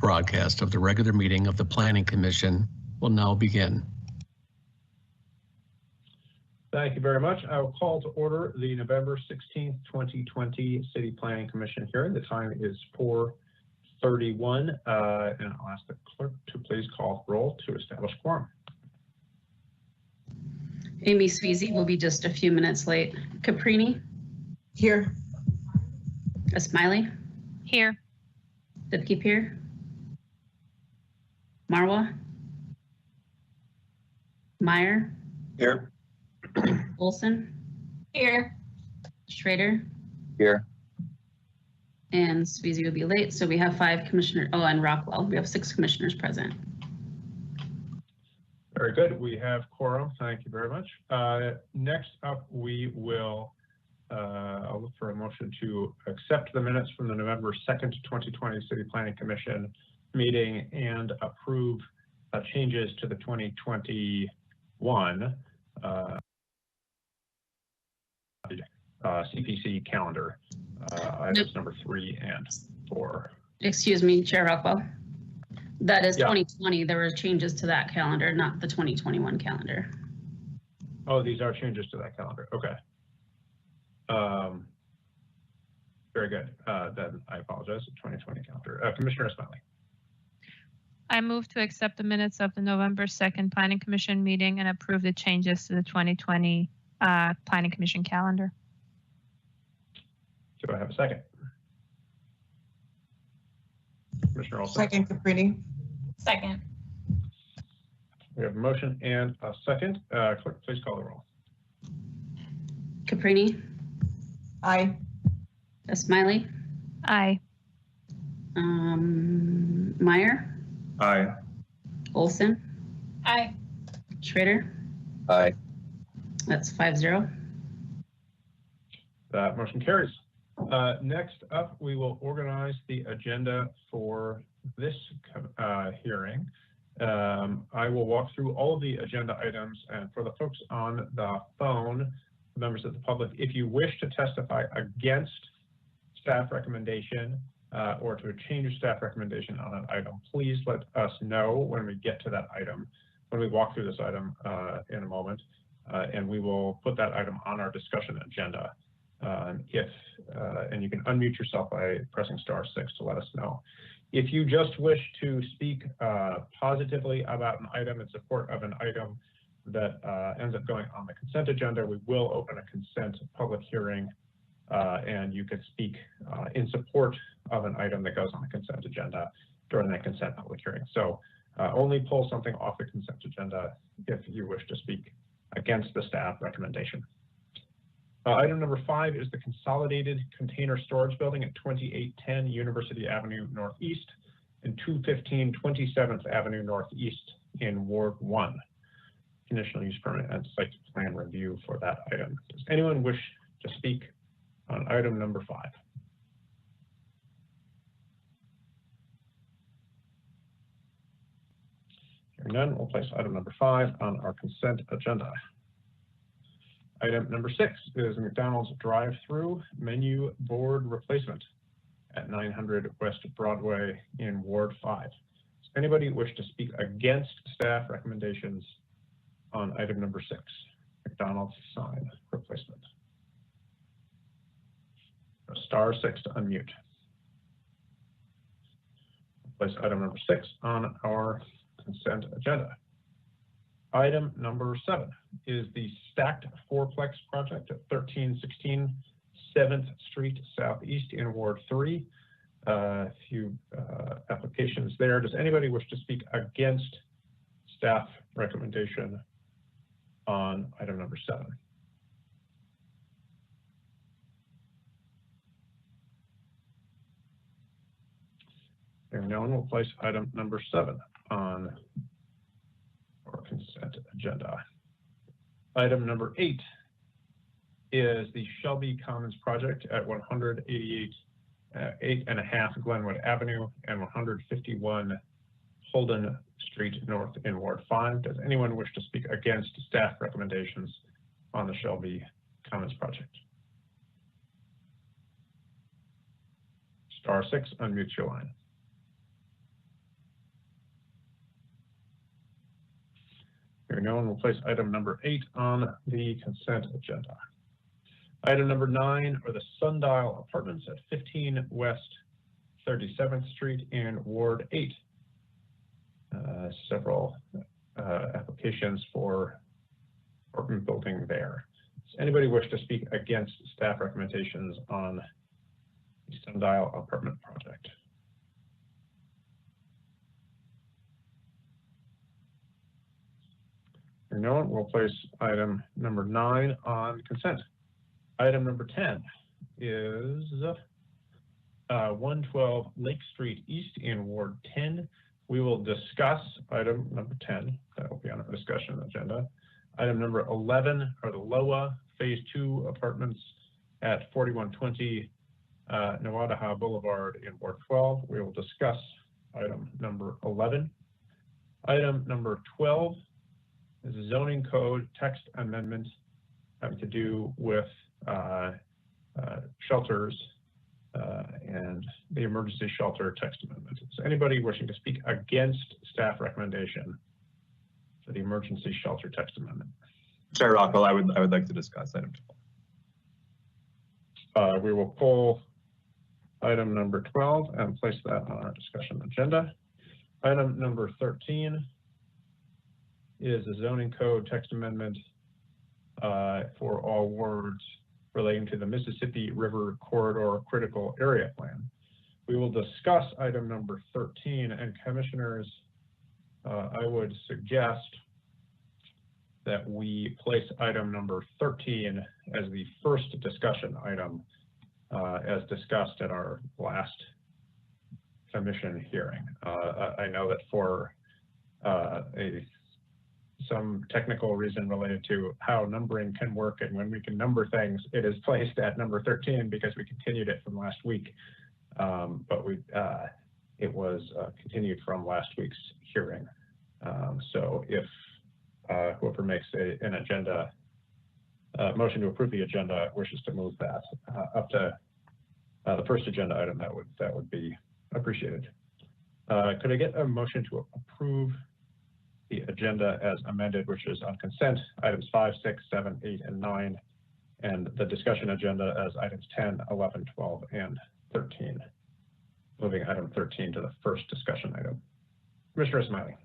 broadcast of the regular meeting of the Planning Commission will now begin. Thank you very much. I will call to order the November 16th, 2020 City Planning Commission hearing. The time is 4:31, and I'll ask the clerk to please call roll to establish quorum. Amy Sweezy will be just a few minutes late. Caprini? Here. Smiley? Here. Dipke Pier? Marwa? Meyer? Here. Olson? Here. Schrader? Here. And Sweezy will be late, so we have 5 commissioners. Oh, and Rockwell. We have 6 commissioners present. Very good. We have quorum. Thank you very much. Next up, we will I'll look for a motion to accept the minutes from the November 2nd, 2020 City Planning Commission meeting and approve changes to the 2021 CPC calendar, items number 3 and 4. Excuse me, Chair Rockwell. That is 2020. There were changes to that calendar, not the 2021 calendar. Oh, these are changes to that calendar. Okay. Very good. Then I apologize. 2020 calendar. Commissioner Smiley. I move to accept the minutes of the November 2nd Planning Commission meeting and approve the changes to the 2020 Planning Commission calendar. Do I have a second? Commissioner Olson. Second, Caprini. Second. We have a motion and a second. Clerk, please call the roll. Caprini? Aye. Smiley? Aye. Meyer? Aye. Olson? Aye. Schrader? Aye. That's 5-0. That motion carries. Next up, we will organize the agenda for this hearing. I will walk through all of the agenda items, and for the folks on the phone, members of the public, if you wish to testify against staff recommendation or to change staff recommendation on an item, please let us know when we get to that item, when we walk through this item in a moment, and we will put that item on our discussion agenda. And you can unmute yourself by pressing *6 to let us know. If you just wish to speak positively about an item in support of an item that ends up going on the consent agenda, we will open a consent public hearing, and you can speak in support of an item that goes on the consent agenda during that consent public hearing. So only pull something off the consent agenda if you wish to speak against the staff recommendation. Item number 5 is the Consolidated Container Storage Building at 2810 University Avenue Northeast and 215 27th Avenue Northeast in Ward 1. Conditional use permit and site plan review for that item. Does anyone wish to speak on item number 5? Hearing none, we'll place item number 5 on our consent agenda. Item number 6 is McDonald's drive-through menu board replacement at 900 West Broadway in Ward 5. Does anybody wish to speak against staff recommendations on item number 6, McDonald's sign replacement? *6 to unmute. Place item number 6 on our consent agenda. Item number 7 is the stacked fourplex project at 1316 7th Street Southeast in Ward 3. A few applications there. Does anybody wish to speak against staff recommendation on item number 7? Hearing no one, will place item number 7 on our consent agenda. Item number 8 is the Shelby Commons project at 188 8.5 Glenwood Avenue and 151 Holden Street North in Ward 5. Does anyone wish to speak against staff recommendations on the Shelby Commons project? *6, unmute your line. Hearing no one, will place item number 8 on the consent agenda. Item number 9 are the Sundial Apartments at 15 West 37th Street in Ward 8. Several applications for apartment building there. Does anybody wish to speak against staff recommendations on the Sundial Apartment project? Hearing no one, we'll place item number 9 on consent. Item number 10 is 112 Lake Street East in Ward 10. We will discuss item number 10. That will be on our discussion agenda. Item number 11 are the LOA Phase 2 apartments at 4120 Nawadaha Boulevard in Ward 12. We will discuss item number 11. Item number 12 is a zoning code text amendment having to do with shelters and the emergency shelter text amendment. Is anybody wishing to speak against staff recommendation for the emergency shelter text amendment? Chair Rockwell, I would like to discuss item 12. We will pull item number 12 and place that on our discussion agenda. Item number 13 is a zoning code text amendment for all wards relating to the Mississippi River Corridor Critical Area Plan. We will discuss item number 13, and commissioners, I would suggest that we place item number 13 as the first discussion item as discussed at our last commission hearing. I know that for some technical reason related to how numbering can work and when we can number things, it is placed at number 13 because we continued it from last week. But it was continued from last week's hearing. So if whoever makes an agenda motion to approve the agenda wishes to move that up to the first agenda item, that would be appreciated. Could I get a motion to approve the agenda as amended, which is on consent, items 5, 6, 7, 8, and 9, and the discussion agenda as items 10, 11, 12, and 13. Moving item 13 to the first discussion item. Commissioner Smiley.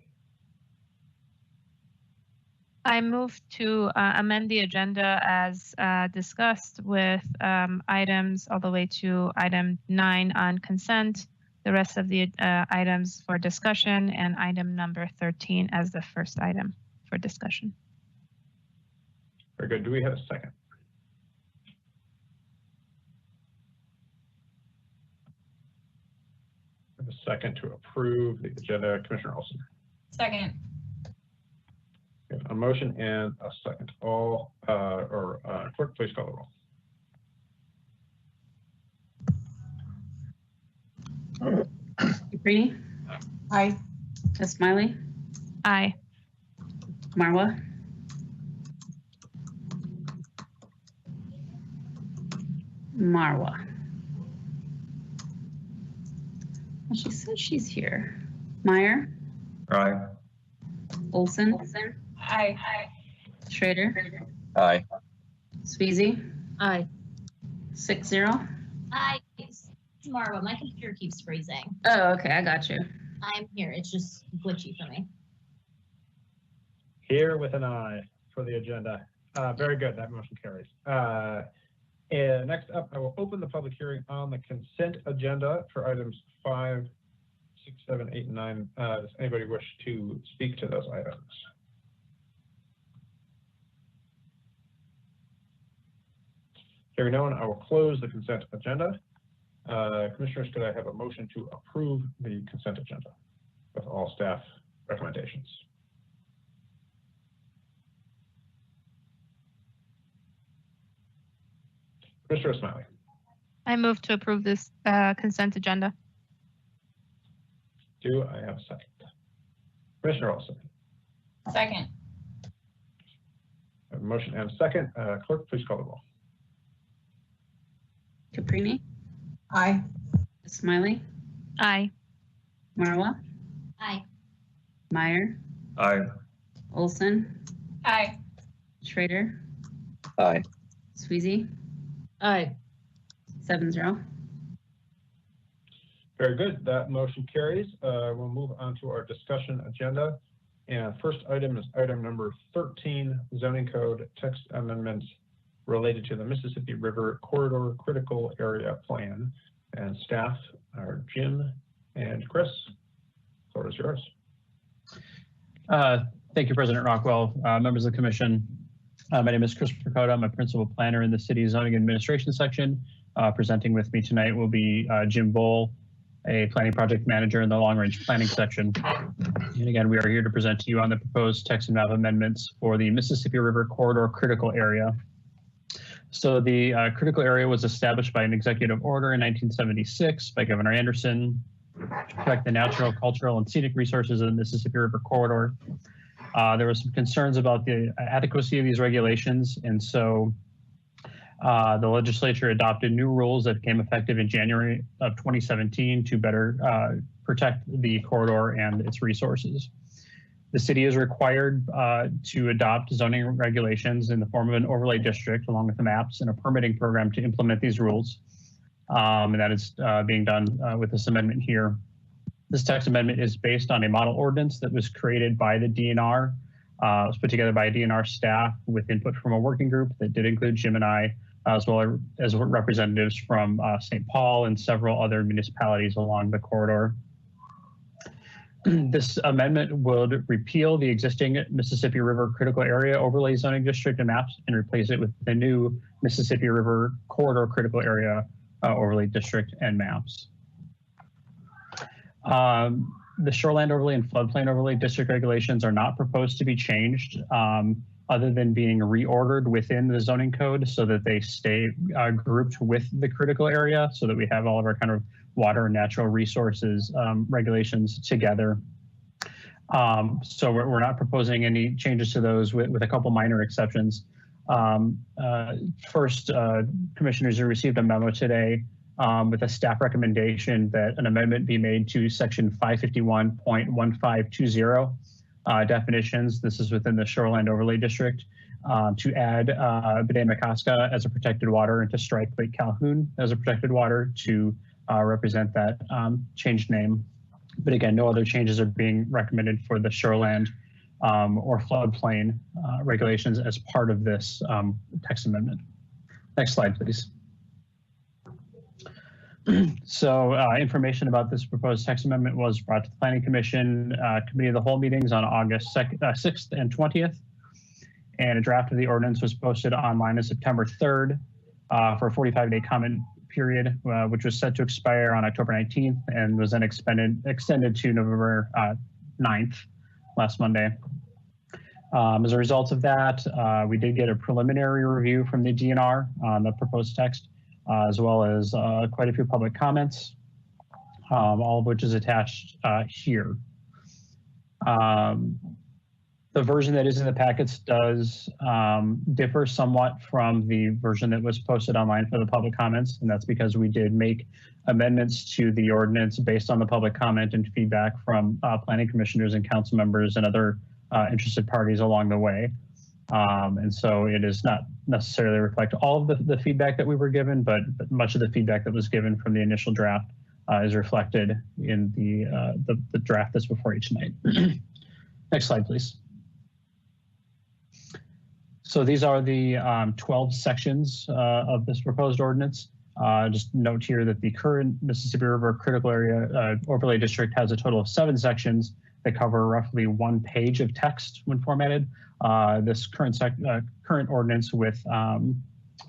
I move to amend the agenda as discussed with items all the way to item 9 on consent, the rest of the items for discussion, and item number 13 as the first item for discussion. Very good. Do we have a second? We have a second to approve the agenda. Commissioner Olson. Second. We have a motion and a second. All clerk, please call the roll. Caprini? Aye. Smiley? Aye. Marwa? Marwa. Well, she says she's here. Meyer? Aye. Olson? Aye. Schrader? Aye. Sweezy? Aye. 6-0. Hi, it's Marwa. My computer keeps freezing. Oh, okay, I got you. I'm here. It's just glitchy for me. Here with an eye for the agenda. Very good. That motion carries. And next up, I will open the public hearing on the consent agenda for items 5, 6, 7, 8, and 9. Does anybody wish to speak to those items? Hearing no one, I will close the consent agenda. Commissioners, could I have a motion to approve the consent agenda with all staff recommendations? Commissioner Smiley. I move to approve this consent agenda. Do I have a second? Commissioner Olson. Second. I have a motion and a second. Clerk, please call the roll. Caprini? Aye. Smiley? Aye. Marwa? Aye. Meyer? Aye. Olson, Aye. Schrader, Aye. Sweezy, Aye. 7-0. Very good. That motion carries. We'll move on to our discussion agenda. And first item is item number 13, zoning code text amendments related to the Mississippi River Corridor Critical Area Plan. And staff are Jim and Chris. The floor is yours. Thank you, President Rockwell, members of the commission. My name is Chris Percoda. I'm a principal planner in the city zoning administration section. Presenting with me tonight will be Jim Bowl, a planning project manager in the long range planning section. And again, we are here to present to you on the proposed text and map amendments for the Mississippi River Corridor Critical Area. So the critical area was established by an executive order in 1976 by Governor Anderson to protect the natural, cultural, and scenic resources of the Mississippi River Corridor. There were some concerns about the adequacy of these regulations, and so the legislature adopted new rules that became effective in January of 2017 to better protect the corridor and its resources. The city is required to adopt zoning regulations in the form of an overlay district along with the maps and a permitting program to implement these rules. And that is being done with this amendment here. This text amendment is based on a model ordinance that was created by the DNR. It was put together by DNR staff with input from a working group that did include Jim and I, as well as representatives from St. Paul and several other municipalities along the corridor. This amendment would repeal the existing Mississippi River Critical Area Overlay Zoning District and maps and replace it with the new Mississippi River Corridor Critical Area Overlay District and maps. The Shoreline Overlay and Floodplain Overlay District regulations are not proposed to be changed other than being reordered within the zoning code so that they stay grouped with the critical area so that we have all of our kind of water and natural resources regulations together. So we're not proposing any changes to those with a couple minor exceptions. First, commissioners have received a memo today with a staff recommendation that an amendment be made to section 551.1520 definitions. This is within the Shoreline Overlay District to add Bidemacaska as a protected water and to strike Lake Calhoun as a protected water to represent that changed name. But again, no other changes are being recommended for the shoreland or floodplain regulations as part of this text amendment. Next slide, please. So information about this proposed text amendment was brought to the Planning Commission Committee of the Whole meetings on August 6th and 20th. And a draft of the ordinance was posted online on September 3rd for a 45-day comment period, which was set to expire on October 19th and was then extended to November 9th, last Monday. As a result of that, we did get a preliminary review from the DNR on the proposed text, as well as quite a few public comments, all of which is attached here. The version that is in the packets does differ somewhat from the version that was posted online for the public comments, and that's because we did make amendments to the ordinance based on the public comment and feedback from planning commissioners and council members and other interested parties along the way. And so it does not necessarily reflect all of the feedback that we were given, but much of the feedback that was given from the initial draft is reflected in the draft that's before you tonight. Next slide, please. So these are the 12 sections of this proposed ordinance. Just note here that the current Mississippi River Critical Area Overlay District has a total of 7 sections that cover roughly 1 page of text when formatted. This current ordinance with,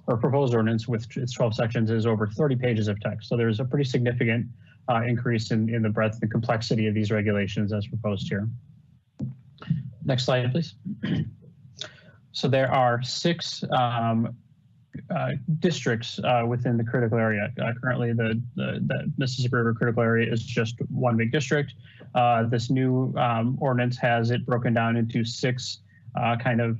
or proposed ordinance with its 12 sections is over 30 pages of text. So there's a pretty significant increase in the breadth and complexity of these regulations as proposed here. Next slide, please. So there are 6 districts within the critical area. Currently, the Mississippi River Critical Area is just one big district. This new ordinance has it broken down into 6 kind of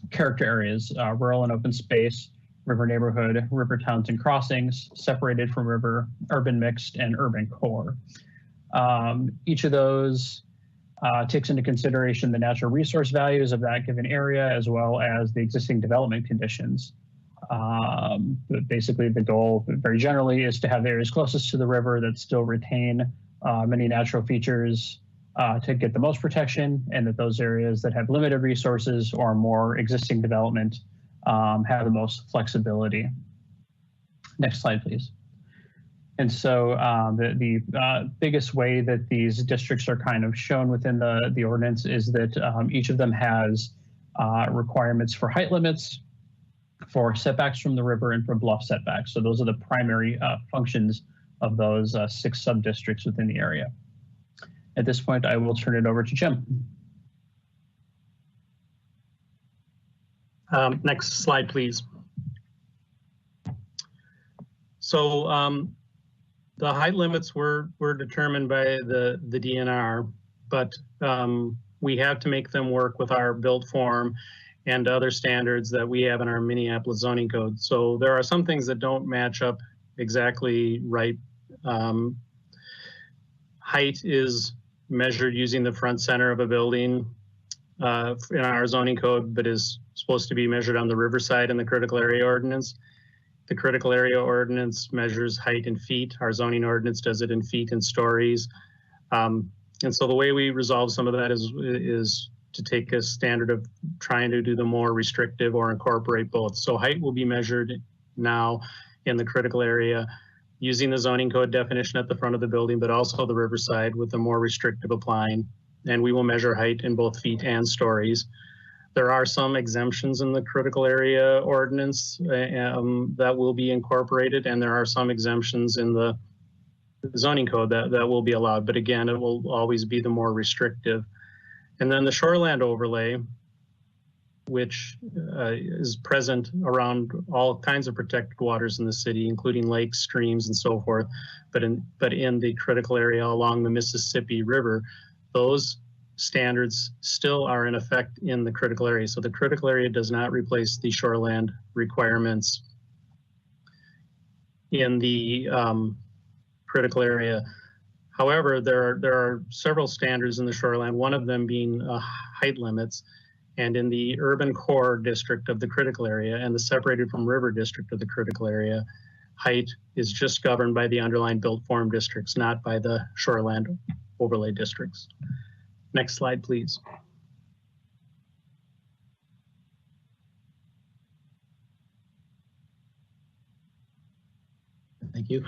character areas: rural and open space, river neighborhood, river towns and crossings, separated from river, urban mixed, and urban core. Each of those takes into consideration the natural resource values of that given area, as well as the existing development conditions. But basically, the goal, very generally, is to have areas closest to the river that still retain many natural features to get the most protection, and that those areas that have limited resources or more existing development have the most flexibility. Next slide, please. And so the biggest way that these districts are kind of shown within the ordinance is that each of them has requirements for height limits, for setbacks from the river, and for bluff setbacks. So those are the primary functions of those 6 sub-districts within the area. At this point, I will turn it over to Jim. Next slide, please. So the height limits were determined by the DNR, but we have to make them work with our build form and other standards that we have in our Minneapolis zoning code. So there are some things that don't match up exactly right. Height is measured using the front center of a building in our zoning code, but is supposed to be measured on the riverside in the critical area ordinance. The critical area ordinance measures height in feet. Our zoning ordinance does it in feet and stories. And so the way we resolve some of that is to take a standard of trying to do the more restrictive or incorporate both. So height will be measured now in the critical area using the zoning code definition at the front of the building, but also the riverside with the more restrictive applying. And we will measure height in both feet and stories. There are some exemptions in the critical area ordinance that will be incorporated, and there are some exemptions in the zoning code that will be allowed. But again, it will always be the more restrictive. And then the Shoreline Overlay, which is present around all kinds of protected waters in the city, including lakes, streams, and so forth. But in the critical area along the Mississippi River, those standards still are in effect in the critical area. So the critical area does not replace the shoreland requirements in the critical area. However, there are several standards in the shoreline, one of them being height limits. And in the urban core district of the critical area and the separated from river district of the critical area, height is just governed by the underlying built form districts, not by the shoreline overlay districts. Next slide, please. Thank you.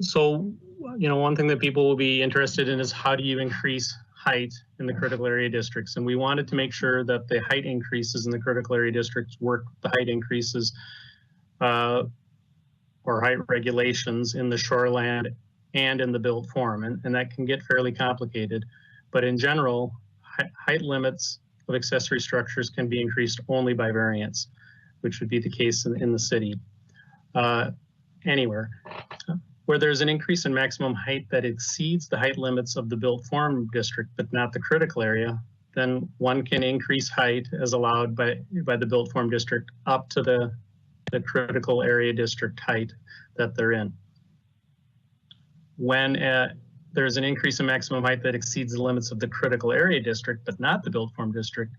So, one thing that people will be interested in is how do you increase height in the critical area districts? And we wanted to make sure that the height increases in the critical area districts work with the height increases or height regulations in the shoreland and in the built form, and that can get fairly complicated. But in general, height limits of accessory structures can be increased only by variance, which would be the case in the city. Anywhere where there's an increase in maximum height that exceeds the height limits of the built form district, but not the critical area, then one can increase height as allowed by the built form district up to the critical area district height that they're in. When there's an increase in maximum height that exceeds the limits of the critical area district, but not the built form district,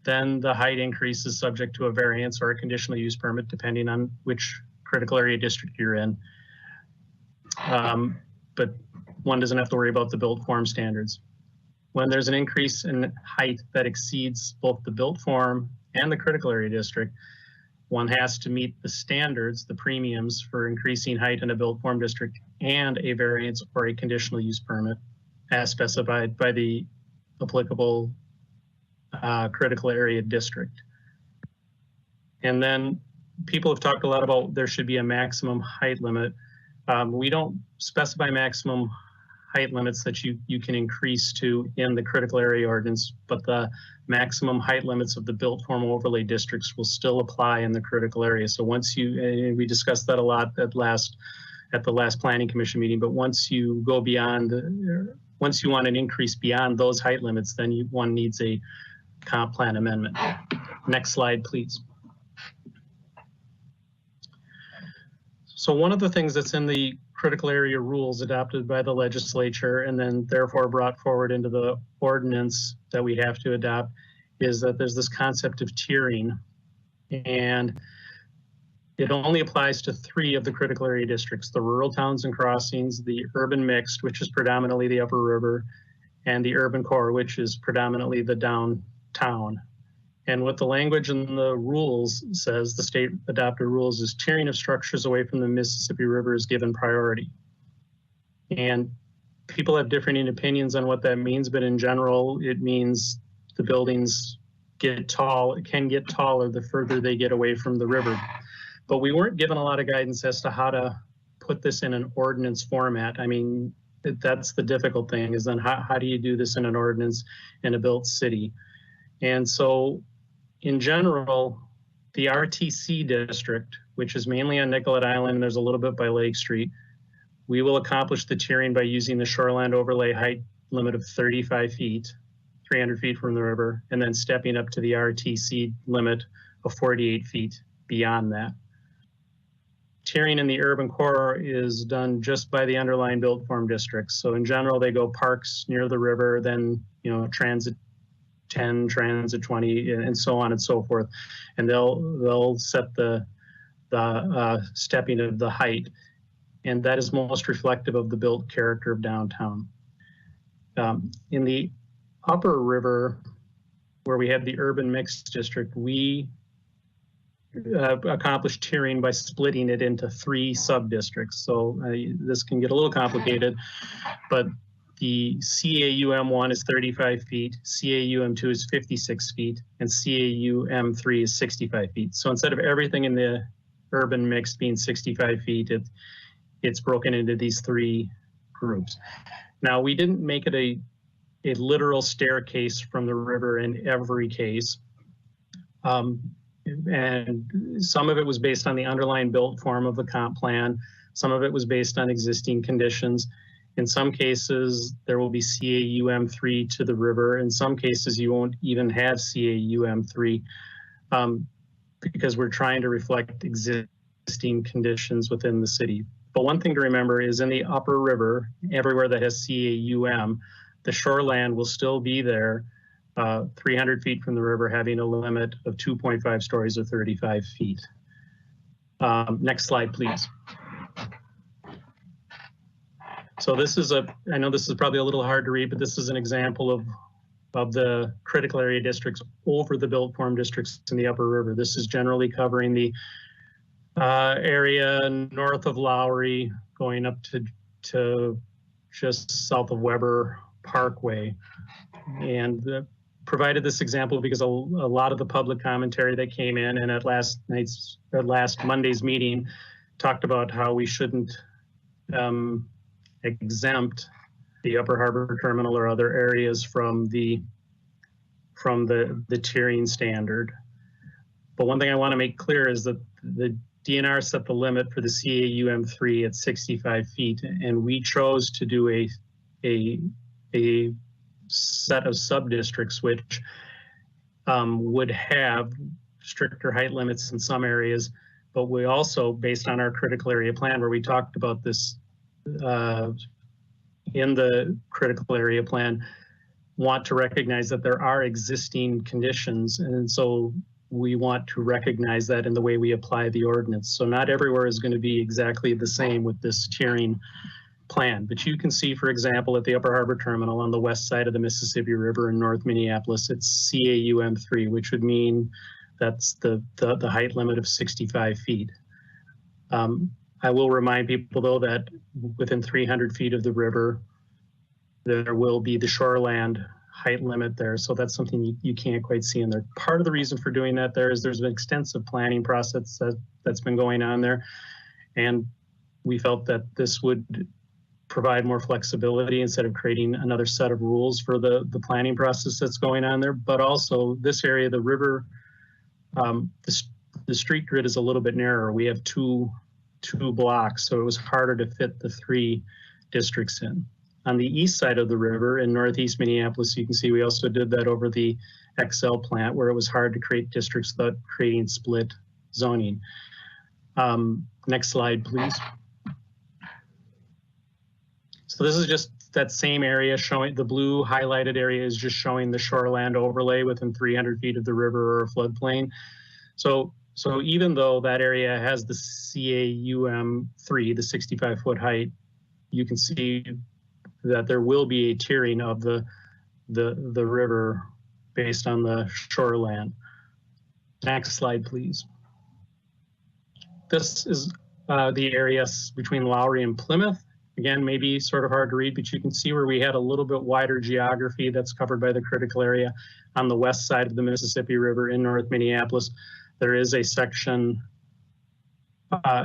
then the height increase is subject to a variance or a conditional use permit, depending on which critical area district you're in. But one doesn't have to worry about the built form standards. When there's an increase in height that exceeds both the built form and the critical area district, one has to meet the standards, the premiums for increasing height in a built form district and a variance or a conditional use permit as specified by the applicable critical area district. And then people have talked a lot about there should be a maximum height limit. We don't specify maximum height limits that you can increase to in the critical area ordinance, but the maximum height limits of the built form overlay districts will still apply in the critical area. So once you, we discussed that a lot at the last planning commission meeting, but once you go beyond, once you want an increase beyond those height limits, then one needs a comp plan amendment. Next slide, please. So one of the things that's in the critical area rules adopted by the legislature and then therefore brought forward into the ordinance that we have to adopt is that there's this concept of tiering. And it only applies to 3 of the critical area districts: the rural towns and crossings, the urban mixed, which is predominantly the upper river, and the urban core, which is predominantly the downtown. And what the language in the rules says, the state adopted rules, is tiering of structures away from the Mississippi River is given priority. And people have differing opinions on what that means, but in general, it means the buildings get tall, it can get taller the further they get away from the river. But we weren't given a lot of guidance as to how to put this in an ordinance format. I mean, that's the difficult thing, is then how do you do this in an ordinance in a built city? And so in general, the RTC district, which is mainly on Nicollet Island, and there's a little bit by Lake Street, we will accomplish the tiering by using the Shoreline Overlay height limit of 35 feet, 300 feet from the river, and then stepping up to the RTC limit of 48 feet beyond that. Tiering in the urban core is done just by the underlying built form districts. So in general, they go parks near the river, then, you know, transit 10, transit 20, and so on and so forth. And they'll set the stepping of the height. And that is most reflective of the built character of downtown. In the upper river, where we have the urban mixed district, we accomplished tiering by splitting it into 3 sub-districts. So this can get a little complicated, but the CAUM1 is 35 feet, CAUM2 is 56 feet, and CAUM3 is 65 feet. So instead of everything in the urban mixed being 65 feet, it's broken into these 3 groups. Now, we didn't make it a literal staircase from the river in every case. And some of it was based on the underlying built form of the comp plan. Some of it was based on existing conditions. In some cases, there will be CAUM3 to the river. In some cases, you won't even have CAUM3 because we're trying to reflect existing conditions within the city. But one thing to remember is in the upper river, everywhere that has CAUM, the shoreland will still be there 300 feet from the river, having a limit of 2.5 stories or 35 feet. Next slide, please. So this is I know this is probably a little hard to read, but this is an example of the critical area districts over the built form districts in the upper river. This is generally covering the area north of Lowry, going up to just south of Weber Parkway. And provided this example because a lot of the public commentary that came in and at last Monday's meeting talked about how we shouldn't exempt the Upper Harbor Terminal or other areas from the tiering standard. But one thing I want to make clear is that the DNR set the limit for the CAUM3 at 65 feet, and we chose to do a set of sub-districts which would have stricter height limits in some areas, but we also, based on our critical area plan, where we talked about this in the critical area plan, want to recognize that there are existing conditions, and so we want to recognize that in the way we apply the ordinance. So not everywhere is going to be exactly the same with this tiering plan, but you can see, for example, at the Upper Harbor Terminal on the west side of the Mississippi River in North Minneapolis, it's CAUM3, which would mean that's the height limit of 65 feet. I will remind people, though, that within 300 feet of the river, there will be the shoreland height limit there. So that's something you can't quite see in there. Part of the reason for doing that there is there's an extensive planning process that's been going on there. And we felt that this would provide more flexibility instead of creating another set of rules for the planning process that's going on there. But also this area, the river, the street grid is a little bit narrower. We have two blocks, so it was harder to fit the 3 districts in. On the east side of the river in northeast Minneapolis, you can see we also did that over the XL plant where it was hard to create districts without creating split zoning. Next slide, please. So this is just that same area showing, the blue highlighted area is just showing the shoreland overlay within 300 feet of the river or floodplain. So even though that area has the CAUM3, the 65-foot height, you can see that there will be a tiering of the river based on the shoreland. Next slide, please. This is the area between Lowry and Plymouth. Again, maybe sort of hard to read, but you can see where we had a little bit wider geography that's covered by the critical area on the west side of the Mississippi River in North Minneapolis. There is a section,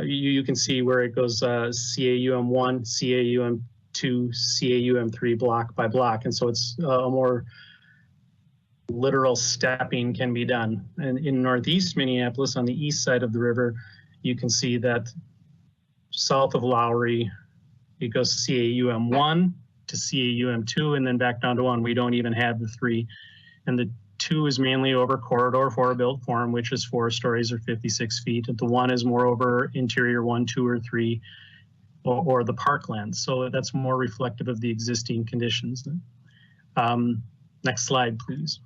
you can see where it goes CAUM1, CAUM2, CAUM3 block by block. And so it's a more literal stepping can be done. And in Northeast Minneapolis on the east side of the river, you can see that south of Lowry, it goes CAUM1 to CAUM2 and then back down to 1. We don't even have the 3. And the 2 is mainly over corridor 4 built form, which is 4 stories or 56 feet. And the 1 is more over interior 1, 2, or 3, or the parkland. So that's more reflective of the existing conditions. Next slide, please.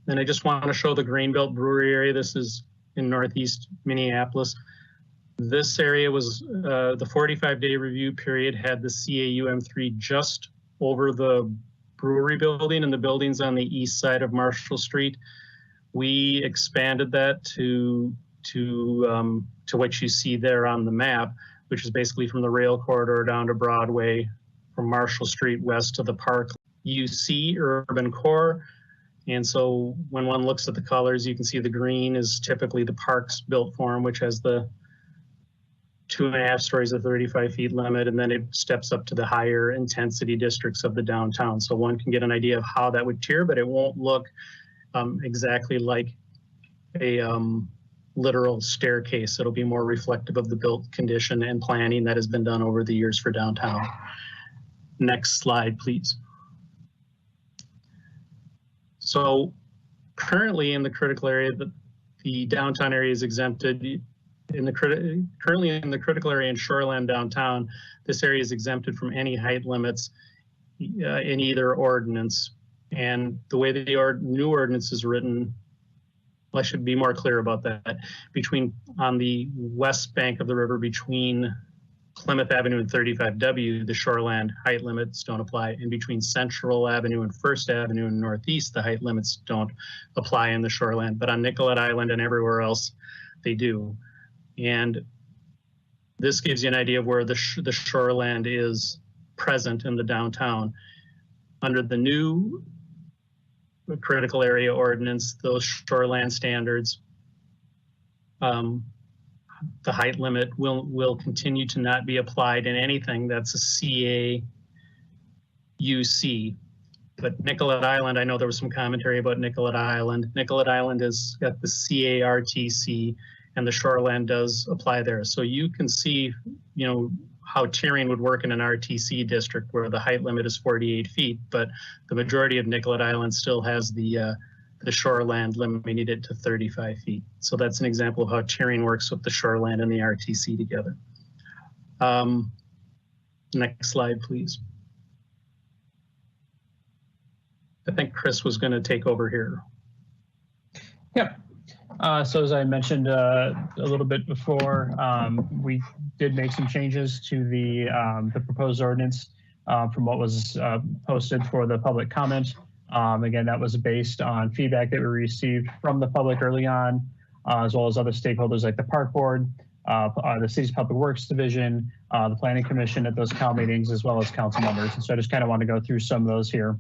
Then I just want to show the Greenbelt Brewery area. This is in Northeast Minneapolis. This area was, the 45-day review period had the CAUM3 just over the brewery building and the buildings on the east side of Marshall Street. We expanded that to what you see there on the map, which is basically from the rail corridor down to Broadway, from Marshall Street west to the park. You see urban core. And so when one looks at the colors, you can see the green is typically the park's built form, which has the 2.5 stories of 35 feet limit, and then it steps up to the higher intensity districts of the downtown. So one can get an idea of how that would tier, but it won't look exactly like a literal staircase. It'll be more reflective of the built condition and planning that has been done over the years for downtown. Next slide, please. So currently in the critical area, the downtown area is exempted. Currently in the critical area in Shoreland downtown, this area is exempted from any height limits in either ordinance. And the way that the new ordinance is written, I should be more clear about that. On the west bank of the river between Plymouth Avenue and 35W, the shoreland height limits don't apply. And between Central Avenue and First Avenue in Northeast, the height limits don't apply in the shoreland. But on Nicollet Island and everywhere else, they do. And this gives you an idea of where the shoreland is present in the downtown. Under the new critical area ordinance, those shoreland standards, the height limit will continue to not be applied in anything that's a CAUC. But Nicollet Island, I know there was some commentary about Nicollet Island. Nicollet Island has got the CARTC, and the shoreland does apply there. So you can see, how tiering would work in an RTC district where the height limit is 48 feet, but the majority of Nicollet Island still has the shoreland limiting it to 35 feet. So that's an example of how tiering works with the shoreland and the RTC together. Next slide, please. I think Chris was going to take over here. Yep. So as I mentioned a little bit before, we did make some changes to the proposed ordinance from what was posted for the public comment. Again, that was based on feedback that we received from the public early on, as well as other stakeholders like the Park Board, the City's Public Works Division, the Planning Commission at those CAL meetings, as well as council members. And so I just kind of want to go through some of those here.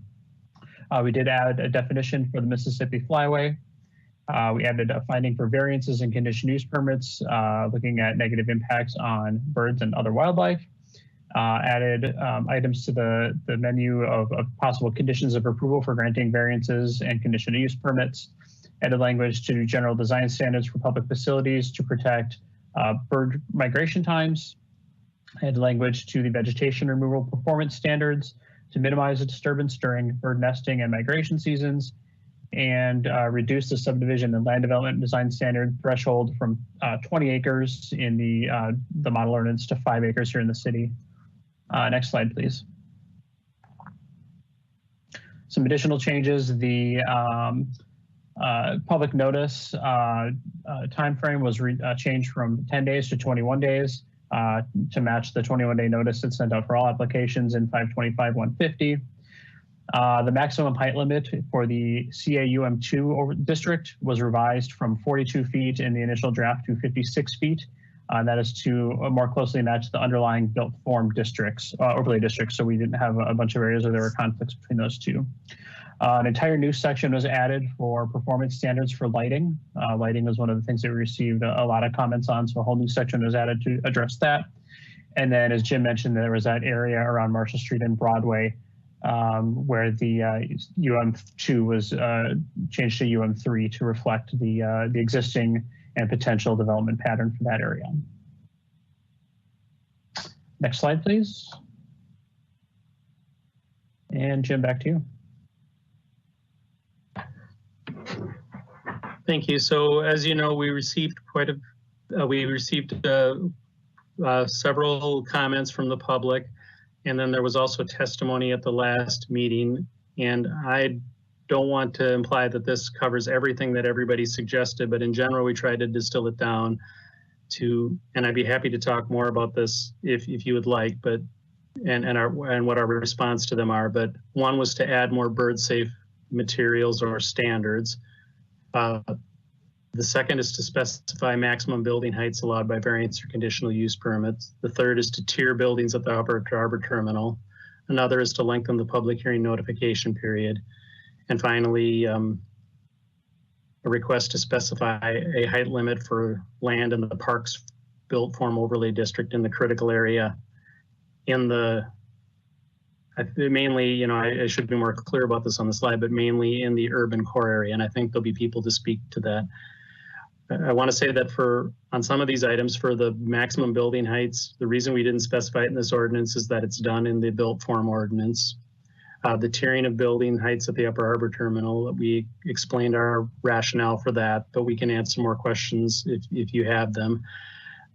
We did add a definition for the Mississippi Flyway. We added a finding for variances and conditional use permits, looking at negative impacts on birds and other wildlife. Added items to the menu of possible conditions of approval for granting variances and conditional use permits. Added language to general design standards for public facilities to protect bird migration times. Added language to the vegetation removal performance standards to minimize the disturbance during bird nesting and migration seasons. and reduce the subdivision and land development design standard threshold from 20 acres in the model ordinance to 5 acres here in the city. Next slide, please. Some additional changes. The public notice timeframe was changed from 10 days to 21 days to match the 21-day notice that's sent out for all applications in 525-150. The maximum height limit for the CAUM2 district was revised from 42 feet in the initial draft to 56 feet. That is to more closely match the underlying built form districts, overlay districts, so we didn't have a bunch of areas where there were conflicts between those two. An entire new section was added for performance standards for lighting. Lighting was one of the things that we received a lot of comments on, so a whole new section was added to address that. And then, as Jim mentioned, there was that area around Marshall Street and Broadway where the UM2 was changed to UM3 to reflect the existing and potential development pattern for that area. Next slide, please. And Jim, back to you. Thank you. So as you know, we received several comments from the public, and then there was also testimony at the last meeting. And I don't want to imply that this covers everything that everybody suggested, but in general, we tried to distill it down to, and I'd be happy to talk more about this if you would like, but and what our response to them are. But one was to add more bird safe materials or standards. The second is to specify maximum building heights allowed by variance or conditional use permits. The third is to tier buildings at the harbor terminal. Another is to lengthen the public hearing notification period. And finally, a request to specify a height limit for land in the parks built form overlay district in the critical area in the, mainly, I should be more clear about this on the slide, but mainly in the urban core area. And I think there'll be people to speak to that. I want to say that on some of these items for the maximum building heights, the reason we didn't specify it in this ordinance is that it's done in the built form ordinance. The tiering of building heights at the Upper Harbor Terminal, we explained our rationale for that, but we can answer more questions if you have them.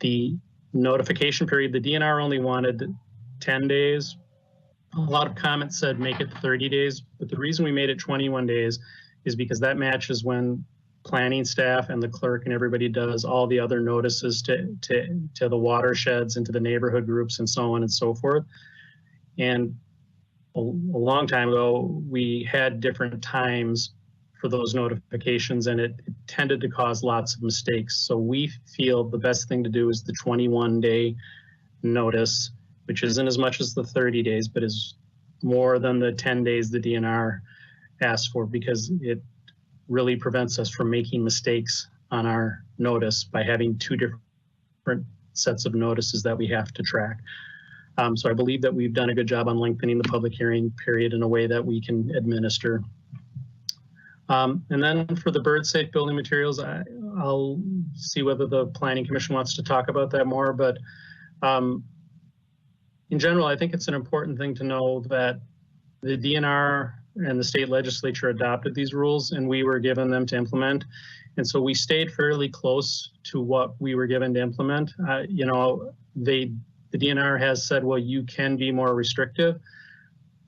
The notification period, the DNR only wanted 10 days. A lot of comments said make it 30 days, but the reason we made it 21 days is because that matches when planning staff and the clerk and everybody does all the other notices to the watersheds and to the neighborhood groups and so on and so forth. And a long time ago, we had different times for those notifications, and it tended to cause lots of mistakes. So we feel the best thing to do is the 21-day notice, which isn't as much as the 30 days, but is more than the 10 days the DNR asked for, because it really prevents us from making mistakes on our notice by having two different sets of notices that we have to track. So I believe that we've done a good job on lengthening the public hearing period in a way that we can administer. And then for the bird safe building materials, I'll see whether the Planning Commission wants to talk about that more, but in general, I think it's an important thing to know that the DNR and the state legislature adopted these rules and we were given them to implement. And so we stayed fairly close to what we were given to implement. The DNR has said, well, you can be more restrictive,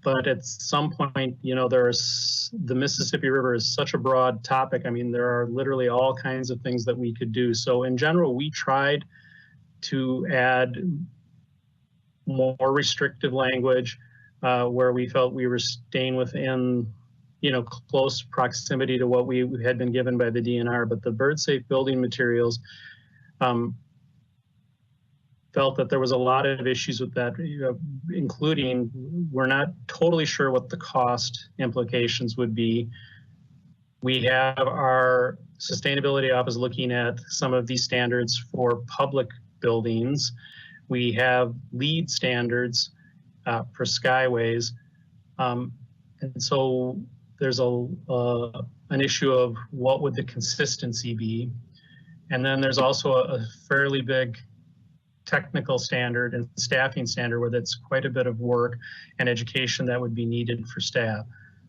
but at some point, the Mississippi River is such a broad topic. I mean, there are literally all kinds of things that we could do. So in general, we tried to add more restrictive language where we felt we were staying within, close proximity to what we had been given by the DNR. But the bird safe building materials felt that there was a lot of issues with that, including we're not totally sure what the cost implications would be. We have our sustainability office looking at some of these standards for public buildings. We have LEED standards for skyways. And so there's an issue of what would the consistency be. And then there's also a fairly big technical standard and staffing standard where that's quite a bit of work and education that would be needed for staff.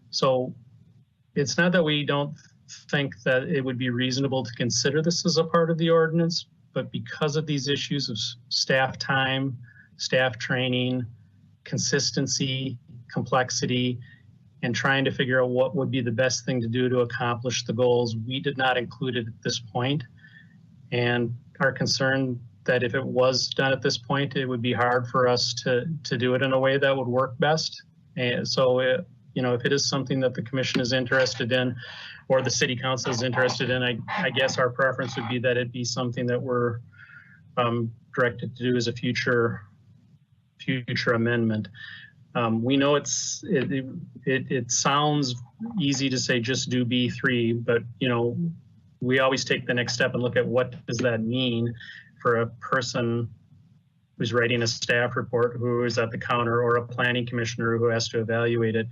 So it's not that we don't think that it would be reasonable to consider this as a part of the ordinance, but because of these issues of staff time, staff training, consistency, complexity, and trying to figure out what would be the best thing to do to accomplish the goals, we did not include it at this point, and are concerned that if it was done at this point, it would be hard for us to do it in a way that would work best. And so, you know, if it is something that the commission is interested in, or the city council is interested in, I guess our preference would be that it be something that we're directed to do as a future amendment. We know it sounds easy to say just do B3, but you know, we always take the next step and look at what does that mean for a person who's writing a staff report, who is at the counter, or a planning commissioner who has to evaluate it.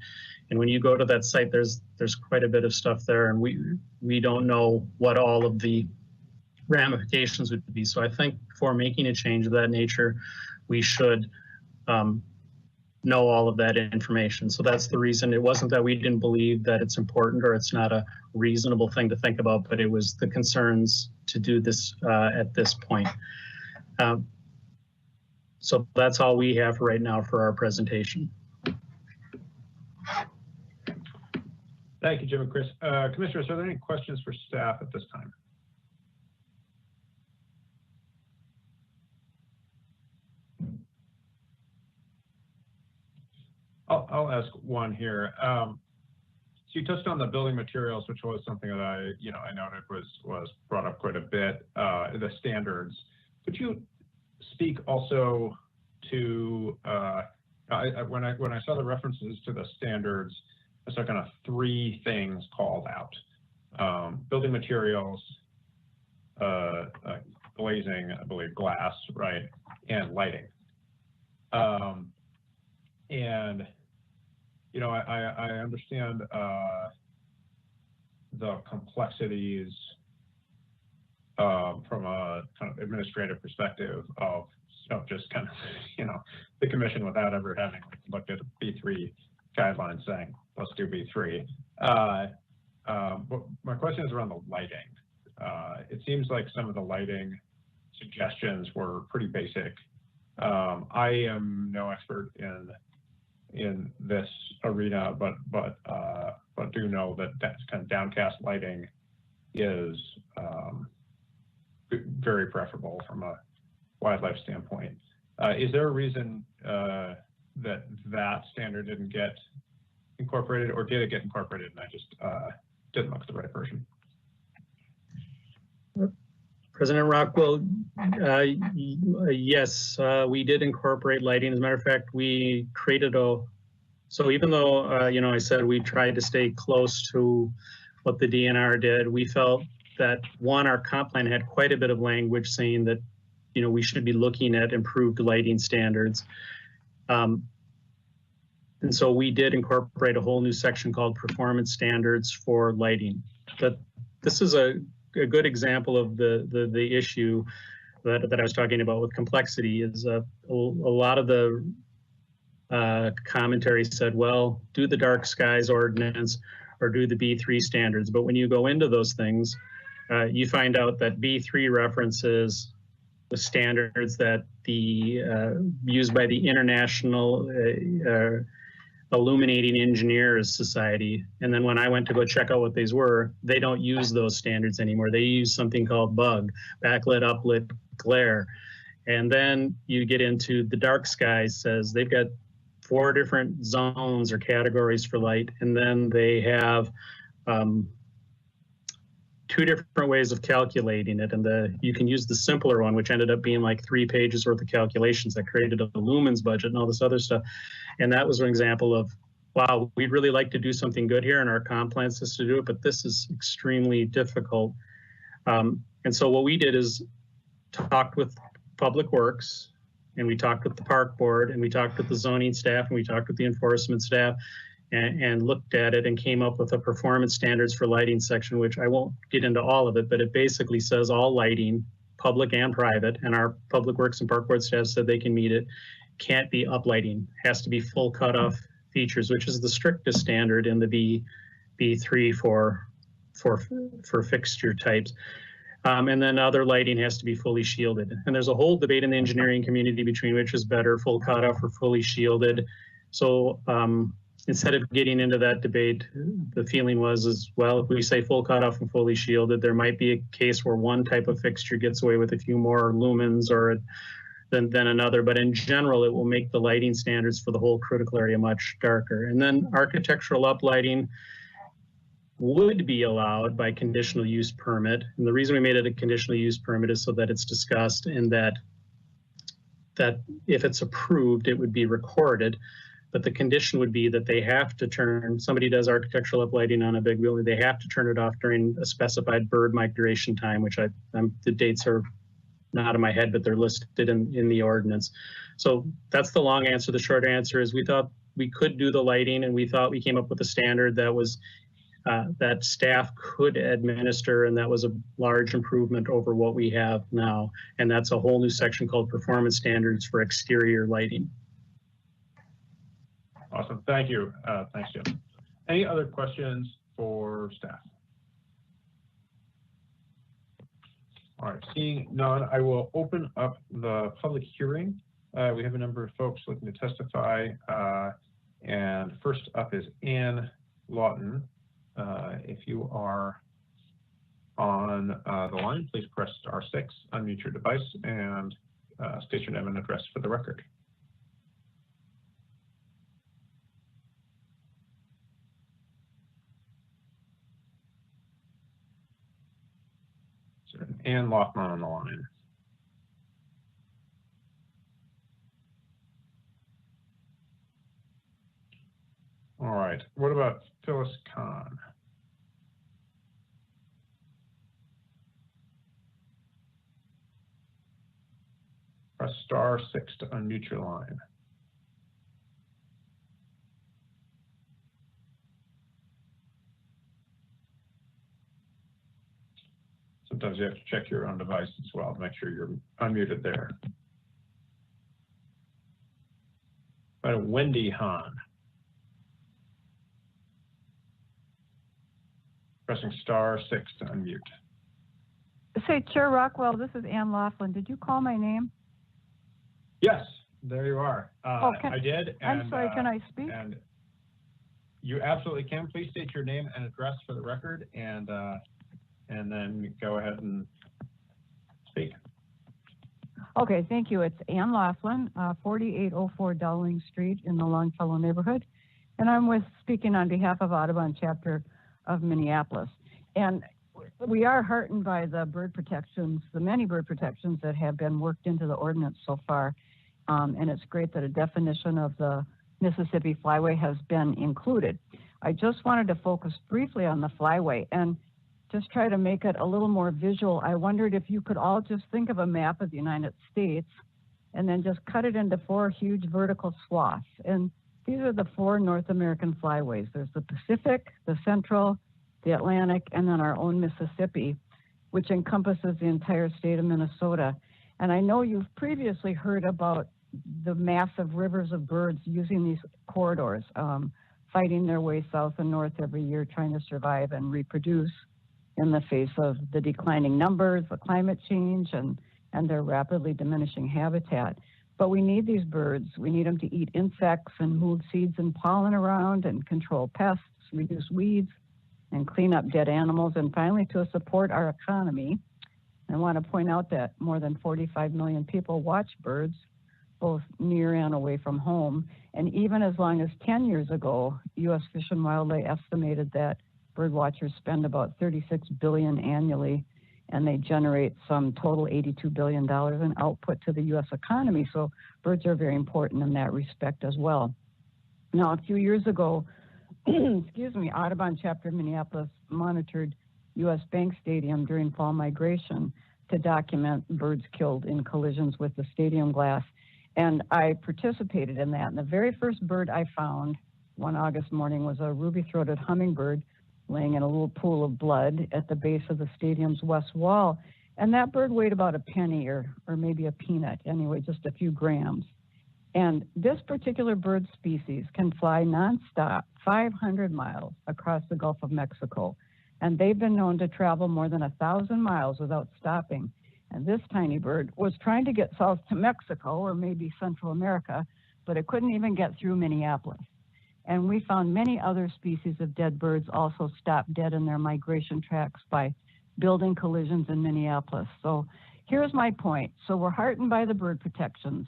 And when you go to that site, there's quite a bit of stuff there, and we don't know what all of the ramifications would be. So I think before making a change of that nature, we should know all of that information. So that's the reason. It wasn't that we didn't believe that it's important or it's not a reasonable thing to think about, but it was the concerns to do this at this point. So that's all we have right now for our presentation. Thank you, Jim and Chris. Commissioners, are there any questions for staff at this time? I'll ask one here. So you touched on the building materials, which was something that I noted was brought up quite a bit. The standards. Could you speak also to when I saw the references to the standards, I saw kind of three things called out: building materials, glazing, I believe, glass, right, and lighting. And you know, I understand the complexities from a kind of administrative perspective of just kind of, you know, the commission without ever having looked at a B3 guideline saying, let's do B3. But my question is around the lighting. It seems like some of the lighting suggestions were pretty basic. I am no expert in this arena, but do know that that's kind of downcast lighting is very preferable from a wildlife standpoint. Is there a reason that standard didn't get incorporated, or did it get incorporated and I just didn't look at the right version? President Rockwell, yes, we did incorporate lighting. As a matter of fact, we created so even though, you know, I said we tried to stay close to what the DNR did, we felt that, one, our comp plan had quite a bit of language saying that, you know, we should be looking at improved lighting standards. And so we did incorporate a whole new section called performance standards for lighting. But this is a good example of the issue that I was talking about with complexity. Is a lot of the commentary said, well, do the dark skies ordinance or do the B3 standards. But when you go into those things, you find out that B3 references the standards that used by the International Illuminating Engineers Society. And then when I went to go check out what these were, they don't use those standards anymore. They use something called BUG, backlit, uplit, glare. And then you get into the dark skies, says they've got 4 different zones or categories for light. And then they have 2 different ways of calculating it. And you can use the simpler one, which ended up being like 3 pages worth of calculations that created a lumens budget and all this other stuff. And that was an example of, wow, we'd really like to do something good here, and our comp plan says to do it, but this is extremely difficult. And so what we did is talked with Public Works, and we talked with the park board, and we talked with the zoning staff, and we talked with the enforcement staff, and looked at it and came up with a performance standards for lighting section, which I won't get into all of it, but it basically says all lighting, public and private, and our Public Works and park board staff said they can meet it, can't be uplighting, has to be full cutoff features, which is the strictest standard in the B3 for fixture types. And then other lighting has to be fully shielded. And there's a whole debate in the engineering community between which is better, full cutoff or fully shielded. So instead of getting into that debate, the feeling was, well, if we say full cutoff and fully shielded, there might be a case where one type of fixture gets away with a few more lumens than another. But in general, it will make the lighting standards for the whole critical area much darker. And then architectural uplighting would be allowed by conditional use permit. And the reason we made it a conditional use permit is so that it's discussed and that if it's approved, it would be recorded. But the condition would be that they have to turn, somebody does architectural uplighting on a big building, they have to turn it off during a specified bird migration time, which the dates are not in my head, but they're listed in the ordinance. So that's the long answer. The short answer is we thought we could do the lighting, and we thought we came up with a standard that was that staff could administer, and that was a large improvement over what we have now. And that's a whole new section called performance standards for exterior lighting. Awesome, thank you. Thanks, Jim. Any other questions for staff? All right, seeing none, I will open up the public hearing. We have a number of folks looking to testify. And first up is Ann Lawton. If you are on the line, please press *6, unmute your device, and state your name and address for the record. So Ann Lawton on the line. All right, what about Phyllis Khan? Press *6 to unmute your line. Sometimes you have to check your own device as well to make sure you're unmuted there. Wendy Hahn. Pressing *6 to unmute. Say, Chair Rockwell, this is Ann Laflin. Did you call my name? Yes, there you are. I did. And, I'm sorry, can I speak? And you absolutely can. Please state your name and address for the record, and then go ahead and speak. Okay, thank you. It's Ann Laughlin, 4804 Dowling Street in the Longfellow neighborhood. And I'm speaking on behalf of Audubon chapter of Minneapolis. And we are heartened by the bird protections, the many bird protections that have been worked into the ordinance so far. And it's great that a definition of the Mississippi flyway has been included. I just wanted to focus briefly on the flyway and just try to make it a little more visual. I wondered if you could all just think of a map of the United States and then just cut it into 4 huge vertical swaths. And these are the 4 North American flyways. There's the Pacific, the Central, the Atlantic, and then our own Mississippi, which encompasses the entire state of Minnesota. And I know you've previously heard about the massive rivers of birds using these corridors, fighting their way south and north every year, trying to survive and reproduce in the face of the declining numbers, the climate change, and their rapidly diminishing habitat. But we need these birds. We need them to eat insects and move seeds and pollen around and control pests, reduce weeds, and clean up dead animals, and finally to support our economy. I want to point out that more than 45 million people watch birds, both near and away from home. And even as long as 10 years ago, U.S. Fish and Wildlife estimated that bird watchers spend about $36 billion annually, and they generate some total $82 billion in output to the U.S. economy. So birds are very important in that respect as well. Now, a few years ago, excuse me, Audubon chapter of Minneapolis monitored U.S. Bank Stadium during fall migration to document birds killed in collisions with the stadium glass. And I participated in that. And the very first bird I found one August morning was a ruby-throated hummingbird laying in a little pool of blood at the base of the stadium's west wall. And that bird weighed about a penny or maybe a peanut, anyway, just a few grams. And this particular bird species can fly nonstop 500 miles across the Gulf of Mexico. And they've been known to travel more than 1,000 miles without stopping. And this tiny bird was trying to get south to Mexico or maybe Central America, but it couldn't even get through Minneapolis. And we found many other species of dead birds also stopped dead in their migration tracks by building collisions in Minneapolis. So here's my point. So we're heartened by the bird protections,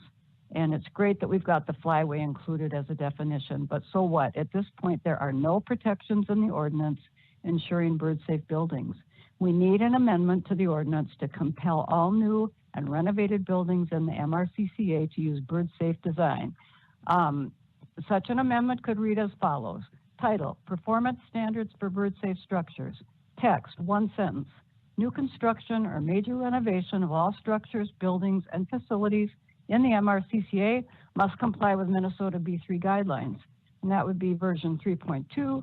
and it's great that we've got the flyway included as a definition, but so what? At this point, there are no protections in the ordinance ensuring bird-safe buildings. We need an amendment to the ordinance to compel all new and renovated buildings in the MRCCA to use bird-safe design. Such an amendment could read as follows. Title, Performance Standards for Bird-Safe Structures. Text, one sentence. New construction or major renovation of all structures, buildings, and facilities in the MRCCA must comply with Minnesota B3 guidelines. And that would be version 3.2,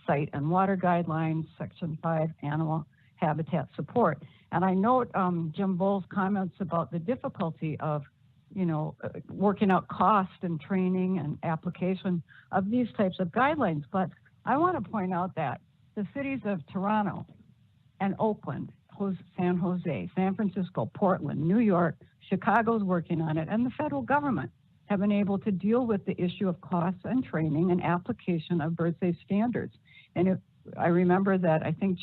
Site and Water Guidelines, Section 5, Animal Habitat Support. And I note Jim Bull's comments about the difficulty of working out cost and training and application of these types of guidelines. But I want to point out that the cities of Toronto and Oakland, San Jose, San Francisco, Portland, New York, Chicago's working on it, and the federal government have been able to deal with the issue of costs and training and application of bird safe standards. And I remember that I think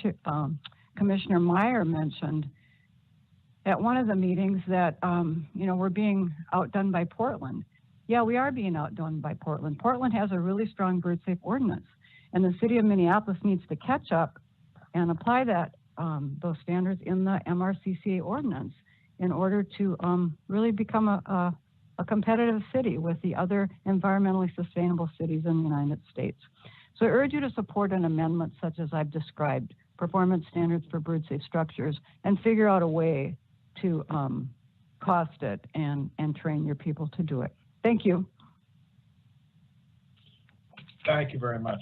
Commissioner Meyer mentioned at one of the meetings that, we're being outdone by Portland. Yeah, we are being outdone by Portland. Portland has a really strong bird safe ordinance, and the city of Minneapolis needs to catch up and apply that those standards in the MRCCA ordinance in order to really become a competitive city with the other environmentally sustainable cities in the United States. So I urge you to support an amendment such as I've described, performance standards for bird safe structures, and figure out a way to cost it and train your people to do it. Thank you. Thank you very much.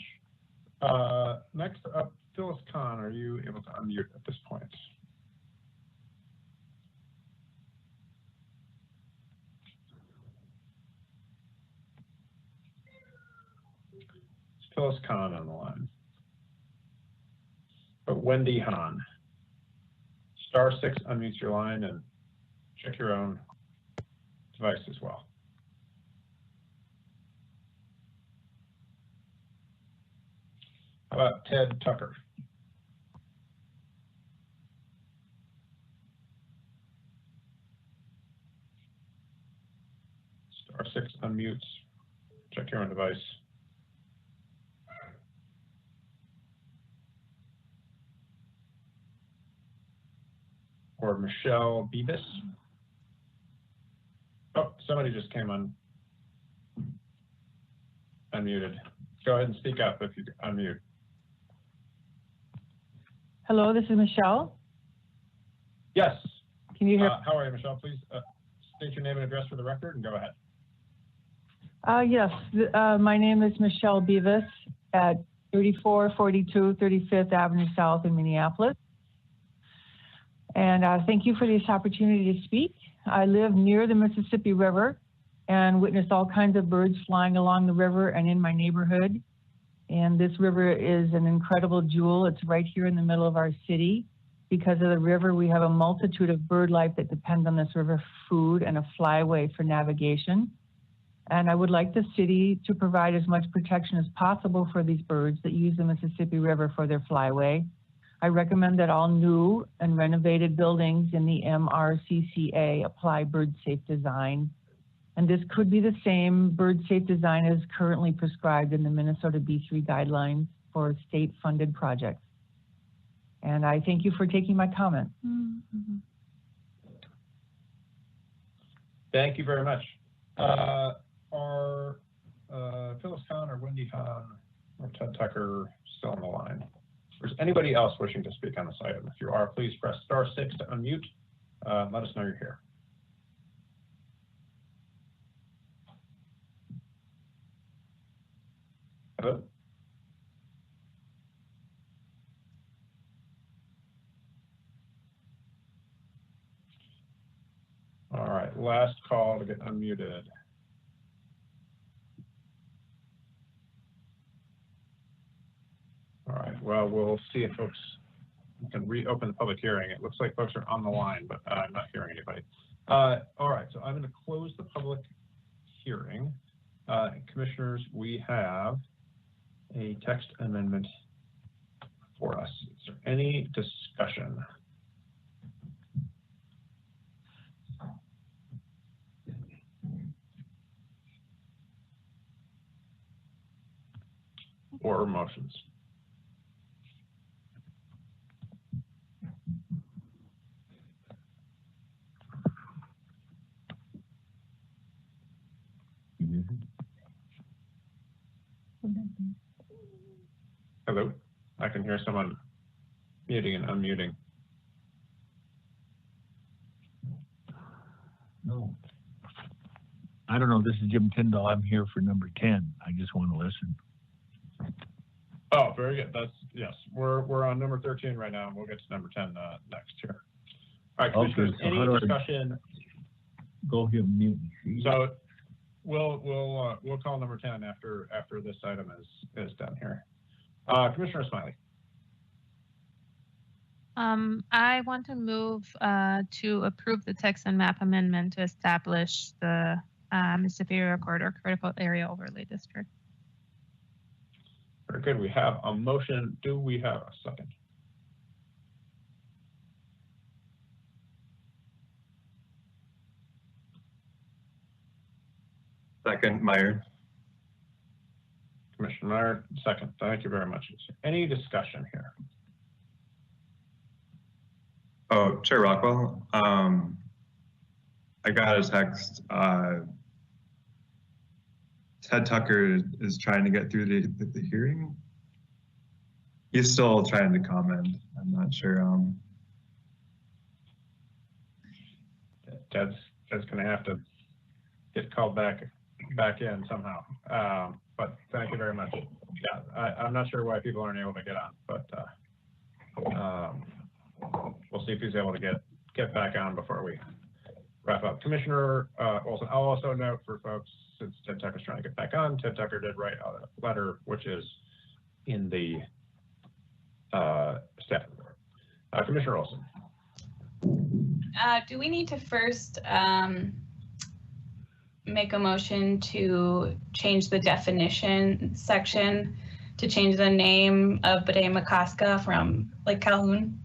Next up, Phyllis Khan, are you able to unmute at this point? It's Phyllis Khan on the line. But Wendy Hahn. *6 unmutes your line and check your own device as well. How about Ted Tucker? *6 unmutes, check your own device. Or Michelle Bevis. Oh, somebody just came on unmuted. Go ahead and speak up if you unmute. Hello, this is Michelle. Yes. Can you hear? How are you, Michelle? Please state your name and address for the record and go ahead. Yes, my name is Michelle Bevis at 3442 35th Avenue South in Minneapolis. And thank you for this opportunity to speak. I live near the Mississippi River and witnessed all kinds of birds flying along the river and in my neighborhood. And this river is an incredible jewel. It's right here in the middle of our city. Because of the river, we have a multitude of bird life that depends on this river for food and a flyway for navigation. And I would like the city to provide as much protection as possible for these birds that use the Mississippi River for their flyway. I recommend that all new and renovated buildings in the MRCCA apply bird safe design. And this could be the same bird safe design as currently prescribed in the Minnesota B3 guidelines for state funded projects. And I thank you for taking my comment. Mm-hmm. Thank you very much. Are Phyllis Khan or Wendy Hahn or Ted Tucker still on the line? Or is anybody else wishing to speak on this item? If you are, please press *6 to unmute. Let us know you're here. Hello? All right, last call to get unmuted. well, we'll see if folks can reopen the public hearing. It looks like folks are on the line, but I'm not hearing anybody. All right, so I'm going to close the public hearing. Commissioners, we have a text amendment for us. Is there any discussion? Or motions? Hello, I can hear someone muting and unmuting. No. I don't know. This is Jim Tyndall. I'm here for number 10. I just want to listen. Oh, very good. That's, yes, we're on number 13 right now, and we'll get to number 10 next here. All right, Commissioners, Okay, so any discussion? Go ahead and mute me. So we'll call number 10 after this item is done here. Commissioner Smiley. I want to move to approve the text and map amendment to establish the Mississippi River Corridor Critical Area Overlay District. Very good. We have a motion. Do we have a second? Second, Meyer. Commissioner Meyer, second. Thank you very much. Is there any discussion here? Oh, Chair Rockwell. I got a text. Ted Tucker is trying to get through the hearing. He's still trying to comment. I'm not sure. Ted's going to have to get called back in somehow. But thank you very much. Yeah, I'm not sure why people aren't able to get on, but we'll see if he's able to get back on before we wrap up. Commissioner Olson, I'll also note for folks, since Ted Tucker's trying to get back on, Ted Tucker did write out a letter, which is in the staff report. Commissioner Olson. Do we need to first make a motion to change the definition section to change the name of Bede-Makaska from Lake Calhoun?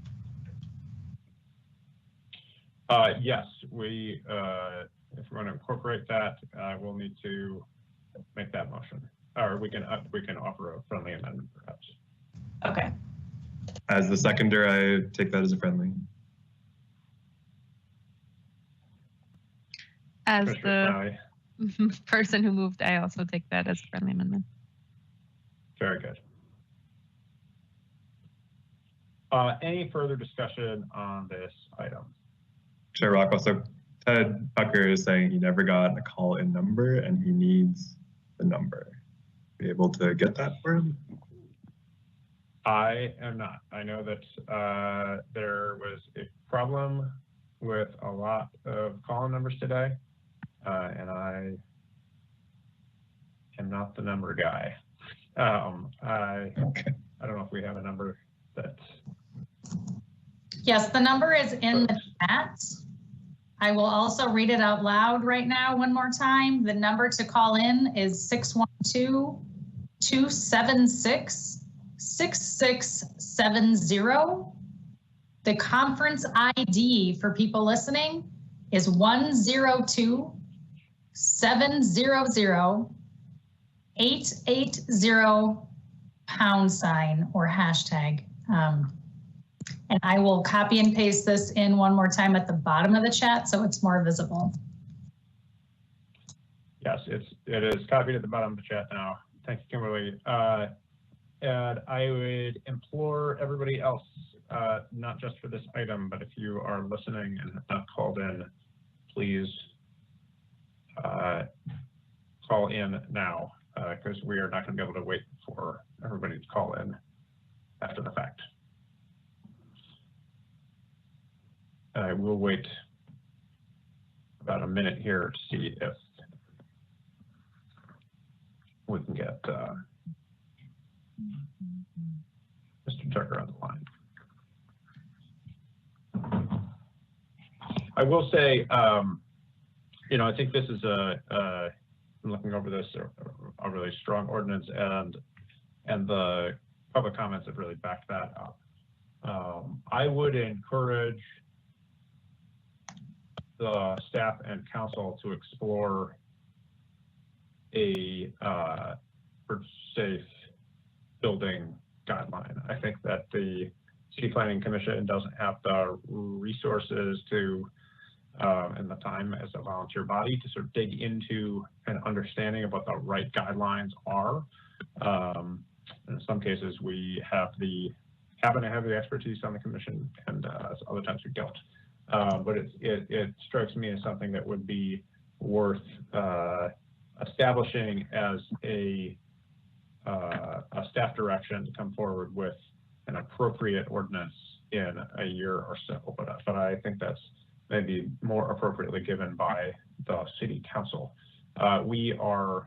Yes, we if we're going to incorporate that, we'll need to make that motion, or we can offer a friendly amendment perhaps. Okay. As the seconder, I take that as a friendly. As the person who moved, I also take that as a friendly amendment. Very good. Any further discussion on this item? Chair Rockwell, so Ted Tucker is saying he never got a call-in number and he needs the number. Be able to get that for him? I am not. I know that there was a problem with a lot of call-in numbers today, and I am not the number guy. I don't know if we have a number that. Yes, the number is in the chat. I will also read it out loud right now one more time. The number to call in is 612-276-6670. The conference ID for people listening is 102-700-880 or hashtag. And I will copy and paste this in one more time at the bottom of the chat so it's more visible. Yes, it is copied at the bottom of the chat now. Thank you, Kimberly. And I would implore everybody else, not just for this item, but if you are listening and have not called in, please call in now, because we are not going to be able to wait for everybody to call in after the fact. I will wait about a minute here to see if we can get Mr. Tucker on the line. I will say, you know, I think this is I'm looking over this, a really strong ordinance, and the public comments have really backed that up. I would encourage the staff and council to explore a safe building guideline. I think that the City Planning Commission doesn't have the resources to and the time as a volunteer body to sort of dig into an understanding of what the right guidelines are. In some cases, we happen to have the expertise on the commission, and other times we don't. But it strikes me as something that would be worth establishing as a staff direction to come forward with an appropriate ordinance in a year or so. But I think that's maybe more appropriately given by the city council. We are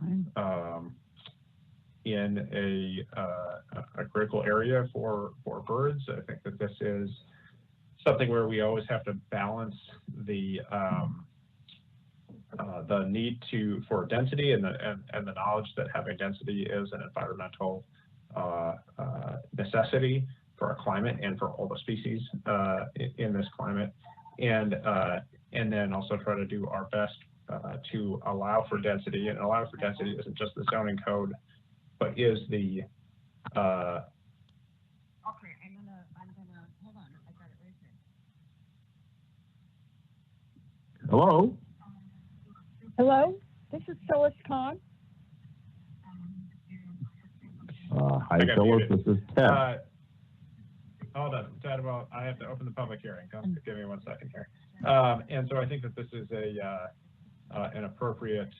in a critical area for birds. I think that this is something where we always have to balance the need for density and the knowledge that having density is an environmental necessity for our climate and for all the species in this climate, and then also try to do our best to allow for density. And allow for density isn't just the zoning code, but is the Okay, I'm gonna hold on. I got it right here. Hello? Hello, this is Phyllis Khan. Hi, Phyllis. This is Ted. Hold on, Ted. Well, I have to open the public hearing. Give me 1 second here. And so I think that this is an appropriate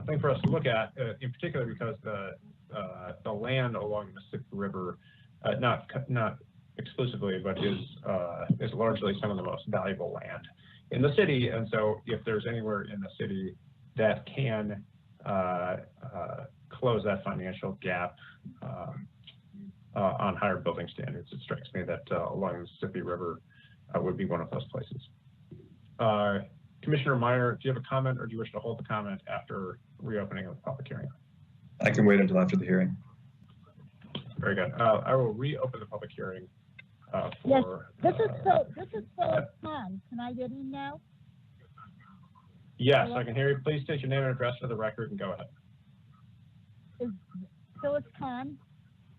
thing for us to look at, in particular because the land along the Mississippi River, not exclusively, but is largely some of the most valuable land in the city. And so if there's anywhere in the city that can close that financial gap on higher building standards, it strikes me that along the Mississippi River would be one of those places. Commissioner Meyer, do you have a comment, or do you wish to hold the comment after reopening of the public hearing? I can wait until after the hearing. Very good. I will reopen the public hearing Yes, for. this is Phyllis Khan. Can I get in now? Yes, I can hear you. Please state your name and address for the record and go ahead. Is Phyllis Khan,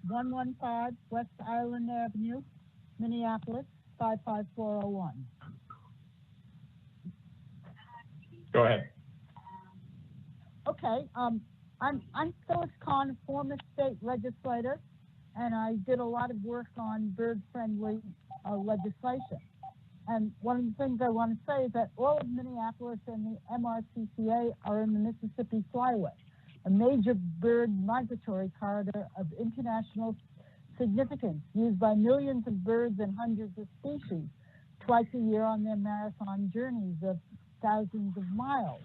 115 West Island Avenue, Minneapolis, 55401. Go ahead. Okay, I'm Phyllis Khan, former state legislator, and I did a lot of work on bird-friendly legislation. And one of the things I want to say is that all of Minneapolis and the MRCCA are in the Mississippi Flyway, a major bird migratory corridor of international significance, used by millions of birds and hundreds of species twice a year on their marathon journeys of thousands of miles.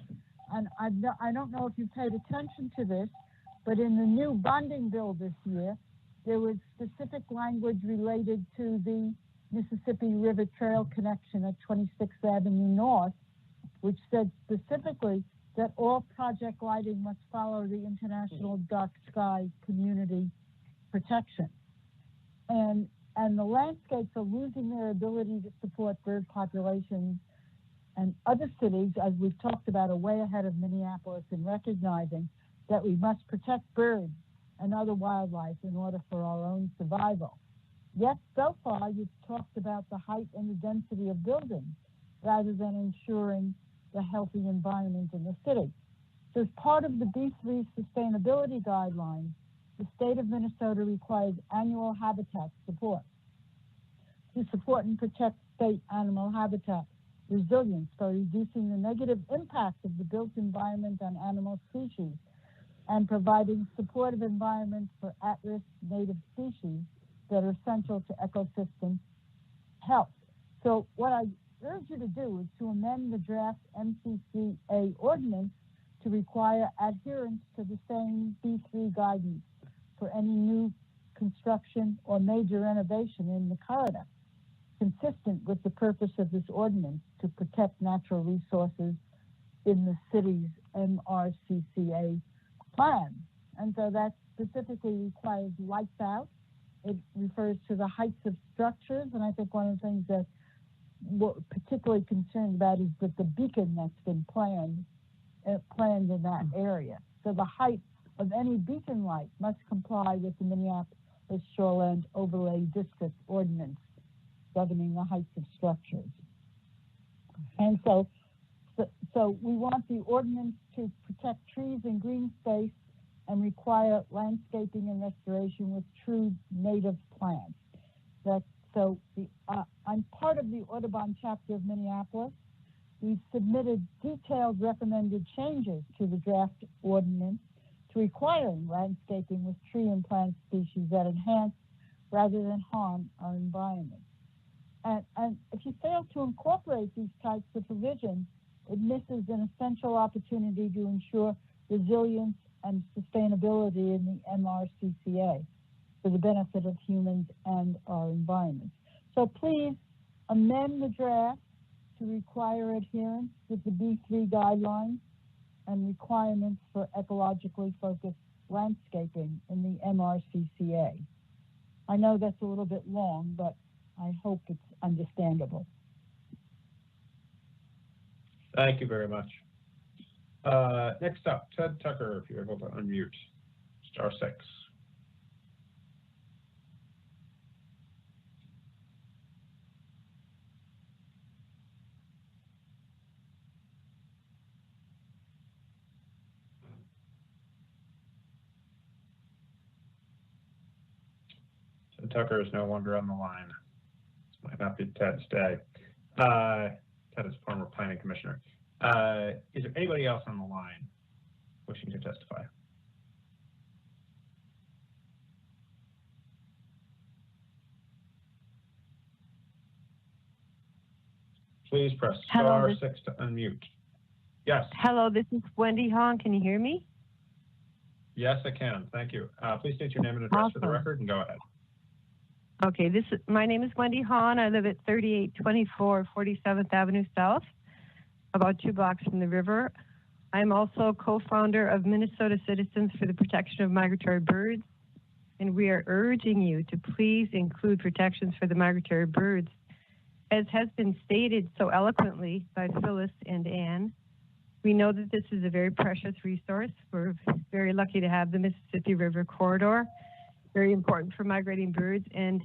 And I don't know if you paid attention to this, but in the new bonding bill this year, there was specific language related to the Mississippi River Trail connection at 26th Avenue North, which said specifically that all project lighting must follow the International Dark Sky Community Protection. And the landscapes are losing their ability to support bird populations, and other cities, as we've talked about, are way ahead of Minneapolis in recognizing that we must protect birds and other wildlife in order for our own survival. Yet, so far, you've talked about the height and the density of buildings rather than ensuring the healthy environment in the city. So as part of the B3 sustainability guidelines, the state of Minnesota requires annual habitat support to support and protect state animal habitat resilience by reducing the negative impact of the built environment on animal species and providing supportive environments for at-risk native species that are essential to ecosystem health. So what I urge you to do is to amend the draft MCCA ordinance to require adherence to the same B3 guidance for any new construction or major renovation in the corridor, consistent with the purpose of this ordinance to protect natural resources in the city's MRCCA plan. And so that specifically requires lights out. It refers to the heights of structures, and I think one of the things that we're particularly concerned about is that the beacon that's been planned in that area. So the height of any beacon light must comply with the Minneapolis Shoreline Overlay District Ordinance governing the heights of structures. And so we want the ordinance to protect trees and green space and require landscaping and restoration with true native plants. I'm part of the Audubon chapter of Minneapolis. We've submitted detailed recommended changes to the draft ordinance to requiring landscaping with tree and plant species that enhance rather than harm our environment. And if you fail to incorporate these types of provisions, it misses an essential opportunity to ensure resilience and sustainability in the MRCCA for the benefit of humans and our environment. So please amend the draft to require adherence with the B3 guidelines and requirements for ecologically focused landscaping in the MRCCA. I know that's a little bit long, but I hope it's understandable. Thank you very much. Next up, Ted Tucker, if you're able to unmute, *6. Ted Tucker is no longer on the line. This might not be Ted's day. Ted is a former planning commissioner. Is there anybody else on the line wishing to testify? Please press *6 to unmute. Yes. Hello, this is Wendy Hong. Can you hear me? Yes, I can. Thank you. Please state your name and address for the record and go ahead. Okay, my name is Wendy Hahn. I live at 3824 47th Avenue South, about 2 blocks from the river. I'm also co-founder of Minnesota Citizens for the Protection of Migratory Birds, and we are urging you to please include protections for the migratory birds. As has been stated so eloquently by Phyllis and Ann, we know that this is a very precious resource. We're very lucky to have the Mississippi River corridor, very important for migrating birds. And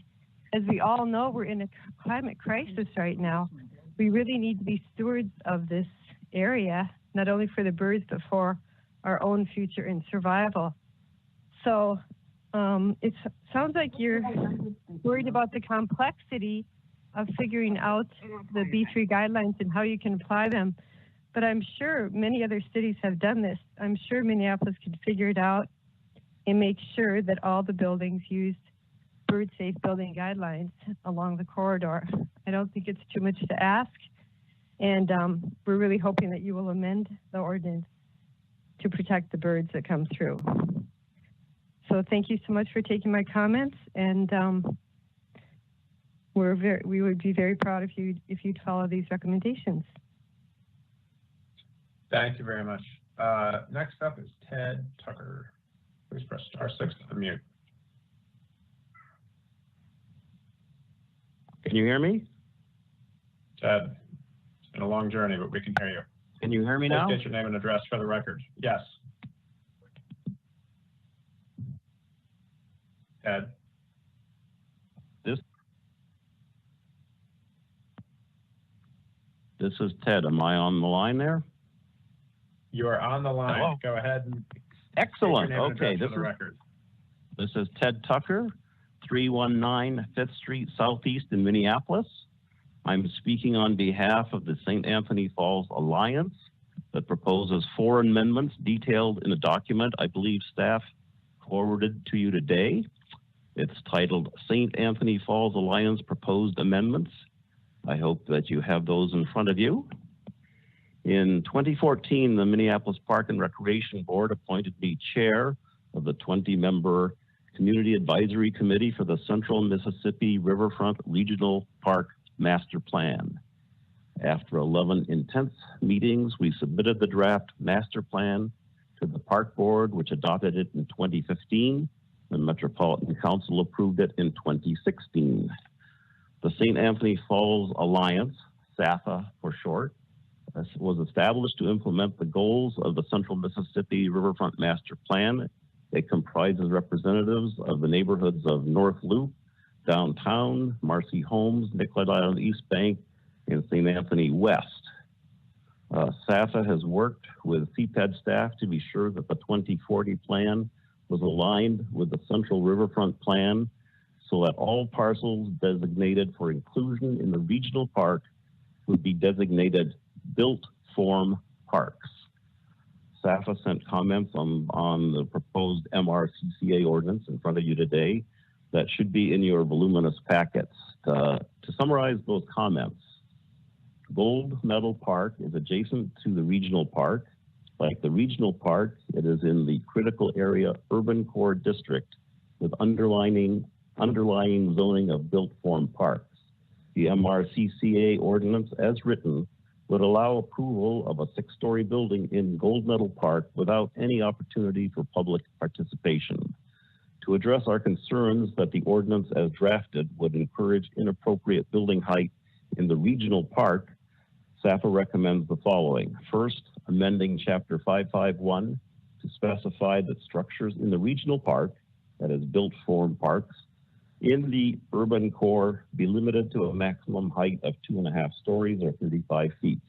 as we all know, we're in a climate crisis right now. We really need to be stewards of this area, not only for the birds, but for our own future and survival. So it sounds like you're worried about the complexity of figuring out the B3 guidelines and how you can apply them. But I'm sure many other cities have done this. I'm sure Minneapolis can figure it out and make sure that all the buildings use bird-safe building guidelines along the corridor. I don't think it's too much to ask. And we're really hoping that you will amend the ordinance to protect the birds that come through. So thank you so much for taking my comments. And we would be very proud if you'd follow these recommendations. Thank you very much. Next up is Ted Tucker. Please press *6 to unmute. Can you hear me? Ted, it's been a long journey, but we can hear you. Can you hear me now? Please state your name and address for the record. Yes. Ted? This is Ted. Am I on the line there? You are on the line. Hello. Go ahead and Excellent. Okay, this is Ted Tucker, 319 5th Street Southeast in Minneapolis. I'm speaking on behalf of the St. Anthony Falls Alliance that proposes 4 amendments detailed in a document I believe staff forwarded to you today. It's titled St. Anthony Falls Alliance Proposed Amendments. I hope that you have those in front of you. In 2014, the Minneapolis Park and Recreation Board appointed me chair of the 20-member Community Advisory Committee for the Central Mississippi Riverfront Regional Park Master Plan. After 11 intense meetings, we submitted the draft master plan to the Park Board, which adopted it in 2015. The Metropolitan Council approved it in 2016. The St. Anthony Falls Alliance, SAFA for short, was established to implement the goals of the Central Mississippi Riverfront Master Plan. It comprises representatives of the neighborhoods of North Loop, Downtown, Marcy Homes, Nicollet Island East Bank, and St. Anthony West. SAFA has worked with CPED staff to be sure that the 2040 plan was aligned with the Central Riverfront Plan so that all parcels designated for inclusion in the regional park would be designated built form parks. SAFA sent comments on the proposed MRCCA ordinance in front of you today that should be in your voluminous packets. To summarize those comments, Gold Medal Park is adjacent to the regional park. Like the regional park, it is in the critical area urban core district with underlying zoning of built form parks. The MRCCA ordinance as written would allow approval of a 6-story building in Gold Medal Park without any opportunity for public participation. To address our concerns that the ordinance as drafted would encourage inappropriate building height in the regional park, SAFA recommends the following. First, amending Chapter 551 to specify that structures in the regional park, that is built form parks, in the urban core be limited to a maximum height of 2.5 stories or 35 feet.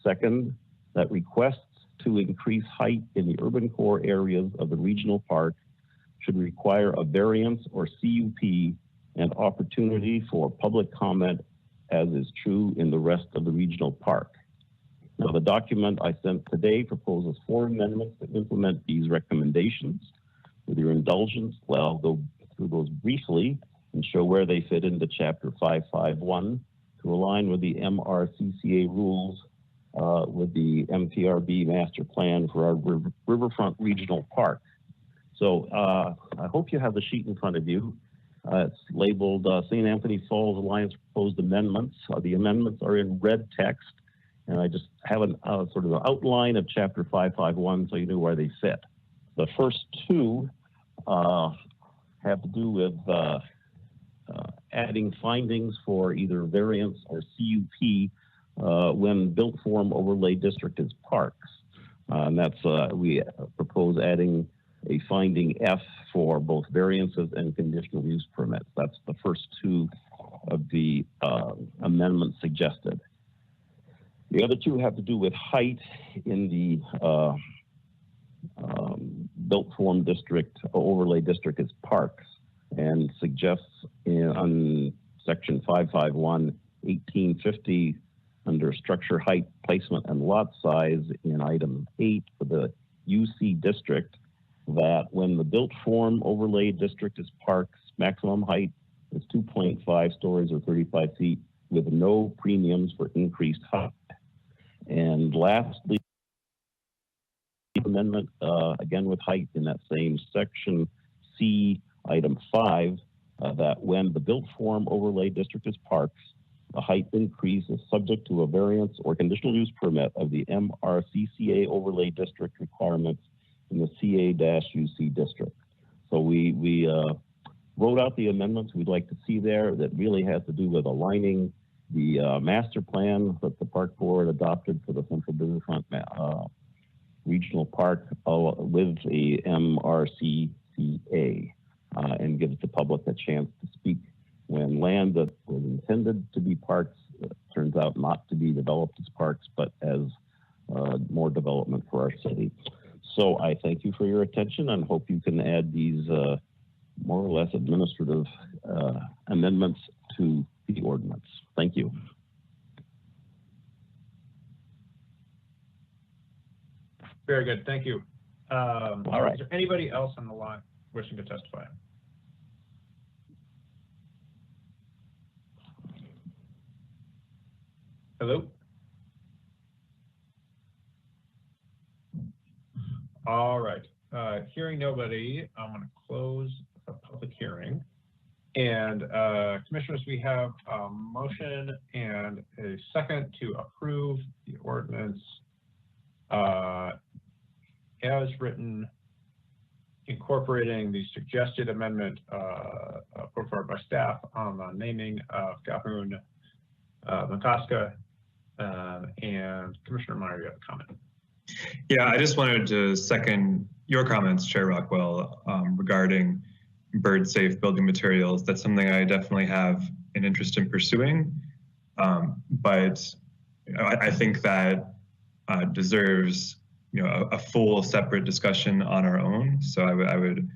Second, that requests to increase height in the urban core areas of the regional park should require a variance or CUP and opportunity for public comment, as is true in the rest of the regional park. Now, the document I sent today proposes 4 amendments to implement these recommendations. With your indulgence, well, I'll go through those briefly and show where they fit into Chapter 551 to align with the MRCCA rules with the MPRB master plan for our Riverfront Regional Park. So I hope you have the sheet in front of you. It's labeled St. Anthony Falls Alliance Proposed Amendments. The amendments are in red text, and I just have an sort of an outline of Chapter 551 so you know where they fit. The first 2 have to do with adding findings for either variance or CUP when built form overlay district is parks. And that's, we propose adding a finding F for both variances and conditional use permits. That's the first 2 of the amendments suggested. The other 2 have to do with height in the built form district, overlay district as parks, and suggests on section 551, 1850, under structure height, placement, and lot size in item 8 for the UC district, that when the built form overlay district is parks, maximum height is 2.5 stories or 35 feet with no premiums for increased height. And lastly, amendment, again with height in that same section C, item 5, that when the built form overlay district is parks, the height increase is subject to a variance or conditional use permit of the MRCCA overlay district requirements in the CA-UC district. So we wrote out the amendments we'd like to see there that really has to do with aligning the master plan that the Park Board adopted for the Central Business Front Regional Park with the MRCCA and gives the public a chance to speak when land that was intended to be parks turns out not to be developed as parks, but as more development for our city. So I thank you for your attention and hope you can add these more or less administrative amendments to the ordinance. Thank you. Very good, thank you. All right. Is there anybody else on the line wishing to testify? Hello? All right, hearing nobody, I'm going to close the And commissioners, we have a motion and a second to approve the ordinance as written, incorporating the suggested amendment put forward by staff on the naming of Calhoun McCoska. And Commissioner Meyer, you have a comment. Yeah, I just wanted to second your comments, Chair Rockwell, regarding bird safe building materials. That's something I definitely have an interest in pursuing, but I think that deserves a full separate discussion on our own. So I would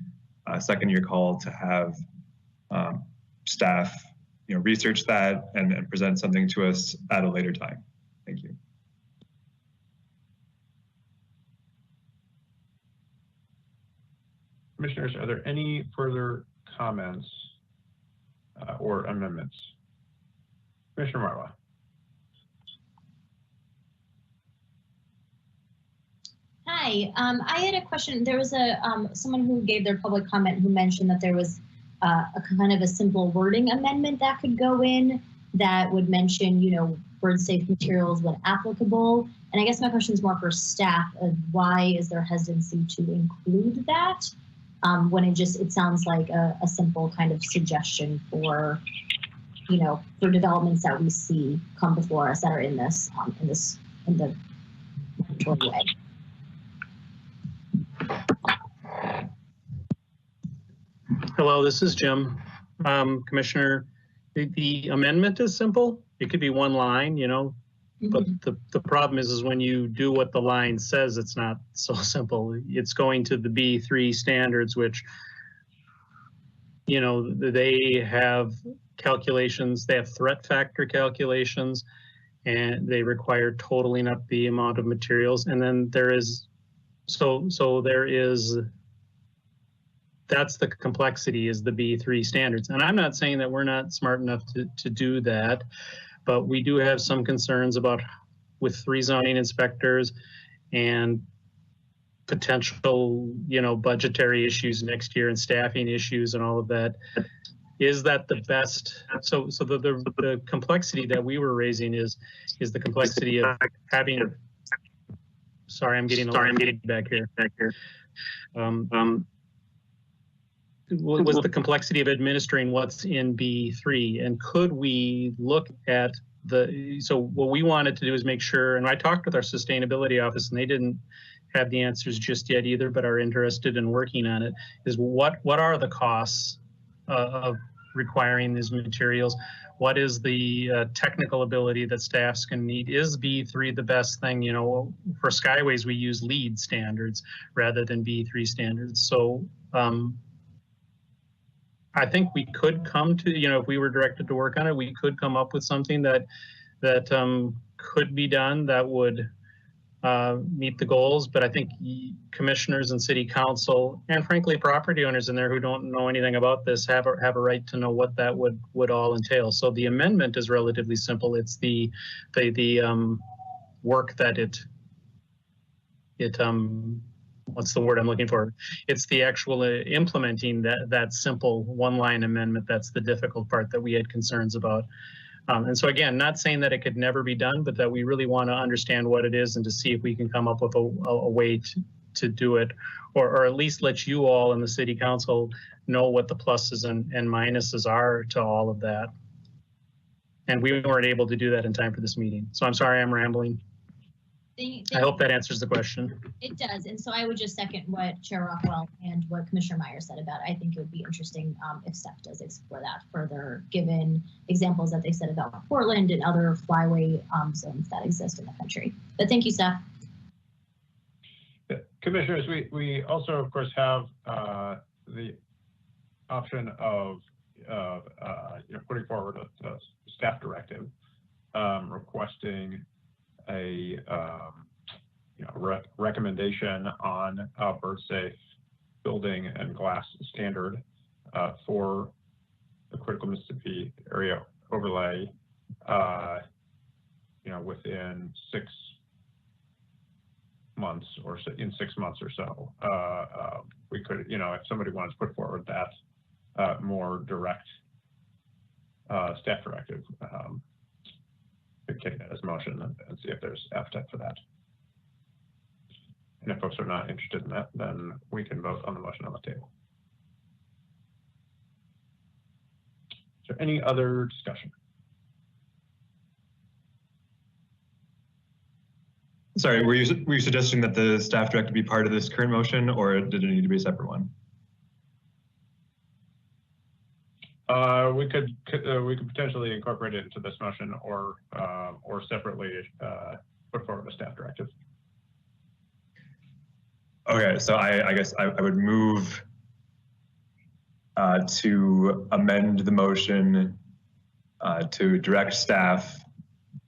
second your call to have staff research that and present something to us at a later time. Thank you. Commissioners, are there any further comments or amendments? Commissioner Marwa. Hi, I had a question. There was someone who gave their public comment who mentioned that there was a kind of a simple wording amendment that could go in that would mention, bird safe materials when applicable. And I guess my question is more for staff of why is there hesitancy to include that when it sounds like a simple kind of suggestion for, for developments that we see come before us that are in the way. Hello, this is Jim. Commissioner, the amendment is simple. It could be one line, but the problem is when you do what the line says, it's not so simple. It's going to the B3 standards, which, they have calculations, they have threat factor calculations, and they require totaling up the amount of materials. And then there is, that's the complexity, is the B3 standards. And I'm not saying that we're not smart enough to do that, but we do have some concerns about with 3 zoning inspectors and potential, budgetary issues next year and staffing issues and all of that. Is that the best? So the complexity that we were raising is the complexity of having. Sorry, I'm getting back here. Was the complexity of administering what's in B3, and could we look at so what we wanted to do is make sure, and I talked with our sustainability office and they didn't have the answers just yet either, but are interested in working on it, is what are the costs of requiring these materials? What is the technical ability that staff's can need? Is B3 the best thing? For Skyways, we use LEED standards rather than B3 standards. So I think we could come to, if we were directed to work on it, we could come up with something that could be done that would meet the goals. But I think commissioners and city council, and frankly, property owners in there who don't know anything about this have a right to know what that would all entail. So the amendment is relatively simple. It's the work that it what's the word I'm looking for? It's the actual implementing that simple one-line amendment that's the difficult part that we had concerns about. And so again, not saying that it could never be done, but that we really want to understand what it is and to see if we can come up with a way to do it, or at least let you all in the city council know what the pluses and minuses are to all of that. And we weren't able to do that in time for this meeting. So I'm sorry I'm rambling. I hope that answers the question. It does. And so I would just second what Chair Rockwell and what Commissioner Meyer said about it. I think it would be interesting if staff does explore that further, given examples that they said about Portland and other flyway zones that exist in the country. But thank you, staff. Commissioners, we also, of course, have the option of putting forward a staff directive requesting a recommendation on a bird safe building and glass standard for the critical Mississippi area overlay, within 6 months or so, in 6 months or so. We could, if somebody wants to put forward that more direct staff directive. We can take that as a motion and see if there's appetite for that. And if folks are not interested in that, then we can vote on the motion on the table. Is there any other discussion? Sorry, were you suggesting that the staff directive be part of this current motion, or did it need to be a separate one? We could potentially incorporate it into this motion, or separately put forward a staff directive. Okay, so I guess I would move to amend the motion to direct staff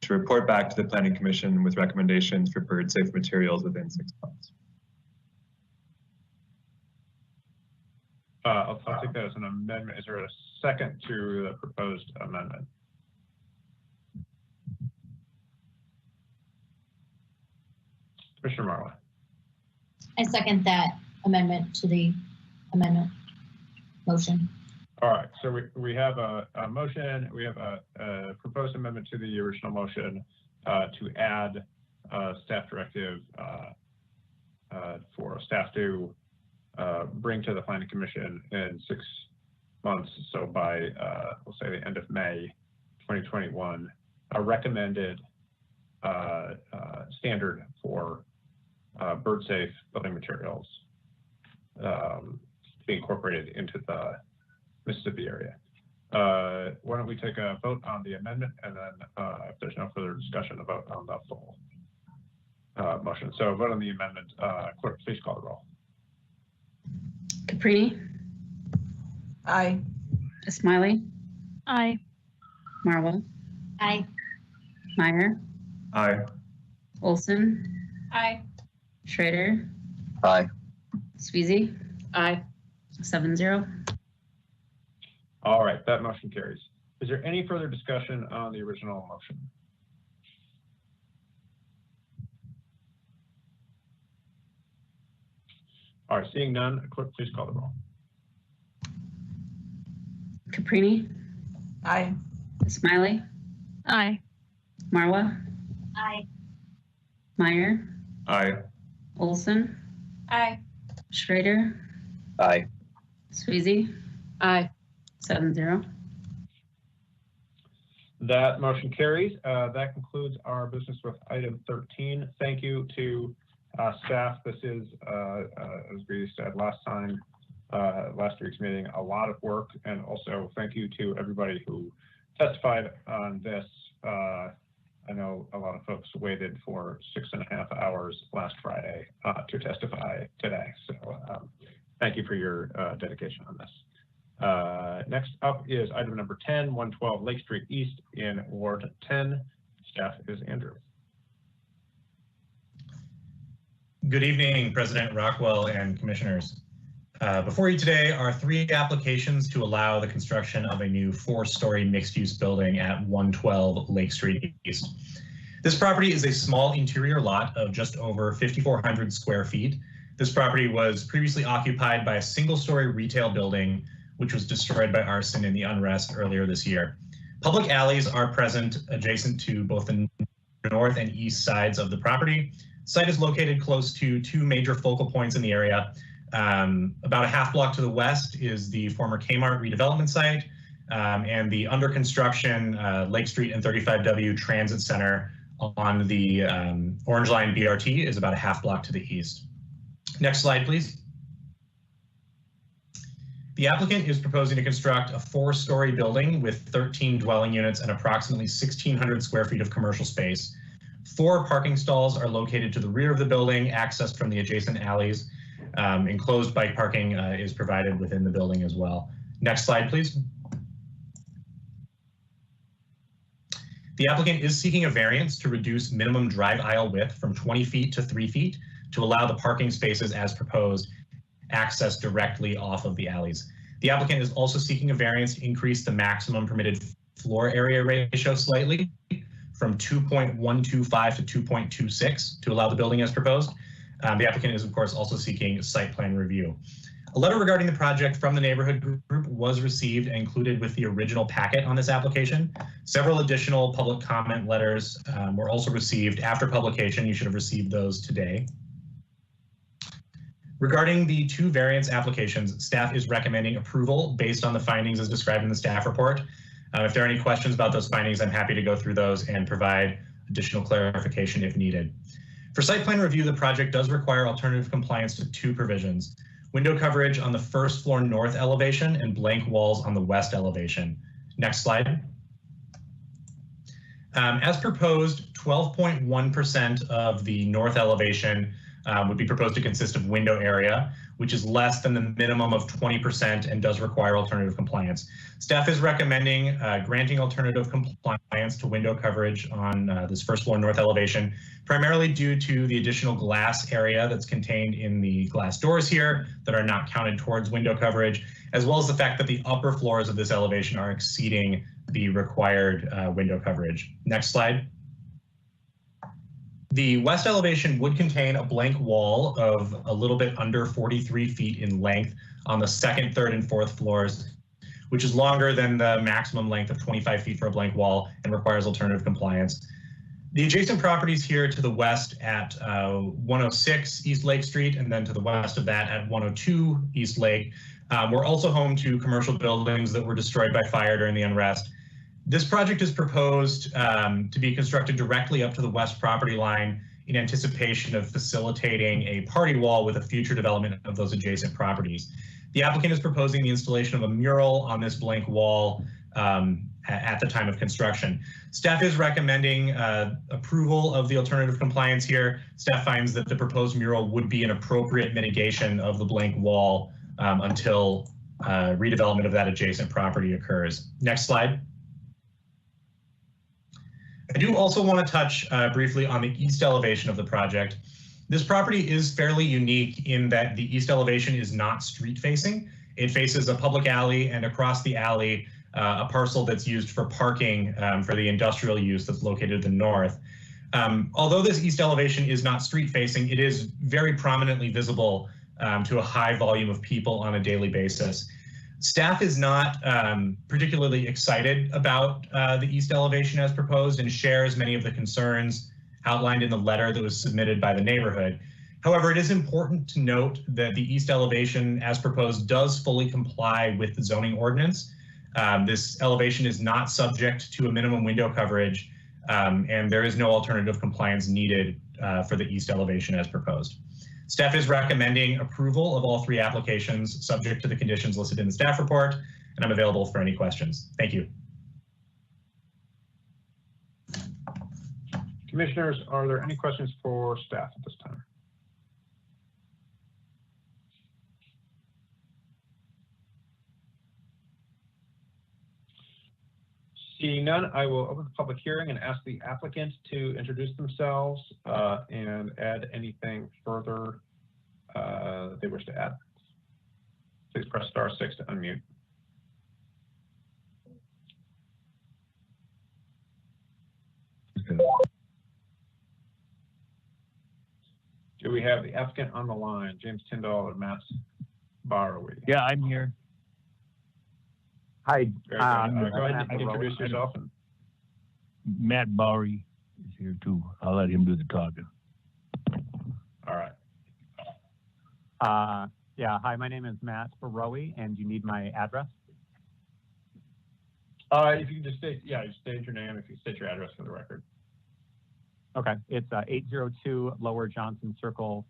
to report back to the Planning Commission with recommendations for bird safe materials within 6 months. I'll take that as an amendment. Is there a second to the proposed amendment? Commissioner Marla. I second that amendment to the amendment motion. All right, so we have a motion, we have a proposed amendment to the original motion to add staff directive for staff to bring to the Planning Commission in 6 months. So by, we'll say the end of May 2021, a recommended standard for bird safe building materials to be incorporated into the Mississippi area. Why don't we take a vote on the amendment, and then if there's no further discussion, a vote on the full motion. So vote on the amendment. Clerk, please call the roll. Caprini? Aye. Smiley? Aye. Marwell? Aye. Meyer? Aye. Olson? Aye. Schrader? Aye. Sweezy? Aye. 7-0. All right, that motion carries. Is there any further discussion on the original motion? All right, seeing none, clerk, please call the roll. Caprini? Aye. Smiley? Aye. Marwa? Aye. Meyer? Aye. Olson? Aye. Schrader? Aye. Sweezy? Aye. 7-0. That motion carries. That concludes our business with item 13. Thank you to staff. This is, as we said last week's meeting, a lot of work, and also thank you to everybody who testified on this. I know a lot of folks waited for 6.5 hours last Friday to testify today. So thank you for your dedication on this. Next up is item number 10, 112 Lake Street East in Ward 10. Staff is Andrew. Good evening, President Rockwell and commissioners. Before you today are 3 applications to allow the construction of a new 4-story mixed-use building at 112 Lake Street East. This property is a small interior lot of just over 5,400 square feet. This property was previously occupied by a single-story retail building, which was destroyed by arson in the unrest earlier this year. Public alleys are present adjacent to both the north and east sides of the property. Site is located close to 2 major focal points in the area. About a half block to the west is the former Kmart redevelopment site, and the under construction Lake Street and 35W Transit Center on the Orange Line BRT is about a half block to the east. Next slide, please. The applicant is proposing to construct a 4-story building with 13 dwelling units and approximately 1,600 square feet of commercial space. 4 parking stalls are located to the rear of the building, accessed from the adjacent alleys. Enclosed bike parking is provided within the building as well. Next slide, please. The applicant is seeking a variance to reduce minimum drive aisle width from 20 feet to 3 feet to allow the parking spaces as proposed access directly off of the alleys. The applicant is also seeking a variance to increase the maximum permitted floor area ratio slightly from 2.125 to 2.26 to allow the building as proposed. The applicant is, of course, also seeking site plan review. A letter regarding the project from the neighborhood group was received and included with the original packet on this application. Several additional public comment letters were also received after publication. You should have received those today. Regarding the 2 variance applications, staff is recommending approval based on the findings as described in the staff report. If there are any questions about those findings, I'm happy to go through those and provide additional clarification if needed. For site plan review, the project does require alternative compliance to 2 provisions: window coverage on the first floor north elevation and blank walls on the west elevation. Next slide. As proposed, 12.1% of the north elevation would be proposed to consist of window area, which is less than the minimum of 20% and does require alternative compliance. Staff is recommending granting alternative compliance to window coverage on this first floor north elevation, primarily due to the additional glass area that's contained in the glass doors here that are not counted towards window coverage, as well as the fact that the upper floors of this elevation are exceeding the required window coverage. Next slide. The west elevation would contain a blank wall of a little bit under 43 feet in length on the 2nd, 3rd, and 4th floors, which is longer than the maximum length of 25 feet for a blank wall and requires alternative compliance. The adjacent properties here to the west at 106 East Lake Street, and then to the west of that at 102 East Lake, were also home to commercial buildings that were destroyed by fire during the unrest. This project is proposed to be constructed directly up to the west property line in anticipation of facilitating a party wall with a future development of those adjacent properties. The applicant is proposing the installation of a mural on this blank wall at the time of construction. Staff is recommending approval of the alternative compliance here. Staff finds that the proposed mural would be an appropriate mitigation of the blank wall until redevelopment of that adjacent property occurs. Next slide. I do also want to touch briefly on the east elevation of the project. This property is fairly unique in that the east elevation is not street facing. It faces a public alley, and across the alley, a parcel that's used for parking for the industrial use that's located to the north. Although this east elevation is not street facing, it is very prominently visible to a high volume of people on a daily basis. Staff is not particularly excited about the east elevation as proposed and shares many of the concerns outlined in the letter that was submitted by the neighborhood. However, it is important to note that the east elevation as proposed does fully comply with the zoning ordinance. This elevation is not subject to a minimum window coverage, and there is no alternative compliance needed for the east elevation as proposed. Staff is recommending approval of all 3 applications subject to the conditions listed in the staff report, and I'm available for any questions. Thank you. Commissioners, are there any questions for staff at this time? Seeing none, I will open the public hearing and ask the applicant to introduce themselves and add anything further that they wish to add. Please press *6 to unmute. Do we have the applicant on the line? James Tyndall or Matt Brewery? Yeah, I'm here. Hi. Go ahead and introduce yourself. Matt Brewery is here too. I'll let him do the talking. All right. Yeah, hi, my name is Matt Brewery, and you need my address? If you can just state, just state your name, if you state your address for the record. Okay, it's 802 Lower Johnson Circle,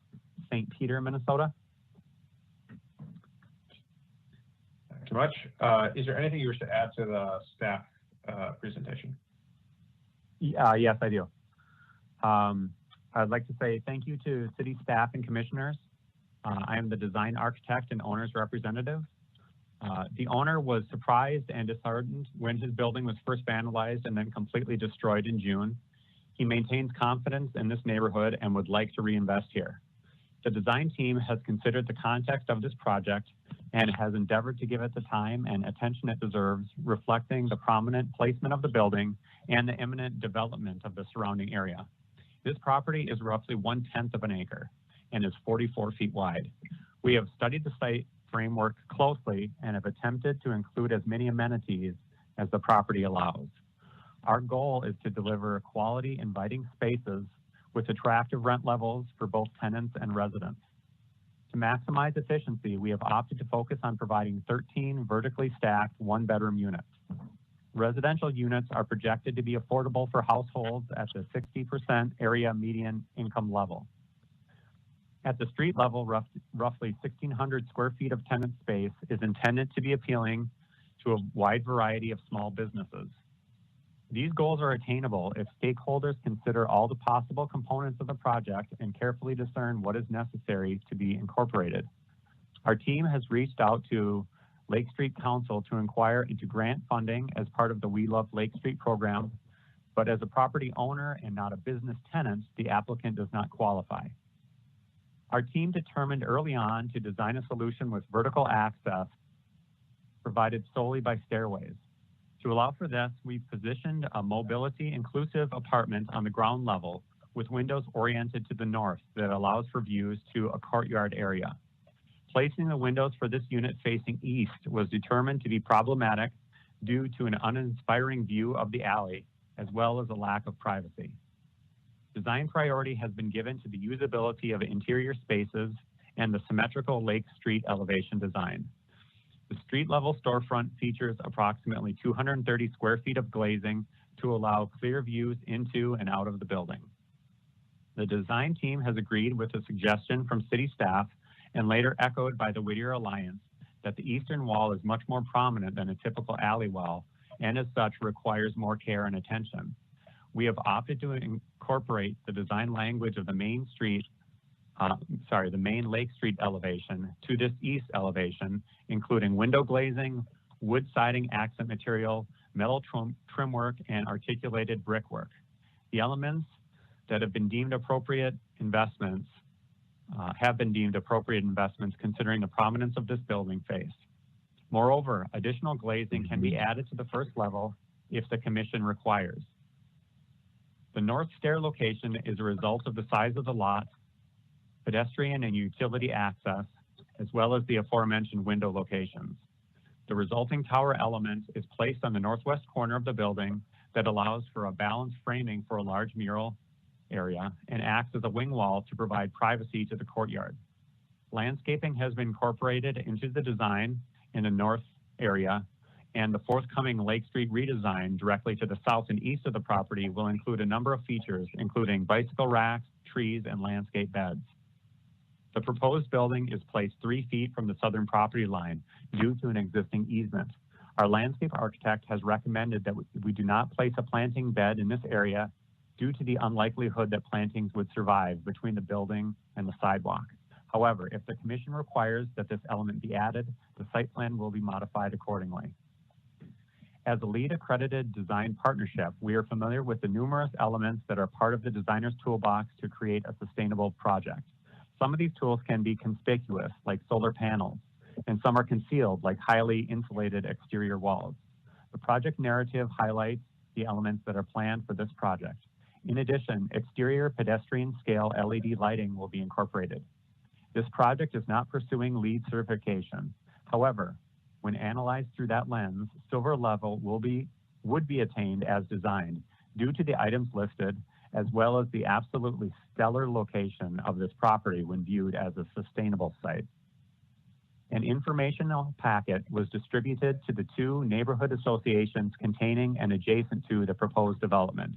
St. Peter, Minnesota. Thank you much. Is there anything you wish to add to the staff presentation? Yes, I do. I'd like to say thank you to city staff and commissioners. I am the design architect and owner's representative. The owner was surprised and disheartened when his building was first vandalized and then completely destroyed in June. He maintains confidence in this neighborhood and would like to reinvest here. The design team has considered the context of this project and has endeavored to give it the time and attention it deserves, reflecting the prominent placement of the building and the imminent development of the surrounding area. This property is roughly 1/10 of an acre and is 44 feet wide. We have studied the site framework closely and have attempted to include as many amenities as the property allows. Our goal is to deliver quality, inviting spaces with attractive rent levels for both tenants and residents. To maximize efficiency, we have opted to focus on providing 13 vertically stacked one-bedroom units. Residential units are projected to be affordable for households at the 60% area median income level. At the street level, roughly 1,600 square feet of tenant space is intended to be appealing to a wide variety of small businesses. These goals are attainable if stakeholders consider all the possible components of the project and carefully discern what is necessary to be incorporated. Our team has reached out to Lake Street Council to inquire into grant funding as part of the We Love Lake Street program, but as a property owner and not a business tenant, the applicant does not qualify. Our team determined early on to design a solution with vertical access provided solely by stairways. To allow for this, we've positioned a mobility-inclusive apartment on the ground level with windows oriented to the north that allows for views to a courtyard area. Placing the windows for this unit facing east was determined to be problematic due to an uninspiring view of the alley, as well as a lack of privacy. Design priority has been given to the usability of interior spaces and the symmetrical Lake Street elevation design. The street level storefront features approximately 230 square feet of glazing to allow clear views into and out of the building. The design team has agreed with a suggestion from city staff and later echoed by the Whittier Alliance that the eastern wall is much more prominent than a typical alley wall and as such requires more care and attention. We have opted to incorporate the design language of the main Lake Street elevation to this east elevation, including window glazing, wood siding accent material, metal trim work, and articulated brickwork. The elements that have been deemed appropriate investments considering the prominence of this building face. Moreover, additional glazing can be added to the first level if the commission requires. The north stair location is a result of the size of the lot, pedestrian and utility access, as well as the aforementioned window locations. The resulting tower element is placed on the northwest corner of the building that allows for a balanced framing for a large mural area and acts as a wing wall to provide privacy to the courtyard. Landscaping has been incorporated into the design in the north area, and the forthcoming Lake Street redesign directly to the south and east of the property will include a number of features, including bicycle racks, trees, and landscape beds. The proposed building is placed 3 feet from the southern property line due to an existing easement. Our landscape architect has recommended that we do not place a planting bed in this area due to the unlikelihood that plantings would survive between the building and the sidewalk. However, if the commission requires that this element be added, the site plan will be modified accordingly. As a LEED accredited design partnership, we are familiar with the numerous elements that are part of the designer's toolbox to create a sustainable project. Some of these tools can be conspicuous, like solar panels, and some are concealed, like highly insulated exterior walls. The project narrative highlights the elements that are planned for this project. In addition, exterior pedestrian scale LED lighting will be incorporated. This project is not pursuing LEED certification. However, when analyzed through that lens, silver level would be attained as designed due to the items listed, as well as the absolutely stellar location of this property when viewed as a sustainable site. An informational packet was distributed to the 2 neighborhood associations containing and adjacent to the proposed development.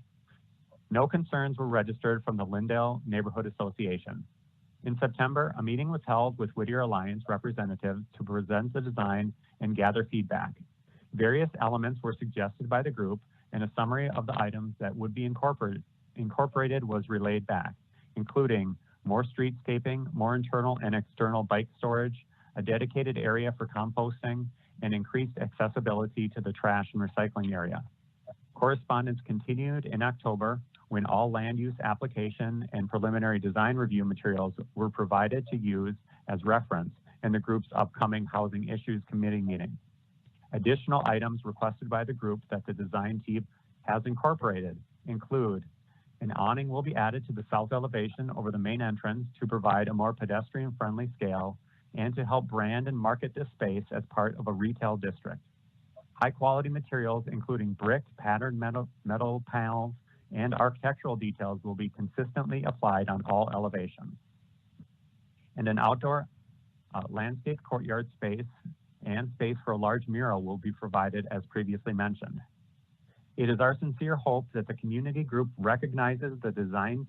No concerns were registered from the Lindale Neighborhood Association. In September, a meeting was held with Whittier Alliance representatives to present the design and gather feedback. Various elements were suggested by the group, and a summary of the items that would be incorporated was relayed back, including more streetscaping, more internal and external bike storage, a dedicated area for composting, and increased accessibility to the trash and recycling area. Correspondence continued in October when all land use application and preliminary design review materials were provided to use as reference in the group's upcoming Housing Issues Committee meeting. Additional items requested by the group that the design team has incorporated include an awning will be added to the south elevation over the main entrance to provide a more pedestrian-friendly scale. and to help brand and market this space as part of a retail district. High quality materials, including brick, patterned metal panels, and architectural details will be consistently applied on all elevations. And an outdoor landscape courtyard space and space for a large mural will be provided as previously mentioned. It is our sincere hope that the community group recognizes the design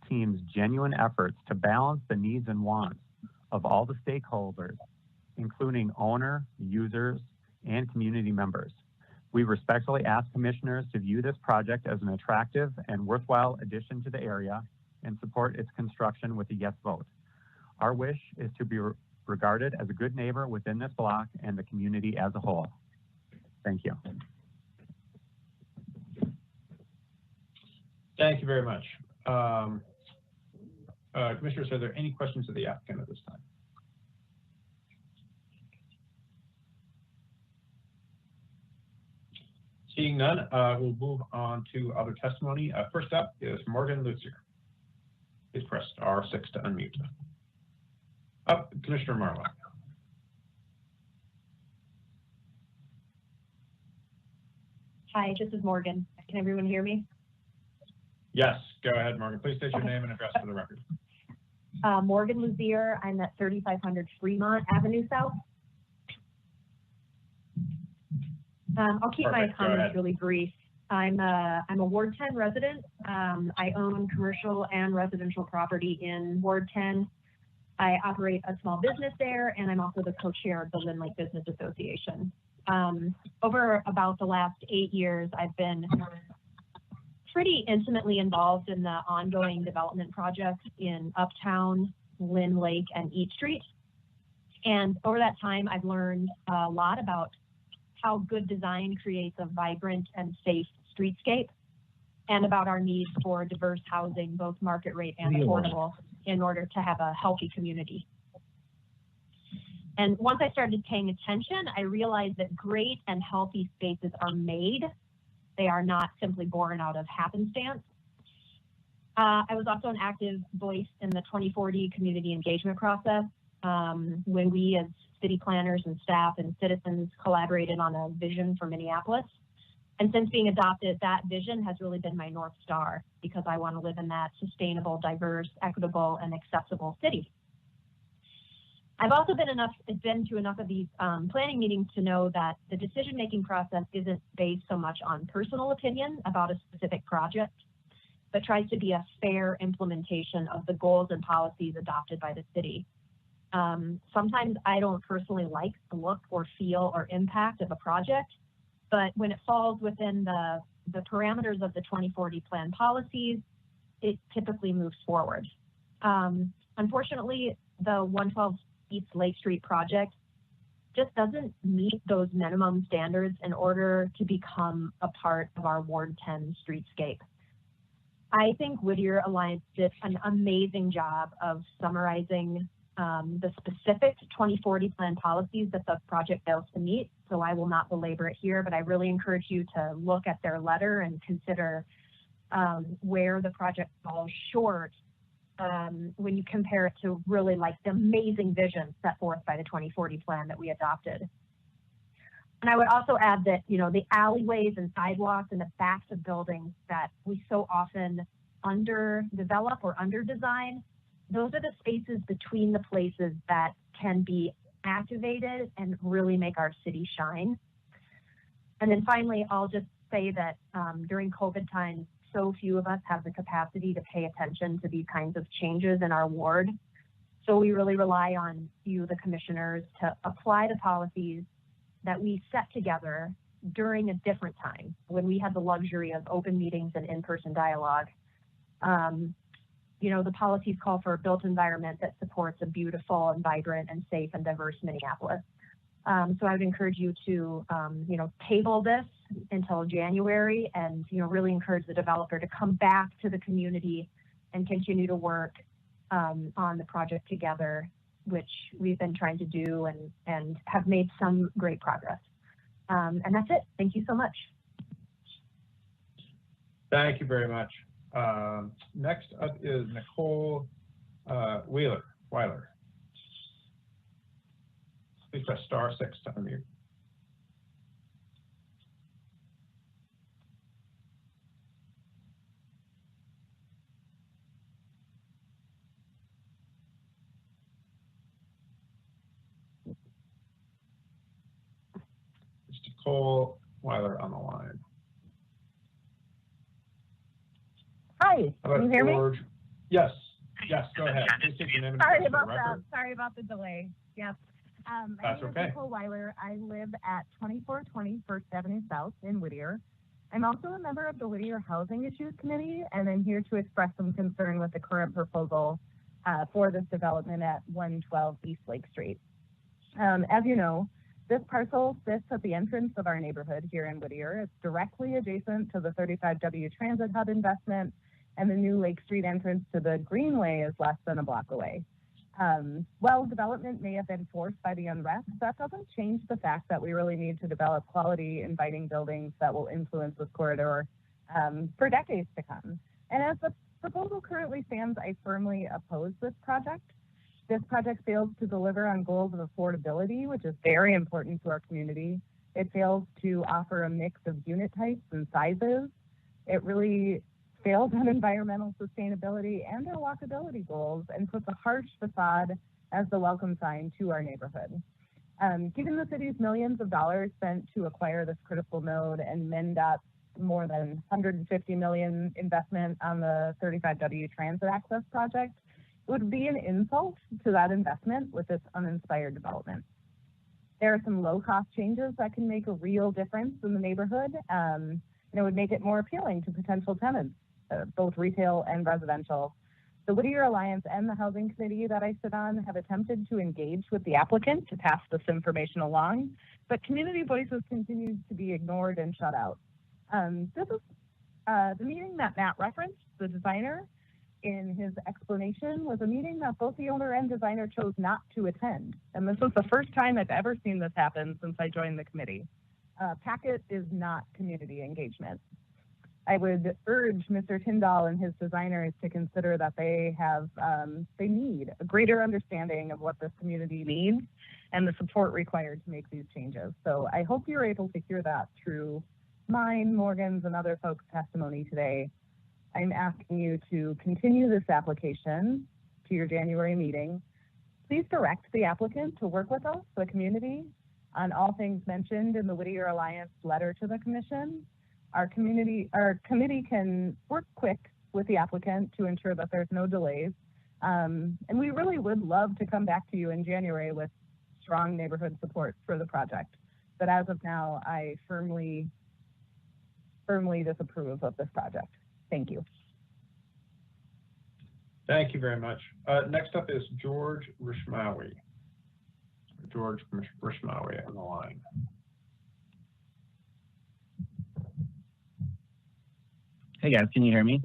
team's genuine efforts to balance the needs and wants of all the stakeholders, including owner, users, and community members. We respectfully ask commissioners to view this project as an attractive and worthwhile addition to the area and support its construction with a yes vote. Our wish is to be regarded as a good neighbor within this block and the community as a whole. Thank you. Thank you very much. Commissioners, are there any questions of the applicant at this time? Seeing none, we'll move on to other testimony. First up is Morgan Lucier. Please press star 6 to unmute. Commissioner Marlowe. Hi, this is Morgan. Can everyone hear me? Yes, go ahead, Morgan. Please state your name and address for the record. Morgan Luzier. I'm at 3500 Fremont Avenue South. I'll keep my comments really brief. I'm a Ward 10 resident. I own commercial and residential property in Ward 10. I operate a small business there, and I'm also the co-chair of the Lynn Lake Business Association. Over about the last 8 years, I've been pretty intimately involved in the ongoing development projects in Uptown, Lynn Lake, and Eat Street. And over that time, I've learned a lot about how good design creates a vibrant and safe streetscape, and about our need for diverse housing, both market rate and affordable, in order to have a healthy community. And once I started paying attention, I realized that great and healthy spaces are made. They are not simply born out of happenstance. I was also an active voice in the 2040 community engagement process, when we as city planners and staff and citizens collaborated on a vision for Minneapolis. And since being adopted, that vision has really been my North Star, because I want to live in that sustainable, diverse, equitable, and accessible city. I've also been to enough of these planning meetings to know that the decision-making process isn't based so much on personal opinion about a specific project, but tries to be a fair implementation of the goals and policies adopted by the city. Sometimes I don't personally like the look or feel or impact of a project, but when it falls within the parameters of the 2040 plan policies, it typically moves forward. Unfortunately, the 112 East Lake Street project just doesn't meet those minimum standards in order to become a part of our Ward 10 streetscape. I think Whittier Alliance did an amazing job of summarizing the specific 2040 plan policies that the project fails to meet, so I will not belabor it here, but I really encourage you to look at their letter and consider where the project falls short when you compare it to really like the amazing vision set forth by the 2040 plan that we adopted. And I would also add that, you know, the alleyways and sidewalks and the backs of buildings that we so often underdevelop or underdesign, those are the spaces between the places that can be activated and really make our city shine. And then finally, I'll just say that during COVID times, so few of us have the capacity to pay attention to these kinds of changes in our ward. So we really rely on you, the commissioners, to apply the policies that we set together during a different time when we had the luxury of open meetings and in-person dialogue. You know, the policies call for a built environment that supports a beautiful and vibrant and safe and diverse Minneapolis. So I would encourage you to, you know, table this until January and, you know, really encourage the developer to come back to the community and continue to work on the project together, which we've been trying to do and have made some great progress. And that's it. Thank you so much. Thank you very much. Next up is Nicole Weiler. please press *6 to unmute. Mr. Cole Weiler on the line. Hi, can you hear me? Yes, go ahead. Please state your name and Sorry address for the about that. record. Sorry about the delay. Yes. My That's name okay. is Nicole Weiler. I live at 2420 First Avenue South in Whittier. I'm also a member of the Whittier Housing Issues Committee, and I'm here to express some concern with the current proposal for this development at 112 East Lake Street. As you know, this parcel sits at the entrance of our neighborhood here in Whittier. It's directly adjacent to the 35W Transit Hub investment, and the new Lake Street entrance to the Greenway is less than a block away. While development may have been forced by the unrest, that doesn't change the fact that we really need to develop quality, inviting buildings that will influence this corridor for decades to come. And as the proposal currently stands, I firmly oppose this project. This project fails to deliver on goals of affordability, which is very important to our community. It fails to offer a mix of unit types and sizes. It really fails on environmental sustainability and our walkability goals, and puts a harsh facade as the welcome sign to our neighborhood. Given the city's millions of dollars spent to acquire this critical node and MnDOT's more than $150 million investment on the 35W Transit Access project, it would be an insult to that investment with this uninspired development. There are some low-cost changes that can make a real difference in the neighborhood, and it would make it more appealing to potential tenants, both retail and residential. The Whittier Alliance and the Housing Committee that I sit on have attempted to engage with the applicant to pass this information along, but community voices continue to be ignored and shut out. This is the meeting that Matt referenced, the designer, in his explanation, was a meeting that both the owner and designer chose not to attend. And this was the first time I've ever seen this happen since I joined the committee. Packet is not community engagement. I would urge Mr. Tyndall and his designers to consider that they need a greater understanding of what this community needs and the support required to make these changes. So I hope you're able to hear that through mine, Morgan's, and other folks' testimony today. I'm asking you to continue this application to your January meeting. Please direct the applicant to work with us, the community, on all things mentioned in the Whittier Alliance letter to the commission. Our committee can work quick with the applicant to ensure that there's no delays. And we really would love to come back to you in January with strong neighborhood support for the project. But as of now, I firmly disapprove of this project. Thank you. Thank you very much. Next up is George Rishmawi. George Rishmawi on the line. Hey guys, can you hear me?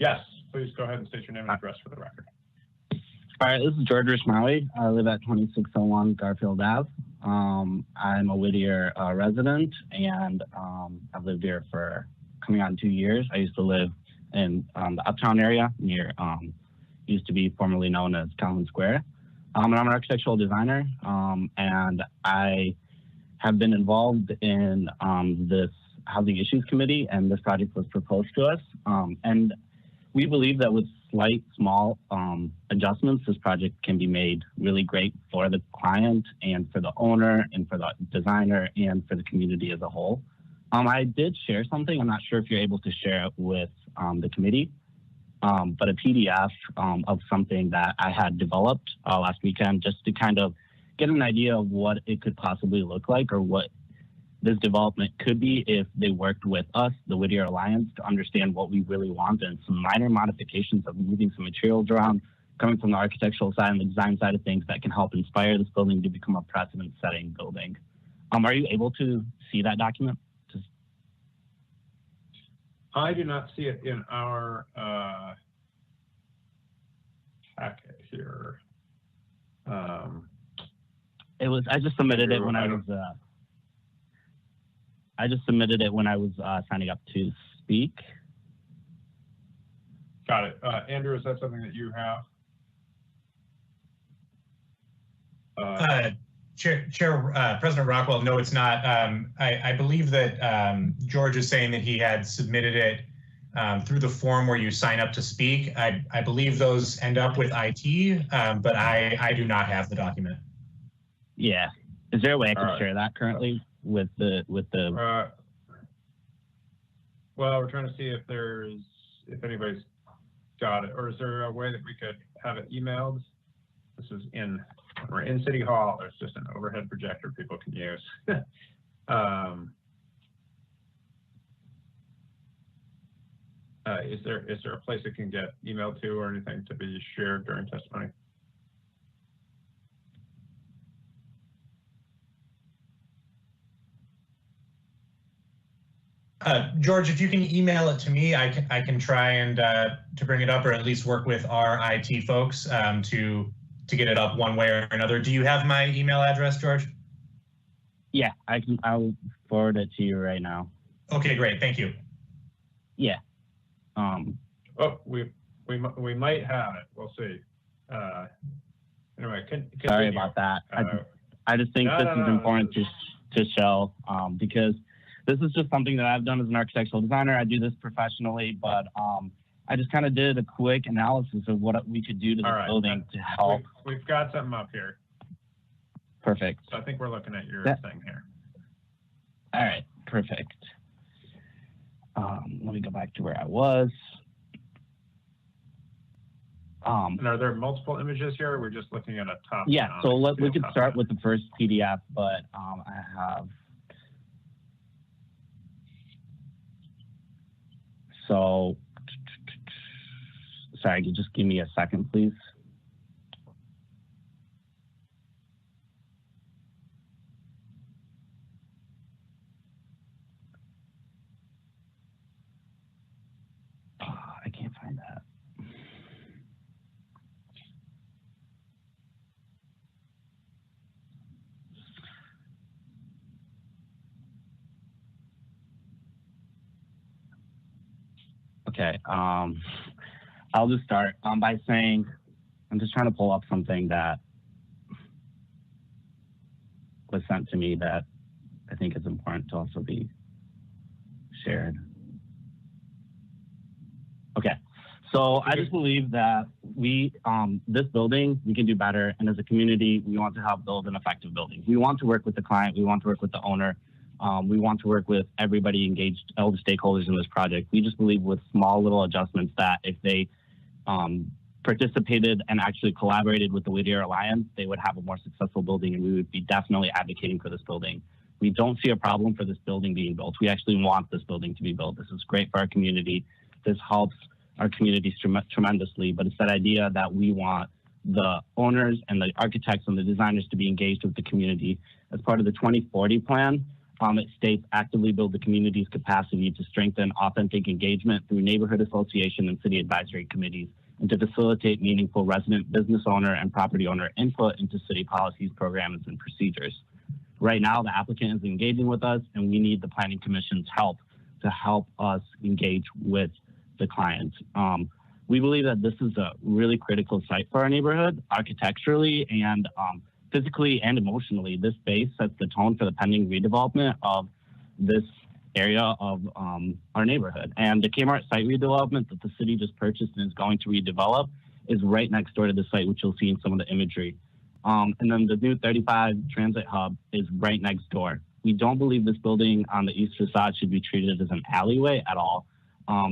Yes, please go ahead and state your name and address for the record. All right, this is George Rishmawi. I live at 2601 Garfield Ave. I'm a Whittier resident, and I've lived here for coming on 2 years. I used to live in the Uptown area near, used to be formerly known as Calhoun Square. And I'm an architectural designer, and I have been involved in this Housing Issues Committee, and this project was proposed to us. And we believe that with slight, small adjustments, this project can be made really great for the client and for the owner and for the designer and for the community as a whole. I did share something. I'm not sure if you're able to share it with the committee, but a PDF of something that I had developed last weekend just to kind of get an idea of what it could possibly look like or what this development could be if they worked with us, the Whittier Alliance, to understand what we really want and some minor modifications of moving some materials around, coming from the architectural side and the design side of things that can help inspire this building to become a precedent-setting building. Are you able to see that document? I do not see it in our packet here. I just submitted it when I was. I just submitted it when I was signing up to speak. Got it. Andrew, is that something that you have? President Rockwell, no, it's not. I believe that George is saying that he had submitted it through the form where you sign up to speak. I believe those end up with IT, but I do not have the document. Yeah. Is there a way I can share that currently with the? Well, we're trying to see if anybody's got it, or is there a way that we could have it emailed? We're in City Hall. There's just an overhead projector people can use. Is there a place it can get emailed to or anything to be shared during testimony? George, if you can email it to me, I can try and to bring it up, or at least work with our IT folks to get it up one way or another. Do you have my email address, George? Yeah, I'll forward it to you right now. Okay, great. Thank you. Yeah. We might have it. We'll see. Anyway, sorry about that. I just think this is important to show because this is just something that I've done as an architectural designer. I do this professionally, but I just kind of did a quick analysis of what we could do to the building to help. We've got something up here. Perfect. So I think we're looking at your thing here. All right, perfect. Let me go back to where I was. And are there multiple images here? Or we're just looking at a top. Yeah, so we could start with the first PDF, but I have. So, sorry, could you just give me a second, please? I can't find that. Okay, I'll just start by saying, I'm just trying to pull up something that was sent to me that I think is important to also be shared. Okay, so I just believe that this building, we can do better. And as a community, we want to help build an effective building. We want to work with the client. We want to work with the owner. We want to work with everybody engaged, all the stakeholders in this project. We just believe with small little adjustments that if they participated and actually collaborated with the Whittier Alliance, they would have a more successful building, and we would be definitely advocating for this building. We don't see a problem for this building being built. We actually want this building to be built. This is great for our community. This helps our communities tremendously, but it's that idea that we want the owners and the architects and the designers to be engaged with the community. As part of the 2040 plan, it states actively build the community's capacity to strengthen authentic engagement through neighborhood association and city advisory committees, and to facilitate meaningful resident, business owner, and property owner input into city policies, programs, and procedures. Right now, the applicant is engaging with us, and we need the Planning Commission's help to help us engage with the client. We believe that this is a really critical site for our neighborhood, architecturally and physically and emotionally. This space sets the tone for the pending redevelopment of this area of our neighborhood. And the Kmart site redevelopment that the city just purchased and is going to redevelop is right next door to the site, which you'll see in some of the imagery. And then the new 35 transit hub is right next door. We don't believe this building on the east facade should be treated as an alleyway at all.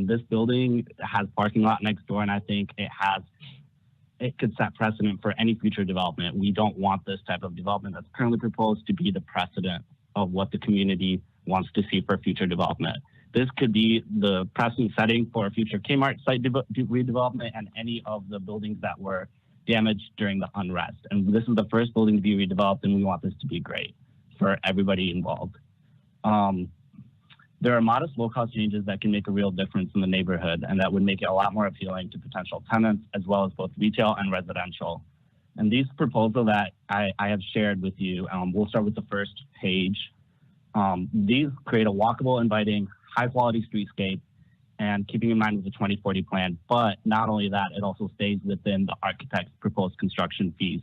This building has parking lot next door, and I think it could set precedent for any future development. We don't want this type of development that's currently proposed to be the precedent of what the community wants to see for future development. This could be the precedent setting for a future Kmart site redevelopment and any of the buildings that were damaged during the unrest. And this is the first building to be redeveloped, and we want this to be great for everybody involved. There are modest low-cost changes that can make a real difference in the neighborhood, and that would make it a lot more appealing to potential tenants, as well as both retail and residential. And these proposals that I have shared with you, we'll start with the first page. These create a walkable, inviting, high-quality streetscape, and keeping in mind with the 2040 plan. But not only that, it also stays within the architect's proposed construction fees.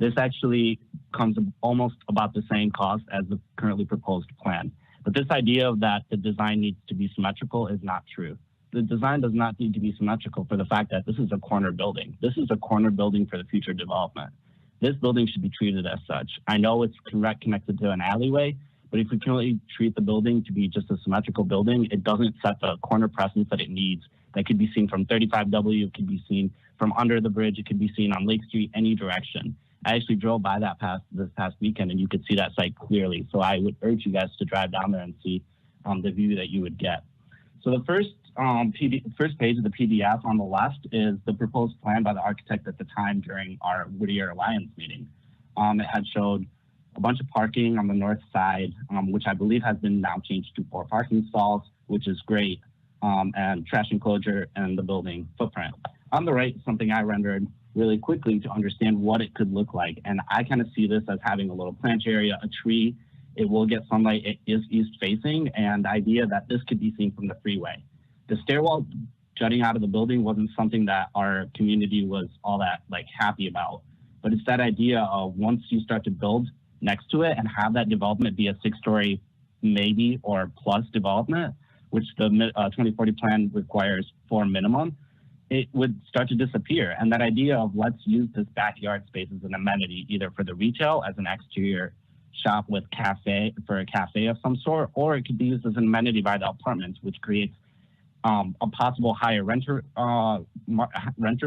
This actually comes almost about the same cost as the currently proposed plan. But this idea that the design needs to be symmetrical is not true. The design does not need to be symmetrical for the fact that this is a corner building. This is a corner building for the future development. This building should be treated as such. I know it's connected to an alleyway, but if we can only treat the building to be just a symmetrical building, it doesn't set the corner presence that it needs. That could be seen from 35W, it could be seen from under the bridge, it could be seen on Lake Street, any direction. I actually drove by that this past weekend and you could see that site clearly. So I would urge you guys to drive down there and see the view that you would get. So the first page of the PDF on the left is the proposed plan by the architect at the time during our Whittier Alliance meeting. It had showed a bunch of parking on the north side, which I believe has been now changed to 4 parking stalls, which is great, and trash enclosure and the building footprint. On the right, something I rendered really quickly to understand what it could look like. And I kind of see this as having a little plant area, a tree. It will get sunlight. It is east facing, and the idea that this could be seen from the freeway. The stairwell jutting out of the building wasn't something that our community was all that happy about. But it's that idea of once you start to build next to it and have that development be a 6-story maybe or plus development, which the 2040 plan requires 4 minimum, it would start to disappear. And that idea of let's use this backyard space as an amenity, either for the retail as an exterior shop with a cafe of some sort, or it could be used as an amenity by the apartments, which creates a possible higher renter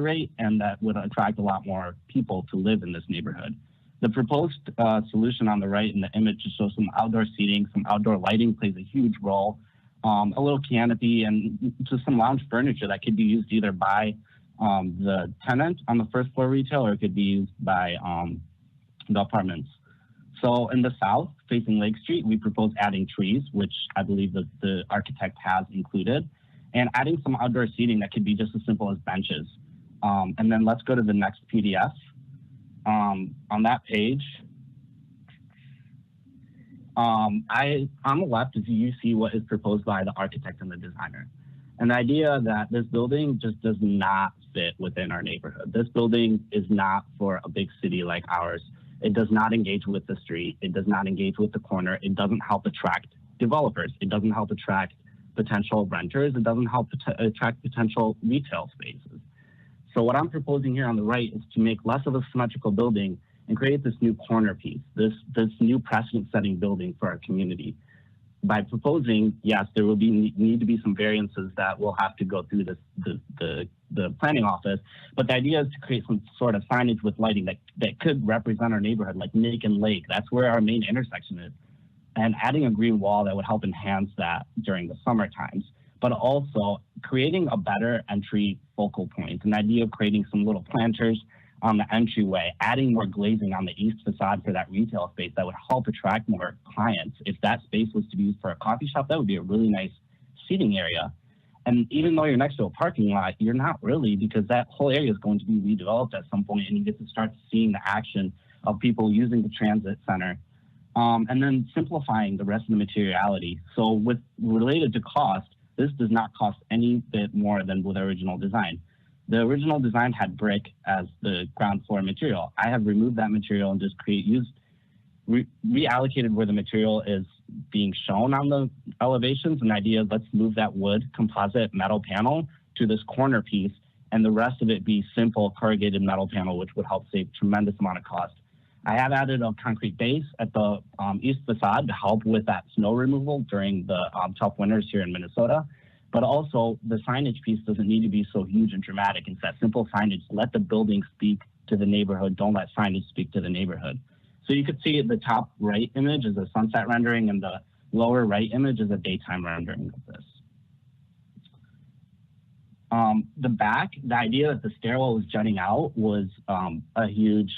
rate, and that would attract a lot more people to live in this neighborhood. The proposed solution on the right in the image shows some outdoor seating, some outdoor lighting plays a huge role. A little canopy and just some lounge furniture that could be used either by the tenant on the first floor retail, or it could be used by the apartments. So in the south, facing Lake Street, we propose adding trees, which I believe that the architect has included, and adding some outdoor seating that could be just as simple as benches. And then let's go to the next PDF. On that page, on the left is you see what is proposed by the architect and the designer. And the idea that this building just does not fit within our neighborhood. This building is not for a big city like ours. It does not engage with the street. It does not engage with the corner. It doesn't help attract developers. It doesn't help attract potential renters. It doesn't help attract potential retail spaces. So what I'm proposing here on the right is to make less of a symmetrical building and create this new corner piece, this new precedent-setting building for our community. By proposing, yes, there will need to be some variances that will have to go through the planning office, but the idea is to create some sort of signage with lighting that could represent our neighborhood, like Nick and Lake. That's where our main intersection is. And adding a green wall that would help enhance that during the summer times, but also creating a better entry focal point, an idea of creating some little planters on the entryway, adding more glazing on the east facade for that retail space that would help attract more clients. If that space was to be used for a coffee shop, that would be a really nice seating area. And even though you're next to a parking lot, you're not really, because that whole area is going to be redeveloped at some point, and you get to start seeing the action of people using the transit center. And then simplifying the rest of the materiality. So related to cost, this does not cost any bit more than with the original design. The original design had brick as the ground floor material. I have removed that material and just reallocated where the material is being shown on the elevations. An idea, let's move that wood composite metal panel to this corner piece, and the rest of it be simple corrugated metal panel, which would help save tremendous amount of cost. I have added a concrete base at the east facade to help with that snow removal during the tough winters here in Minnesota. But also, the signage piece doesn't need to be so huge and dramatic. It's that simple signage. Let the building speak to the neighborhood. Don't let signage speak to the neighborhood. So you could see the top right image is a sunset rendering, and the lower right image is a daytime rendering of this. The back, the idea that the stairwell was jutting out was a huge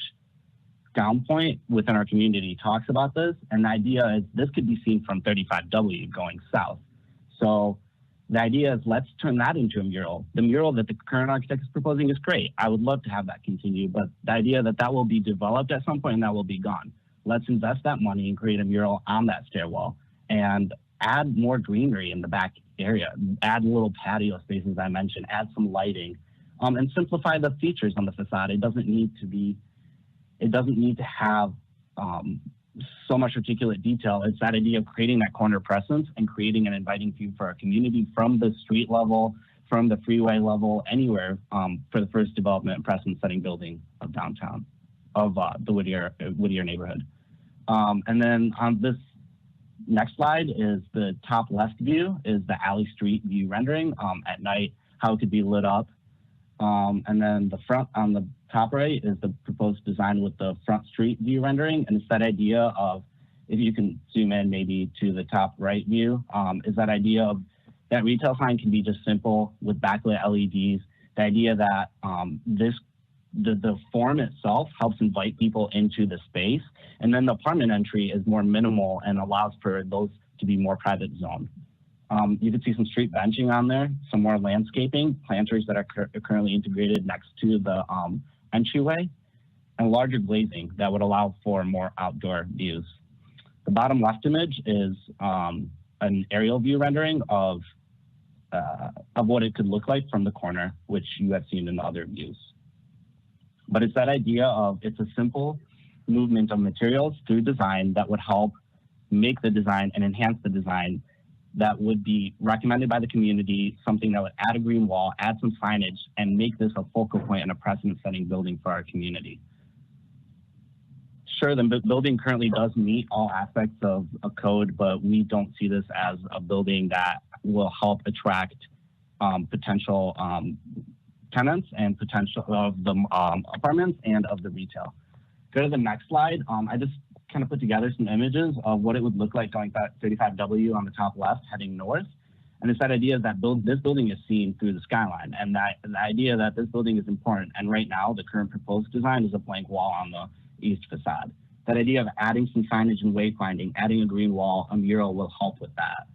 down point within our community. Talks about this, and the idea is this could be seen from 35W going south. So the idea is let's turn that into a mural. The mural that the current architect is proposing is great. I would love to have that continue, but the idea that that will be developed at some point and that will be gone. Let's invest that money and create a mural on that stairwell and add more greenery in the back area, add little patio spaces I mentioned, add some lighting, and simplify the features on the facade. It doesn't need to be it doesn't need to have so much articulate detail. It's that idea of creating that corner presence and creating an inviting view for our community from the street level, from the freeway level, anywhere for the first development and precedent setting building of downtown, of the Whittier neighborhood. And then on this next slide is the top left view is the alley street view rendering at night, how it could be lit up. And then the front on the top right is the proposed design with the front street view rendering. And it's that idea of, if you can zoom in maybe to the top right view, is that idea of that retail sign can be just simple with backlit LEDs. The idea that the form itself helps invite people into the space. And then the apartment entry is more minimal and allows for those to be more private zone. You can see some street benching on there, some more landscaping, planters that are currently integrated next to the entryway, and larger glazing that would allow for more outdoor views. The bottom left image is an aerial view rendering of what it could look like from the corner, which you have seen in the other views. But it's that idea of, it's a simple movement of materials through design that would help make the design and enhance the design that would be recommended by the community, something that would add a green wall, add some signage, and make this a focal point and a precedent-setting building for our community. Sure, the building currently does meet all aspects of a code, but we don't see this as a building that will help attract potential tenants and potential of the apartments and of the retail. Go to the next slide. I just kind of put together some images of what it would look like going back 35W on the top left heading north. And it's that idea that this building is seen through the skyline, and that the idea that this building is important. And right now, the current proposed design is a blank wall on the east facade. That idea of adding some signage and wayfinding, adding a green wall, a mural will help with that.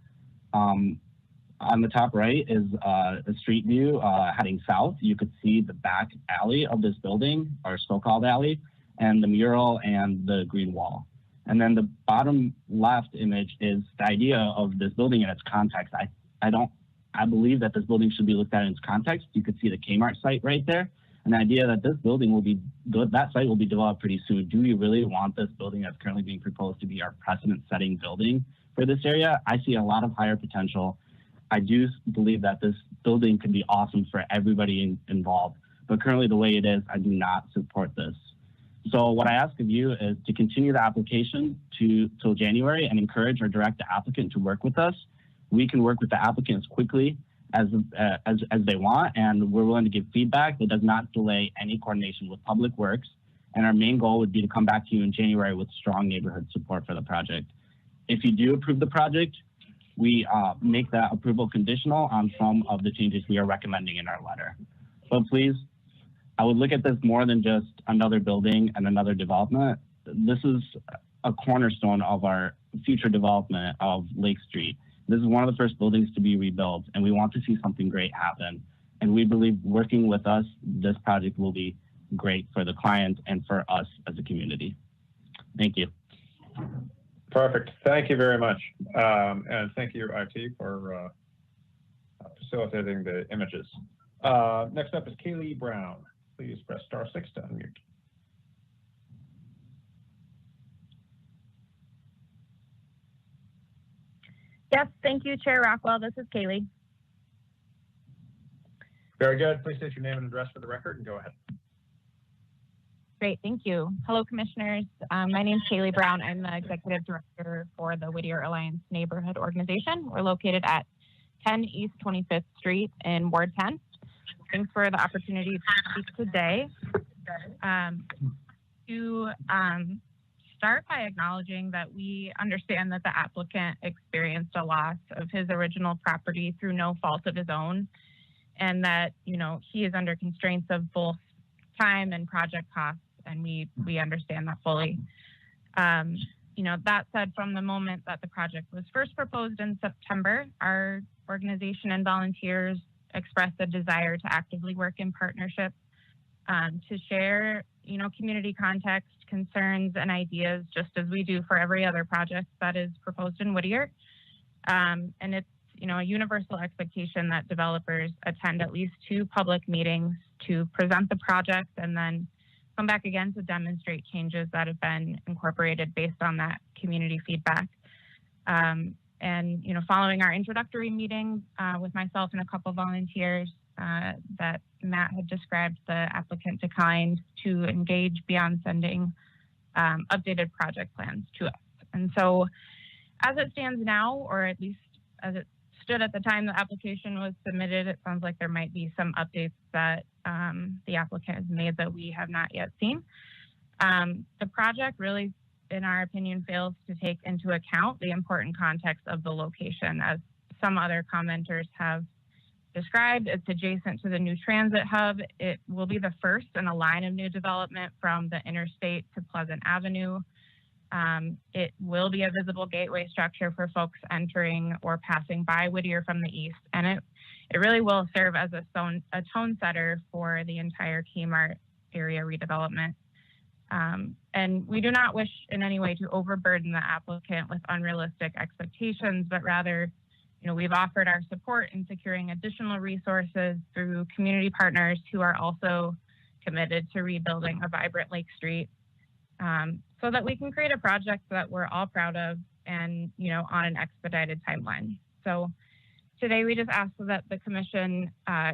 On the top right is a street view heading south. You could see the back alley of this building, or so-called alley, and the mural and the green wall. And then the bottom left image is the idea of this building in its context. I believe that this building should be looked at in its context. You could see the Kmart site right there. And the idea that this building will be, that site will be developed pretty soon. Do we really want this building that's currently being proposed to be our precedent-setting building for this area? I see a lot of higher potential. I do believe that this building could be awesome for everybody involved. But currently the way it is, I do not support this. So what I ask of you is to continue the application till January and encourage or direct the applicant to work with us. We can work with the applicant as quickly as they want, and we're willing to give feedback that does not delay any coordination with Public Works. And our main goal would be to come back to you in January with strong neighborhood support for the project. If you do approve the project, we make that approval conditional on some of the changes we are recommending in our letter. But please, I would look at this more than just another building and another development. This is a cornerstone of our future development of Lake Street. This is one of the first buildings to be rebuilt, and we want to see something great happen. And we believe working with us, this project will be great for the client and for us as a community. Thank you. Perfect. Thank you very much. And thank you, IT, for facilitating the images. Next up is Kaylee Brown. Please press *6 to unmute. Yes, thank you, Chair Rockwell. This is Kaylee. Very good. Please state your name and address for the record and go ahead. Great, thank you. Hello, Commissioners. My name is Kaylee Brown. I'm the Executive Director for the Whittier Alliance Neighborhood Organization. We're located at 10 East 25th Street in Ward 10. Thanks for the opportunity to speak today. Start by acknowledging that we understand that the applicant experienced a loss of his original property through no fault of his own, and that, you know, he is under constraints of both time and project costs, and we understand that fully. You know, that said, from the moment that the project was first proposed in September, our organization and volunteers expressed a desire to actively work in partnership to share, you know, community context, concerns, and ideas, just as we do for every other project that is proposed in Whittier. And it's, you know, a universal expectation that developers attend at least 2 public meetings to present the project and then come back again to demonstrate changes that have been incorporated based on that community feedback. And following our introductory meeting with myself and a couple volunteers that Matt had described, the applicant declined to engage beyond sending updated project plans to us. And so as it stands now, or at least as it stood at the time the application was submitted, it sounds like there might be some updates that the applicant has made that we have not yet seen. The project really, in our opinion, fails to take into account the important context of the location. As some other commenters have described, it's adjacent to the new transit hub. It will be the first in a line of new development from the interstate to Pleasant Avenue. It will be a visible gateway structure for folks entering or passing by Whittier from the east, and it really will serve as a tone setter for the entire Kmart area redevelopment. And we do not wish in any way to overburden the applicant with unrealistic expectations, but rather, we've offered our support in securing additional resources through community partners who are also committed to rebuilding a vibrant Lake Street, so that we can create a project that we're all proud of and, on an expedited timeline. So today we just ask that the commission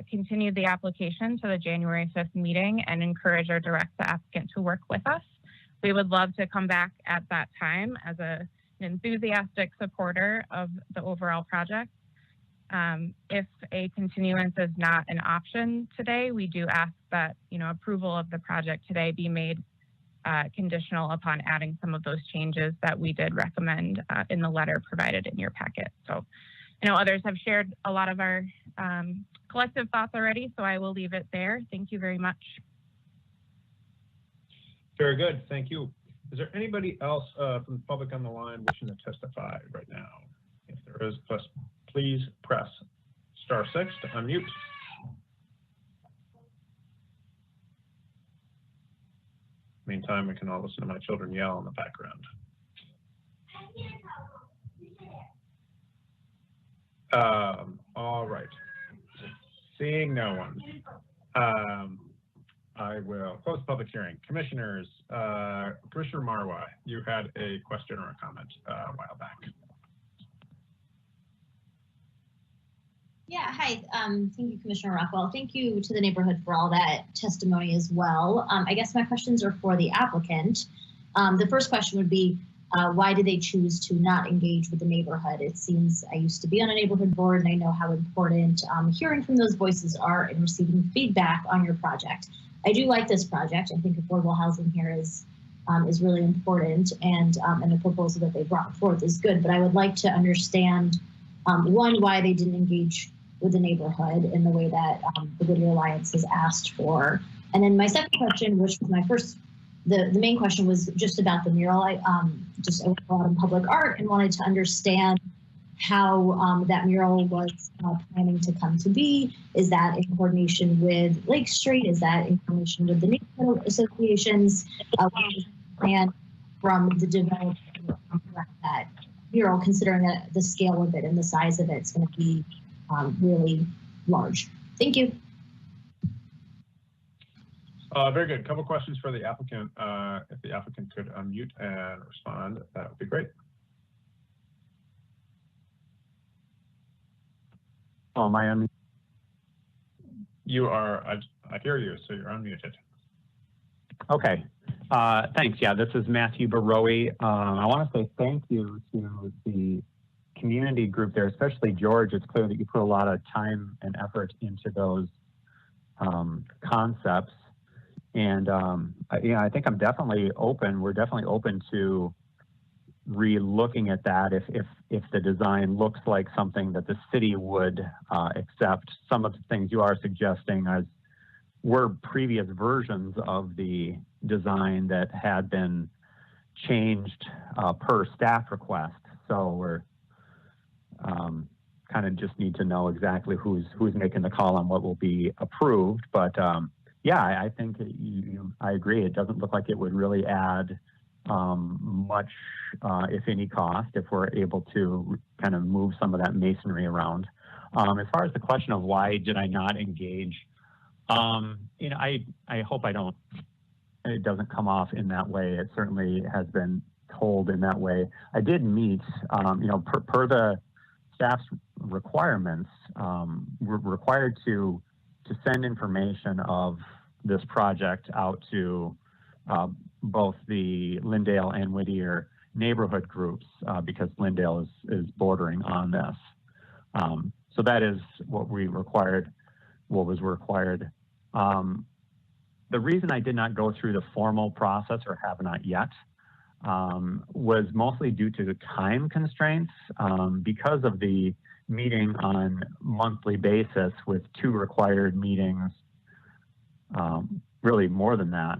continue the application to the January 5th meeting and encourage or direct the applicant to work with us. We would love to come back at that time as an enthusiastic supporter of the overall project. If a continuance is not an option today, we do ask that, approval of the project today be made conditional upon adding some of those changes that we did recommend in the letter provided in your packet. So I know others have shared a lot of our collective thoughts already, so I will leave it there. Thank you very much. Very good, thank you. Is there anybody else from the public on the line wishing to testify right now? If there is, please press *6 to unmute. Meantime, we can all listen to my children yell in the background. All right. Seeing no one, I will close the public hearing. Commissioners, Commissioner Marwa, you had a question or a comment a while back. Yeah, hi. Thank you, Commissioner Rockwell. Thank you to the neighborhood for all that testimony as well. I guess my questions are for the applicant. The first question would be, why did they choose to not engage with the neighborhood? It seems I used to be on a neighborhood board and I know how important hearing from those voices are and receiving feedback on your project. I do like this project. I think affordable housing here is really important, and the proposal that they brought forth is good, but I would like to understand, one, why they didn't engage with the neighborhood in the way that the Whittier Alliance has asked for. And then my second question, which was my first, the main question was just about the mural. I work a lot in public art and wanted to understand how that mural was planning to come to be. Is that in coordination with Lake Street? Is that in coordination with the neighborhood associations? What is the plan from the developer that mural, considering that the scale of it and the size of it is going to be really large? Thank you. Very good. A couple questions for the applicant. If the applicant could unmute and respond, that would be great. Oh, am I unmuted? You are, I hear you, so you're unmuted. Okay, thanks. Yeah, this is Matthew Barowie. I want to say thank you to the community group there, especially George. It's clear that you put a lot of time and effort into those concepts. And I think I'm definitely open. We're definitely open to re-looking at that if the design looks like something that the city would accept. Some of the things you are suggesting were previous versions of the design that had been changed per staff request. So we're kind of just need to know exactly who's making the call on what will be approved. But yeah, I think I agree. It doesn't look like it would really add much, if any, cost if we're able to kind of move some of that masonry around. As far as the question of why did I not engage, I hope I don't it doesn't come off in that way. It certainly has been told in that way. I did meet, per the staff's requirements, we're required to send information of this project out to both the Lyndale and Whittier neighborhood groups because Lyndale is bordering on this. So that is what was required. The reason I did not go through the formal process, or have not yet, was mostly due to the time constraints because of the meeting on monthly basis with 2 required meetings, really more than that.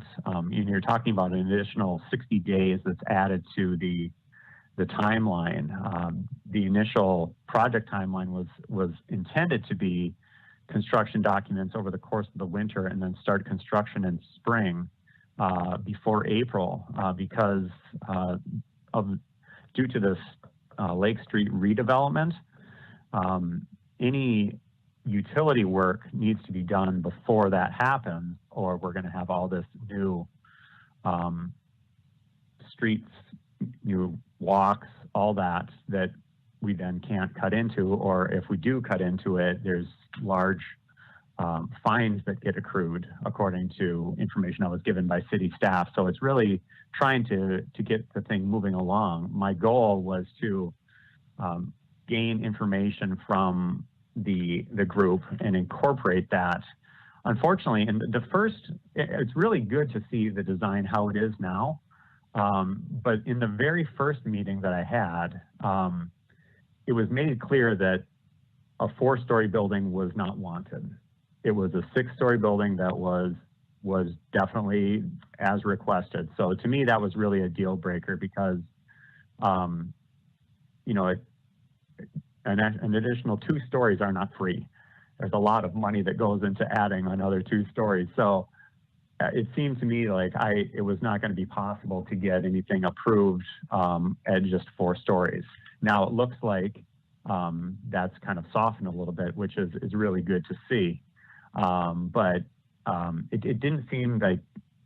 You're talking about an additional 60 days that's added to the timeline. The initial project timeline was intended to be construction documents over the course of the winter and then start construction in spring before April because due to this Lake Street redevelopment, any utility work needs to be done before that happens, or we're going to have all this new streets, new walks, all that we then can't cut into, or if we do cut into it, there's large fines that get accrued according to information I was given by city staff. So it's really trying to get the thing moving along. My goal was to gain information from the group and incorporate that. Unfortunately, it's really good to see the design how it is now. But in the very first meeting that I had, it was made clear that a 4-story building was not wanted. It was a 6-story building that was definitely as requested. So to me, that was really a deal breaker because, an additional 2 stories are not free. There's a lot of money that goes into adding another 2 stories. So it seemed to me like it was not going to be possible to get anything approved at just 4 stories. Now it looks like that's kind of softened a little bit, which is really good to see. But it didn't seem like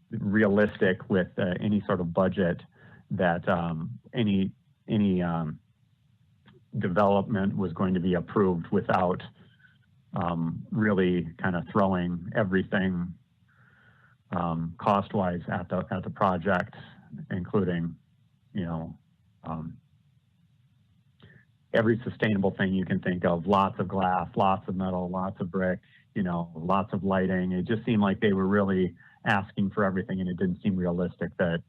realistic with any sort of budget that any development was going to be approved without really kind of throwing everything cost-wise at the project, including every sustainable thing you can think of: lots of glass, lots of metal, lots of brick, lots of lighting. It just seemed like they were really asking for everything, and it didn't seem realistic that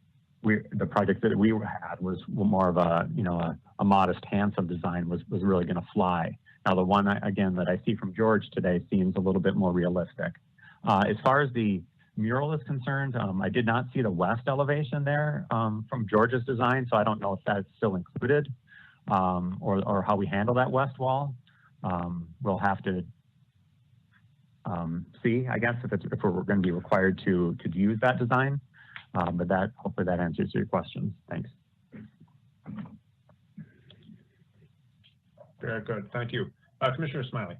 the project that we had was more of a modest, handsome design was really going to fly. Now the one again that I see from George today seems a little bit more realistic. As far as the mural is concerned, I did not see the west elevation there from George's design, so I don't know if that's still included or how we handle that west wall. We'll have to see, I guess, if we're going to be required to use that design. But hopefully that answers your questions. Thanks. Very good, thank you. Commissioner Smiley.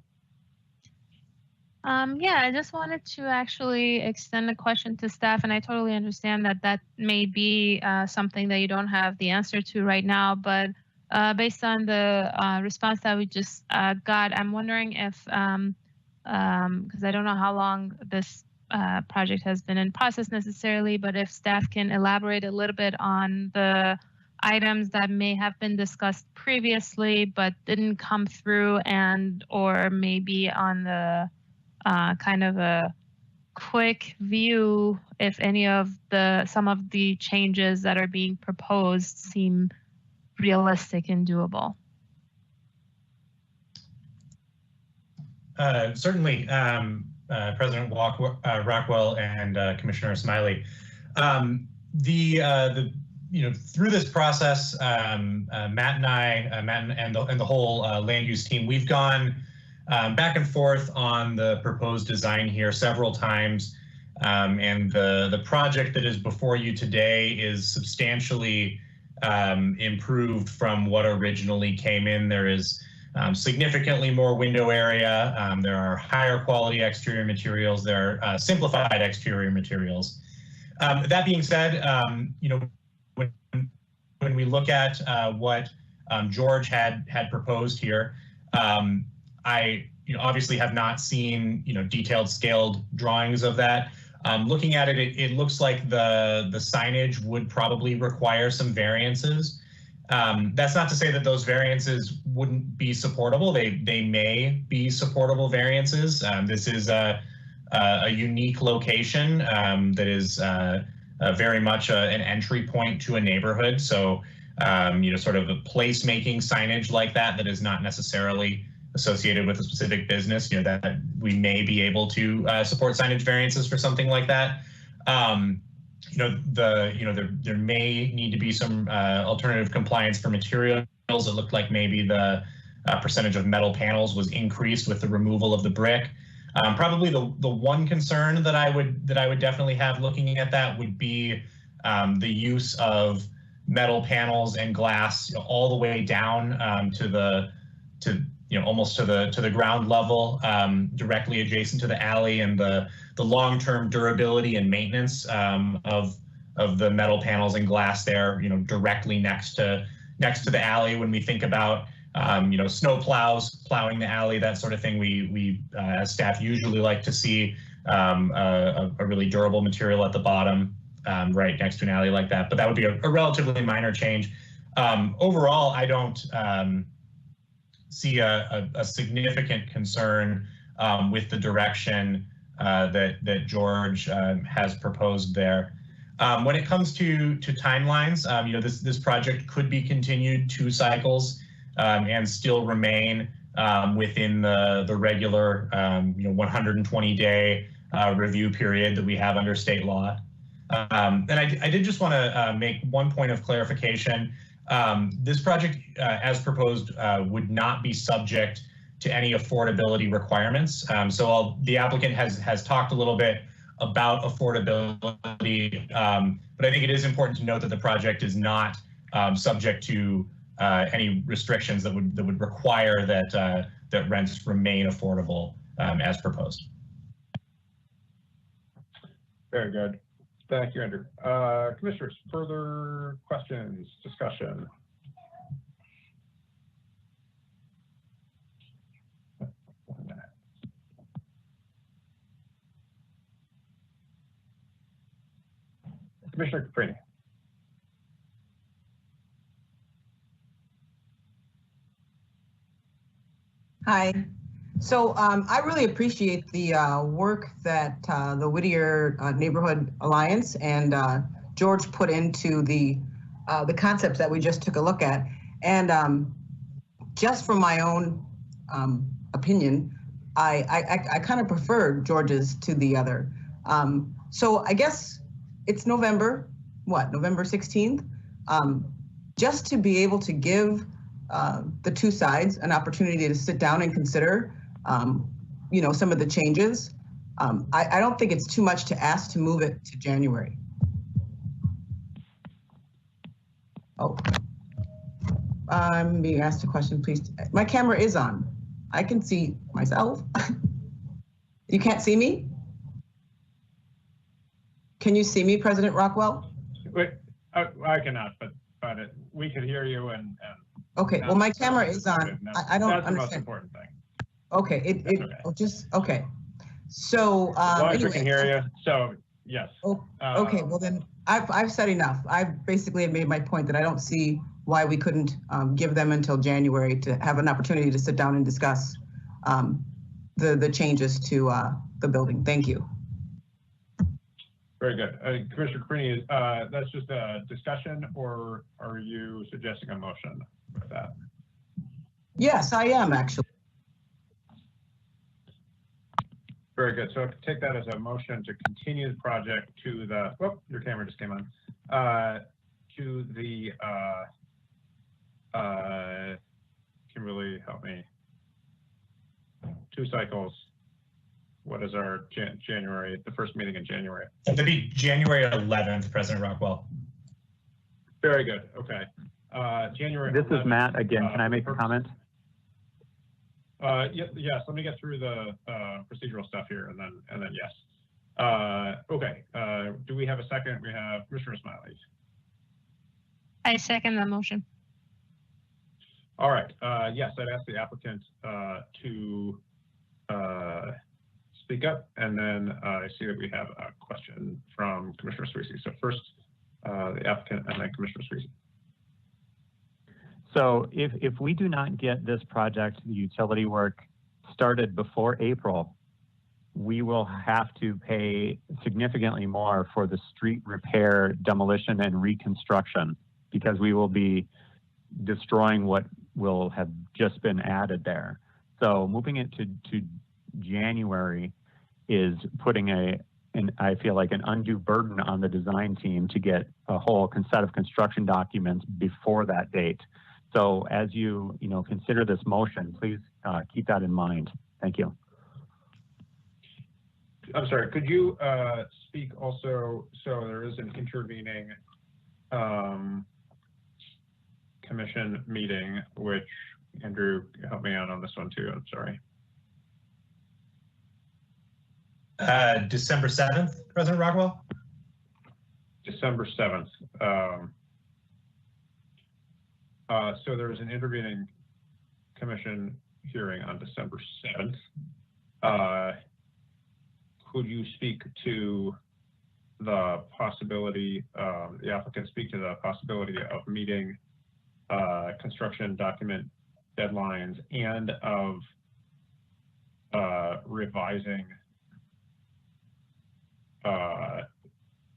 Yeah, I just wanted to actually extend the question to staff, and I totally understand that may be something that you don't have the answer to right now, but based on the response that we just got, I'm wondering if, because I don't know how long this project has been in process necessarily, but if staff can elaborate a little bit on the items that may have been discussed previously but didn't come through, and or maybe on the kind of a quick view if any of some of the changes that are being proposed seem realistic and doable. Certainly, President Rockwell and Commissioner Smiley. Through this process, Matt and I, Matt and the whole land use team, we've gone back and forth on the proposed design here several times, and the project that is before you today is substantially improved from what originally came in. There is significantly more window area. There are higher quality exterior materials. There are simplified exterior materials. That being said, you know, when we look at what George had proposed here, I obviously have not seen detailed scaled drawings of that. Looking at it, it looks like the signage would probably require some variances. That's not to say that those variances wouldn't be supportable. They may be supportable variances. This is a unique location that is very much an entry point to a neighborhood. So, sort of a place-making signage like that is not necessarily associated with a specific business, that we may be able to support signage variances for something like that. There may need to be some alternative compliance for materials. It looked like maybe the percentage of metal panels was increased with the removal of the brick. Probably the one concern that I would definitely have looking at that would be the use of metal panels and glass all the way down almost to the ground level, directly adjacent to the alley, and the long-term durability and maintenance of the metal panels and glass there, directly next to the alley. When we think about snow plows plowing the alley, that sort of thing, we as staff usually like to see a really durable material at the bottom, right next to an alley like that. But that would be a relatively minor change. Overall, I don't see a significant concern with the direction that George has proposed there. When it comes to timelines, this project could be continued 2 cycles and still remain within the regular 120-day review period that we have under state law. And I did just want to make one point of clarification. This project, as proposed, would not be subject to any affordability requirements. So the applicant has talked a little bit about affordability, but I think it is important to note that the project is not subject to any restrictions that would require that rents remain affordable as proposed. Very good. Thank you, Andrew. Commissioners, further questions, discussion? Commissioner Caprini. Hi. So I really appreciate the work that the Whittier Neighborhood Alliance and George put into the concepts that we just took a look at. And just from my own opinion, I kind of prefer George's to the other. So I guess it's November 16th? Just to be able to give the 2 sides an opportunity to sit down and consider some of the changes. I don't think it's too much to ask to move it to January. Oh, I'm being asked a question, please. My camera is on. I can see myself. You can't see me? Can you see me, President Rockwell? Wait, I cannot, but we can hear you and okay, well, my camera is on. I don't That's understand. the most important thing. Okay, okay. So anyway, we can hear you. So yes. Okay, well then I've said enough. I've basically made my point that I don't see why we couldn't give them until January to have an opportunity to sit down and discuss the changes to the building. Thank you. Very good. Commissioner Caprini, that's just a discussion, or are you suggesting a motion with that? Yes, I am actually. Very good. So take that as a motion to continue the project to the, oh, your camera just came on, to the, Kimberly, help me, 2 cycles. What is our January, the first meeting in January? That'd be January 11th, President Rockwell. Very good. Okay. January. This 11th, is Matt again. Can I make a comment? Yes. Let me get through the procedural stuff here, and then yes. Okay, do we have a second? We have Commissioner Smiley. I second the motion. All right, yes, I'd ask the applicant to speak up, and then I see that we have a question from Commissioner Sweezy. So first, the applicant, and then Commissioner Sweezy. So if we do not get this project, the utility work, started before April, we will have to pay significantly more for the street repair, demolition, and reconstruction, because we will be destroying what will have just been added there. So moving it to January is putting I feel like an undue burden on the design team to get a whole set of construction documents before that date. So as you consider this motion, please keep that in mind. Thank you. I'm sorry, could you speak also, so there is an intervening commission meeting, which Andrew, help me out on this one too, I'm sorry. December 7th, President Rockwell? December 7th. So there's an intervening commission hearing on December 7th. Could you speak to the possibility, the applicant speak to the possibility of meeting construction document deadlines and of revising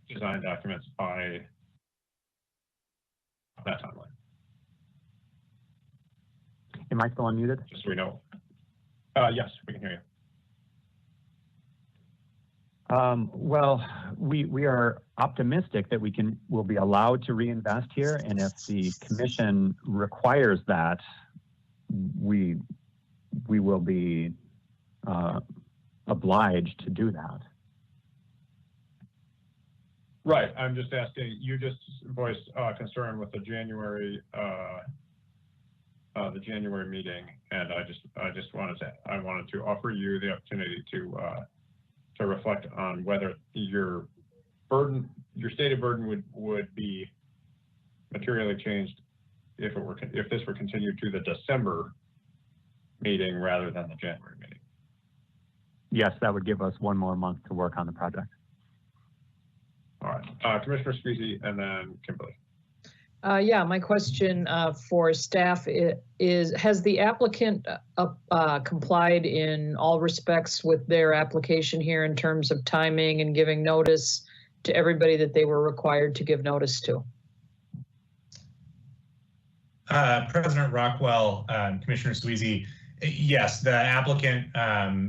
design documents by that timeline? Am I still unmuted? Just so we know. Yes, we can hear you. Well, we are optimistic that we'll be allowed to reinvest here, and if the commission requires that, we will be obliged to do that. Right. I'm just asking. You just voiced concern with the January meeting, and I wanted to offer you the opportunity to reflect on whether your stated burden would be materially changed if this were continued to the December meeting rather than the January meeting. Yes, that would give us one more month to work on the project. All right, Commissioner Squeezy, and then Kimberly. Yeah, my question for staff is, has the applicant complied in all respects with their application here in terms of timing and giving notice to everybody that they were required to give notice to? President Rockwell, Commissioner Sweezy, yes, the applicant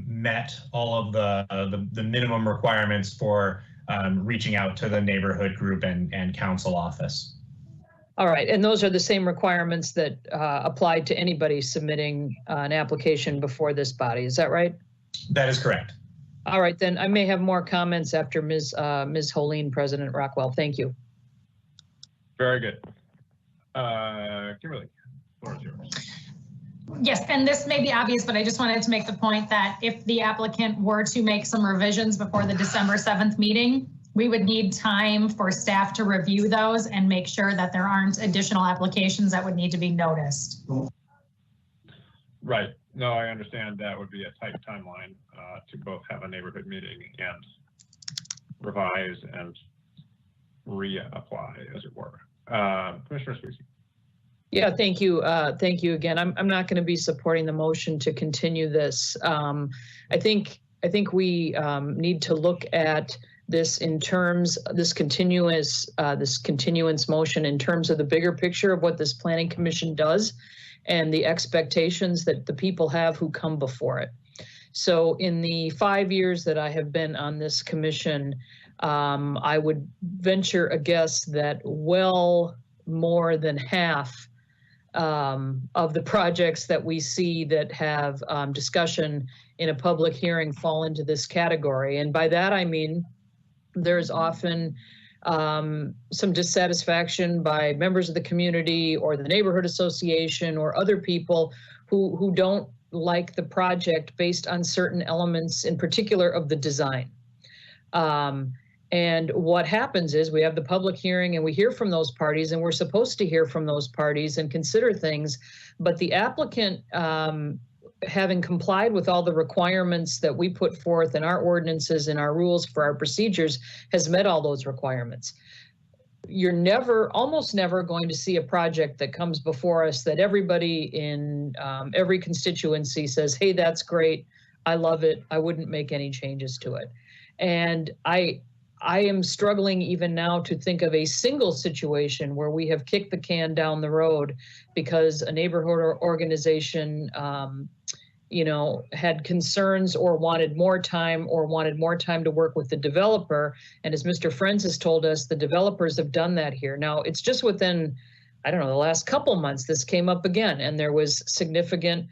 met all of the minimum requirements for reaching out to the neighborhood group and council office. All right, and those are the same requirements that apply to anybody submitting an application before this body, is that right? That is correct. All right, then I may have more comments after Ms. Holeen, President Rockwell. Thank you. Very good. Kimberly, the floor is yours. Yes, and this may be obvious, but I just wanted to make the point that if the applicant were to make some revisions before the December 7th meeting, we would need time for staff to review those and make sure that there aren't additional applications that would need to be noticed. Right. No, I understand that would be a tight timeline to both have a neighborhood meeting and revise and reapply, as it were. Commissioner Sweezy. Yeah, thank you. Thank you again. I'm not going to be supporting the motion to continue this. I think we need to look at this in terms, this continuance motion in terms of the bigger picture of what this planning commission does and the expectations that the people have who come before it. So in the 5 years that I have been on this commission, I would venture a guess that well more than half of the projects that we see that have discussion in a public hearing fall into this category. And by that, I mean, there's often some dissatisfaction by members of the community or the neighborhood association or other people who don't like the project based on certain elements in particular of the design. And what happens is we have the public hearing and we hear from those parties, and we're supposed to hear from those parties and consider things. But the applicant, having complied with all the requirements that we put forth in our ordinances and our rules for our procedures, has met all those requirements. You're almost never going to see a project that comes before us that everybody in every constituency says, hey, that's great, I love it, I wouldn't make any changes to it. And I am struggling even now to think of a single situation where we have kicked the can down the road because a neighborhood organization had concerns or wanted more time to work with the developer. And as Mr. Friends has told us, the developers have done that here. Now, it's just within, I don't know, the last couple months, this came up again, and there was significant,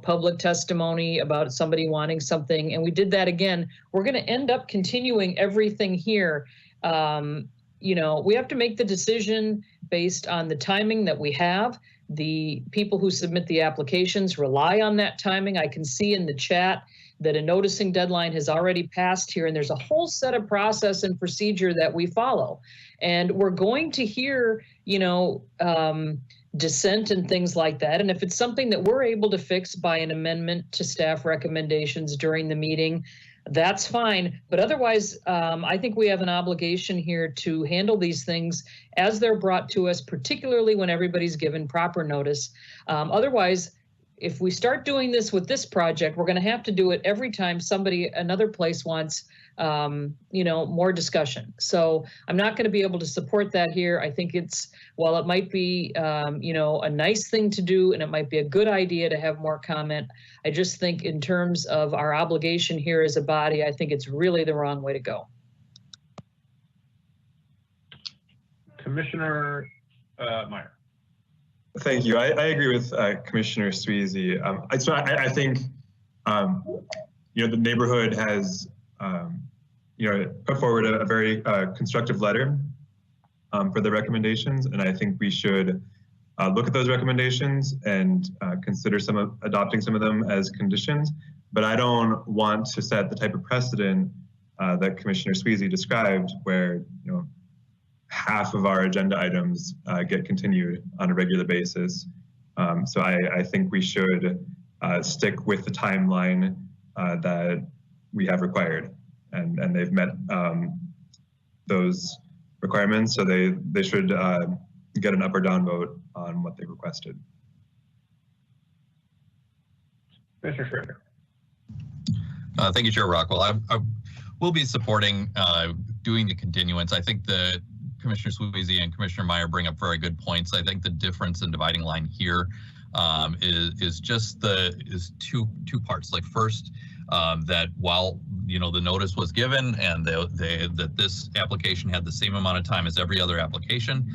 public testimony about somebody wanting something, and we did that again. We're going to end up continuing everything here. We have to make the decision based on the timing that we have. The people who submit the applications rely on that timing. I can see in the chat that a noticing deadline has already passed here, and there's a whole set of process and procedure that we follow. And we're going to hear, dissent and things like that. And if it's something that we're able to fix by an amendment to staff recommendations during the meeting, that's fine. But otherwise, I think we have an obligation here to handle these things as they're brought to us, particularly when everybody's given proper notice. Otherwise, if we start doing this with this project, we're going to have to do it every time another place wants, more discussion. So I'm not going to be able to support that here. I think while it might be, a nice thing to do, and it might be a good idea to have more comment, I just think in terms of our obligation here as a body, I think it's really the wrong way to go. Commissioner Meyer. Thank you. I agree with Commissioner Sweezy. I think, the neighborhood has, put forward a very constructive letter for the recommendations, and I think we should look at those recommendations and consider adopting some of them as conditions. But I don't want to set the type of precedent that Commissioner Sweezy described, where half of our agenda items get continued on a regular basis. So I think we should stick with the timeline that we have required, and they've met those requirements, so they should get an up or down vote on what they requested. Mr. Schrader. Thank you, Chair Rockwell. I will be supporting doing the continuance. I think the Commissioner Sweezy and Commissioner Meyer bring up very good points. I think the difference in dividing line here is two parts. Like first, that while the notice was given and that this application had the same amount of time as every other application,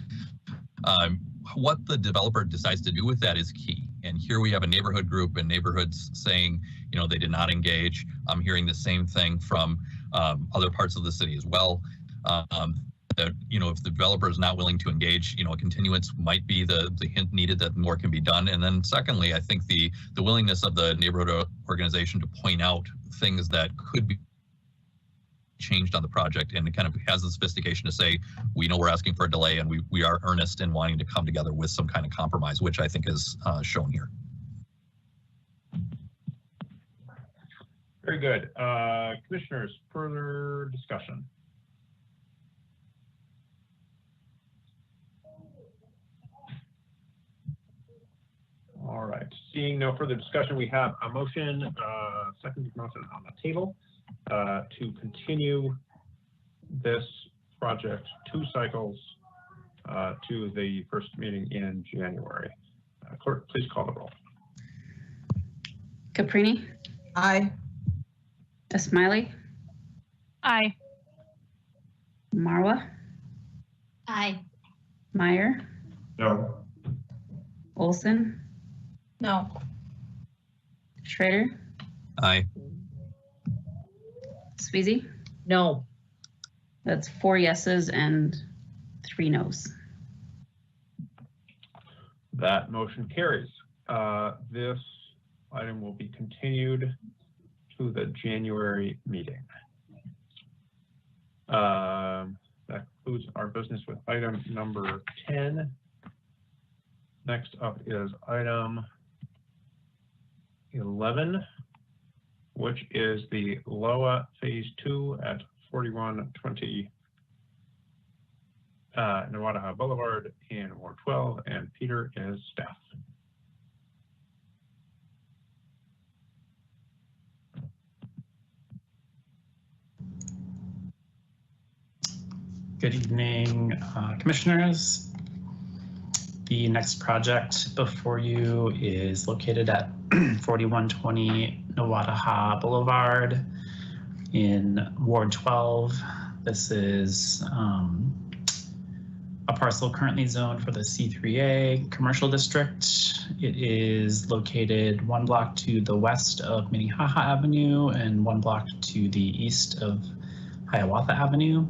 what the developer decides to do with that is key. And here we have a neighborhood group and neighborhoods saying, they did not engage. I'm hearing the same thing from other parts of the city as well. That if the developer is not willing to engage, a continuance might be the hint needed that more can be done. And then secondly, I think the willingness of the neighborhood organization to point out things that could be changed on the project, and it kind of has the sophistication to say, we know we're asking for a delay, and we are earnest in wanting to come together with some kind of compromise, which I think is shown here. Very good. Commissioners, further discussion? All right, seeing no further discussion, we have a motion, second motion on the table to continue this project 2 cycles to the first meeting in January. Clerk, please call the roll. Caprini? Aye. Smiley? Aye. Marwa? Aye. Meyer? No. Olson? No. Schrader? Aye. Sweezy? No. That's 4 yeses and 3 noes. That motion carries. This item will be continued to the January meeting. That concludes our business with item number 10. Next up is item 11, which is the LOA Phase 2 at 4120 Nowataha Boulevard in Ward 12, and Peter is staff. Good evening, commissioners. The next project before you is located at 4120 Nowataha Boulevard in Ward 12. This is a parcel currently zoned for the C3A commercial district. It is located 1 block to the west of Minnehaha Avenue and 1 block to the east of Hiawatha Avenue.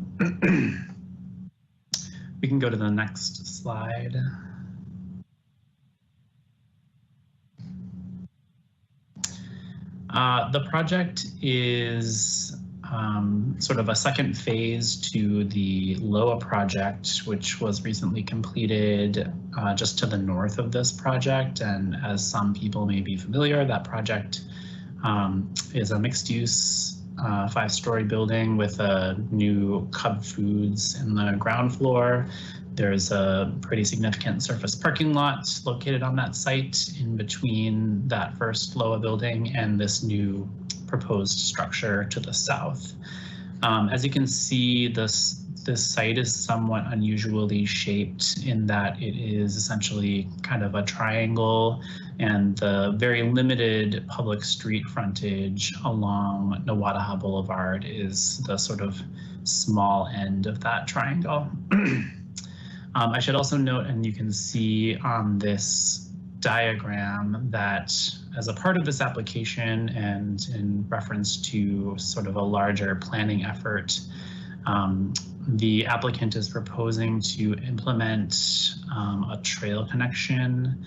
We can go to the next slide. The project is sort of a second phase to the LOA project, which was recently completed just to the north of this project. And as some people may be familiar, that project is a mixed-use 5-story building with a new Cub Foods in the ground floor. There's a pretty significant surface parking lot located on that site in between that first LOA building and this new proposed structure to the south. As you can see, this site is somewhat unusually shaped in that it is essentially kind of a triangle, and the very limited public street frontage along Nowataha Boulevard is the sort of small end of that triangle. I should also note, and you can see on this diagram, that as a part of this application and in reference to sort of a larger planning effort, the applicant is proposing to implement a trail connection.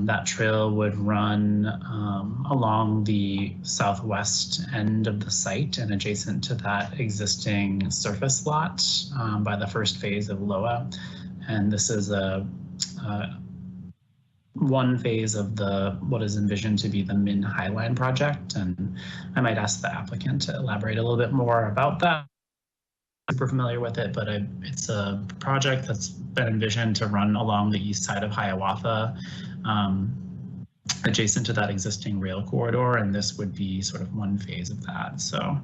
That trail would run along the southwest end of the site and adjacent to that existing surface lot by the first phase of LOA. And this is one phase of what is envisioned to be the Min Highline project. And I might ask the applicant to elaborate a little bit more about that. I'm super familiar with it, but it's a project that's been envisioned to run along the east side of Hiawatha, adjacent to that existing rail corridor, and this would be sort of one phase of that. So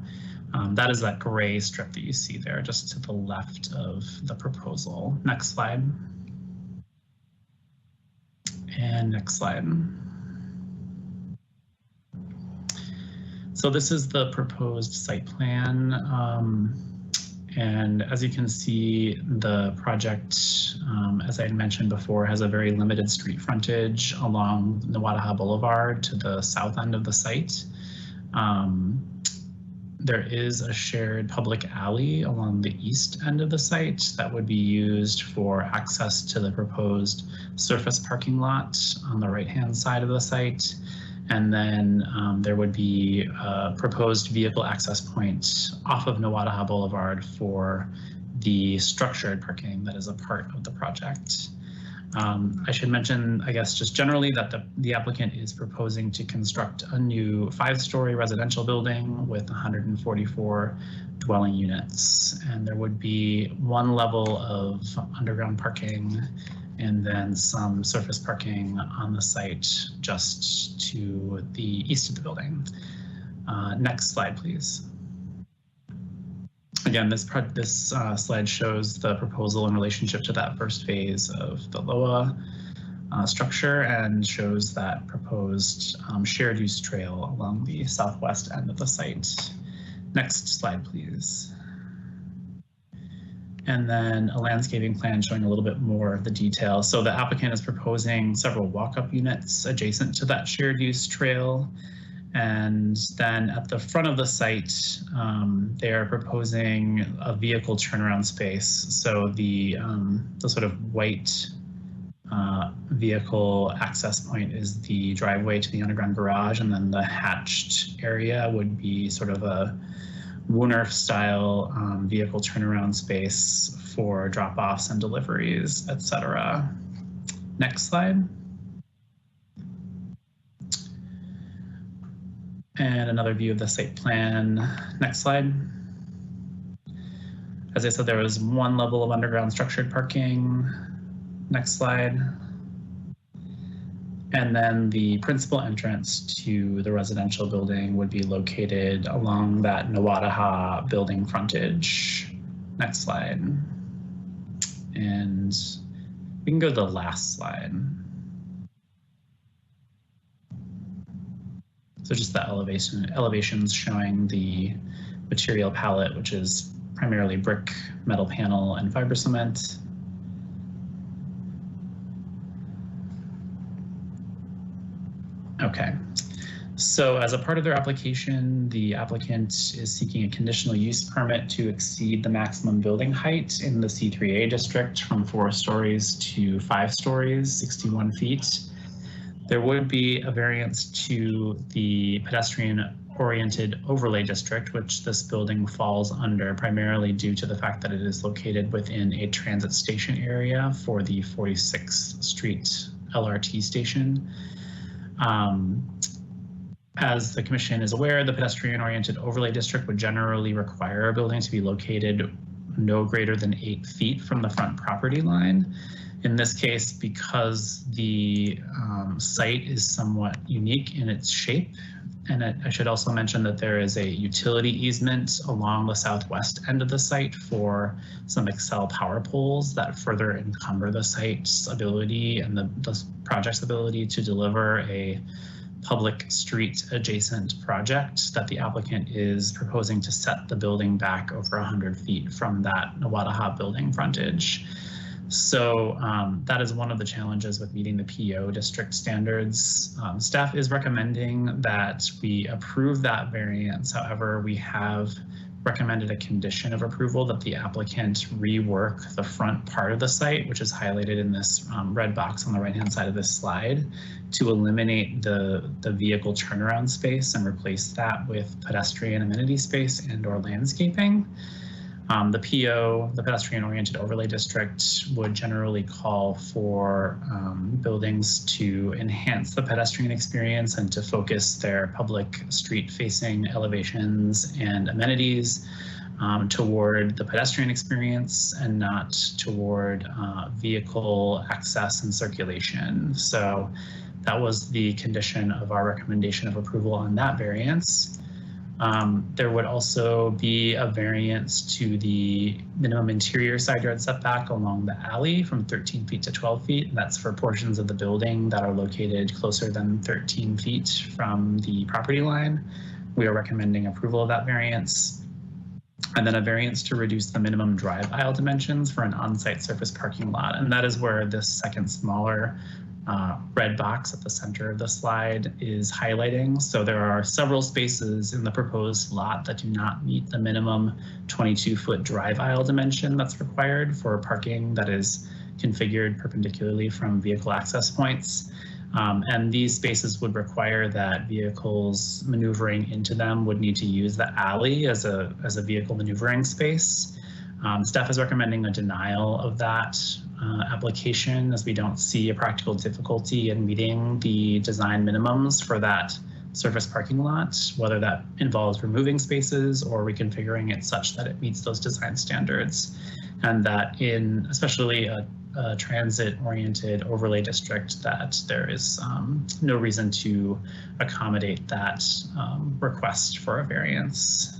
that is that gray strip that you see there, just to the left of the proposal. Next slide. And next slide. So this is the proposed site plan. And as you can see, the project, as I had mentioned before, has a very limited street frontage along Nowataha Boulevard to the south end of the site. There is a shared public alley along the east end of the site that would be used for access to the proposed surface parking lot on the right-hand side of the site. And then there would be a proposed vehicle access point off of Nowataha Boulevard for the structured parking that is a part of the project. I should mention, I guess, just generally that the applicant is proposing to construct a new 5-story residential building with 144 dwelling units. And there would be 1 level of underground parking and then some surface parking on the site just to the east of the building. Next slide, please. Again, this slide shows the proposal in relationship to that first phase of the LOA structure and shows that proposed shared use trail along the southwest end of the site. Next slide, please. And then a landscaping plan showing a little bit more of the detail. So the applicant is proposing several walk-up units adjacent to that shared use trail. And then at the front of the site, they are proposing a vehicle turnaround space. So the sort of white vehicle access point is the driveway to the underground garage, and then the hatched area would be sort of a Woonerf style vehicle turnaround space for drop-offs and deliveries, etc. Next slide. And another view of the site plan. Next slide. As I said, there was one level of underground structured parking. Next slide. And then the principal entrance to the residential building would be located along that Nawadaha building frontage. Next slide. And we can go to the last slide. So just the elevations showing the material palette, which is primarily brick, metal panel, and fiber cement. Okay, so as a part of their application, the applicant is seeking a conditional use permit to exceed the maximum building height in the C3A district from 4 stories to 5 stories, 61 feet. There would be a variance to the pedestrian-oriented overlay district, which this building falls under primarily due to the fact that it is located within a transit station area for the 46th Street LRT station. As the commission is aware, the pedestrian-oriented overlay district would generally require a building to be located no greater than 8 feet from the front property line. In this case, because the site is somewhat unique in its shape, and I should also mention that there is a utility easement along the southwest end of the site for some Excel power poles that further encumber the site's ability and the project's ability to deliver a public street adjacent project that the applicant is proposing to set the building back over 100 feet from that Nawadaha building frontage. So that is one of the challenges with meeting the PO district standards. Staff is recommending that we approve that variance. However, we have recommended a condition of approval that the applicant rework the front part of the site, which is highlighted in this red box on the right-hand side of this slide, to eliminate the vehicle turnaround space and replace that with pedestrian amenity space and/or landscaping. The PO, the pedestrian-oriented overlay district, would generally call for buildings to enhance the pedestrian experience and to focus their public street-facing elevations and amenities toward the pedestrian experience and not toward vehicle access and circulation. So that was the condition of our recommendation of approval on that variance. There would also be a variance to the minimum interior side yard setback along the alley from 13 feet to 12 feet. And that's for portions of the building that are located closer than 13 feet from the property line. We are recommending approval of that variance. And then a variance to reduce the minimum drive aisle dimensions for an on-site surface parking lot. And that is where this second smaller red box at the center of the slide is highlighting. So there are several spaces in the proposed lot that do not meet the minimum 22-foot drive aisle dimension that's required for parking that is configured perpendicularly from vehicle access points. And these spaces would require that vehicles maneuvering into them would need to use the alley as a vehicle maneuvering space. Staff is recommending a denial of that application, as we don't see a practical difficulty in meeting the design minimums for that surface parking lot, whether that involves removing spaces or reconfiguring it such that it meets those design standards, and that in especially a transit-oriented overlay district, that there is no reason to accommodate that request for a variance.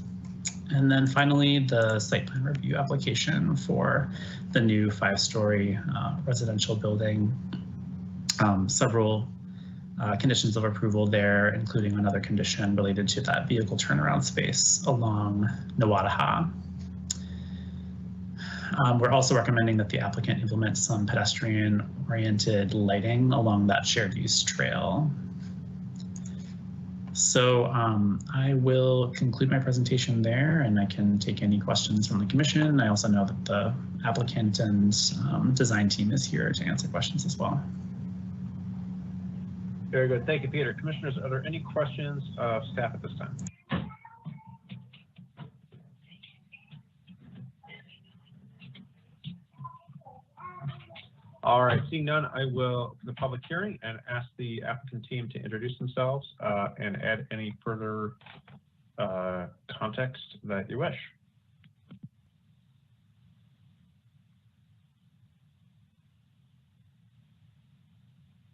And then finally, the site plan review application for the new 5-story residential building. Several conditions of approval there, including another condition related to that vehicle turnaround space along Nawadaha. We're also recommending that the applicant implement some pedestrian-oriented lighting along that shared use trail. So I will conclude my presentation there, and I can take any questions from the commission. I also know that the applicant and design team is here to answer questions as well. Very good. Thank you, Peter. Commissioners, are there any questions of staff at this time? All right, seeing none, I will open the public hearing and ask the applicant team to introduce themselves and add any further context that you wish.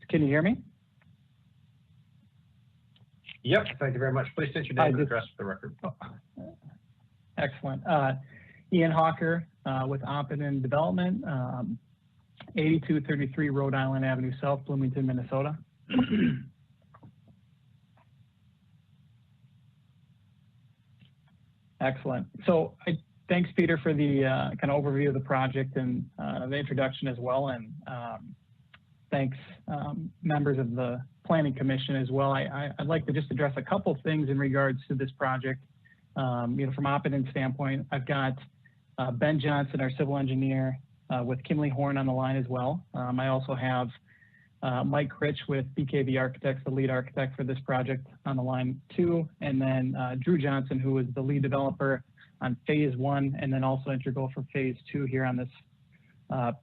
Can you hear me? Yep, thank you very much. Please state your name and address for the record. Excellent. Ian Hawker with Oppenheimer Development, 8233 Rhode Island Avenue South, Bloomington, Minnesota. Excellent. So thanks, Peter, for the kind of overview of the project and the introduction as well. And thanks, members of the Planning Commission as well. I'd like to just address a couple things in regards to this project. From Oppenheimer's standpoint, I've got Ben Johnson, our civil engineer, with Kimley Horn on the line as well. I also have Mike Critch with BKV Architects, the lead architect for this project, on the line too. And then Drew Johnson, who is the lead developer on phase 1 and then also integral for phase 2 here on this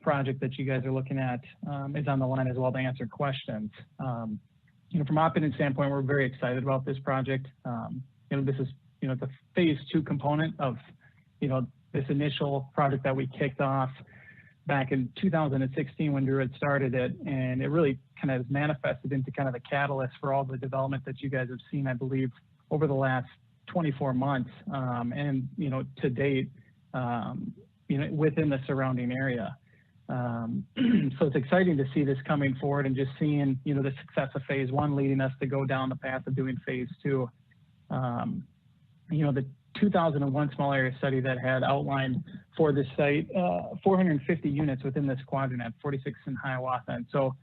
project that you guys are looking at, is on the line as well to answer questions. From Oppenheimer's standpoint, we're very excited about this project. This is the phase 2 component of this initial project that we kicked off back in 2016 when Drew had started it, and it really kind of has manifested into kind of the catalyst for all the development that you guys have seen, I believe, over the last 24 months, and to date, within the surrounding area. So it's exciting to see this coming forward and just seeing the success of phase 1 leading us to go down the path of doing phase 2. The 2001 small area study that had outlined for this site 450 units within this quadrant at 46 in Hiawatha. And so,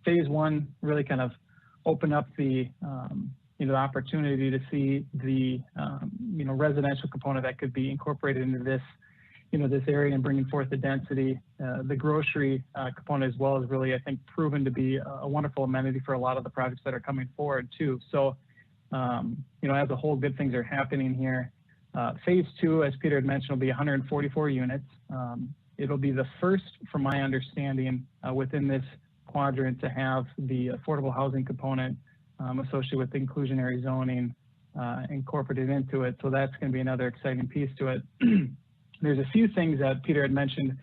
phase 1 really kind of opened up the the opportunity to see the residential component that could be incorporated into this this area and bringing forth the density. The grocery component as well is really, I think, proven to be a wonderful amenity for a lot of the projects that are coming forward too. So as a whole, good things are happening here. Phase 2, as Peter had mentioned, will be 144 units. It'll be the first, from my understanding, within this quadrant to have the affordable housing component associated with inclusionary zoning incorporated into it. So that's going to be another exciting piece to it. There's a few things that Peter had mentioned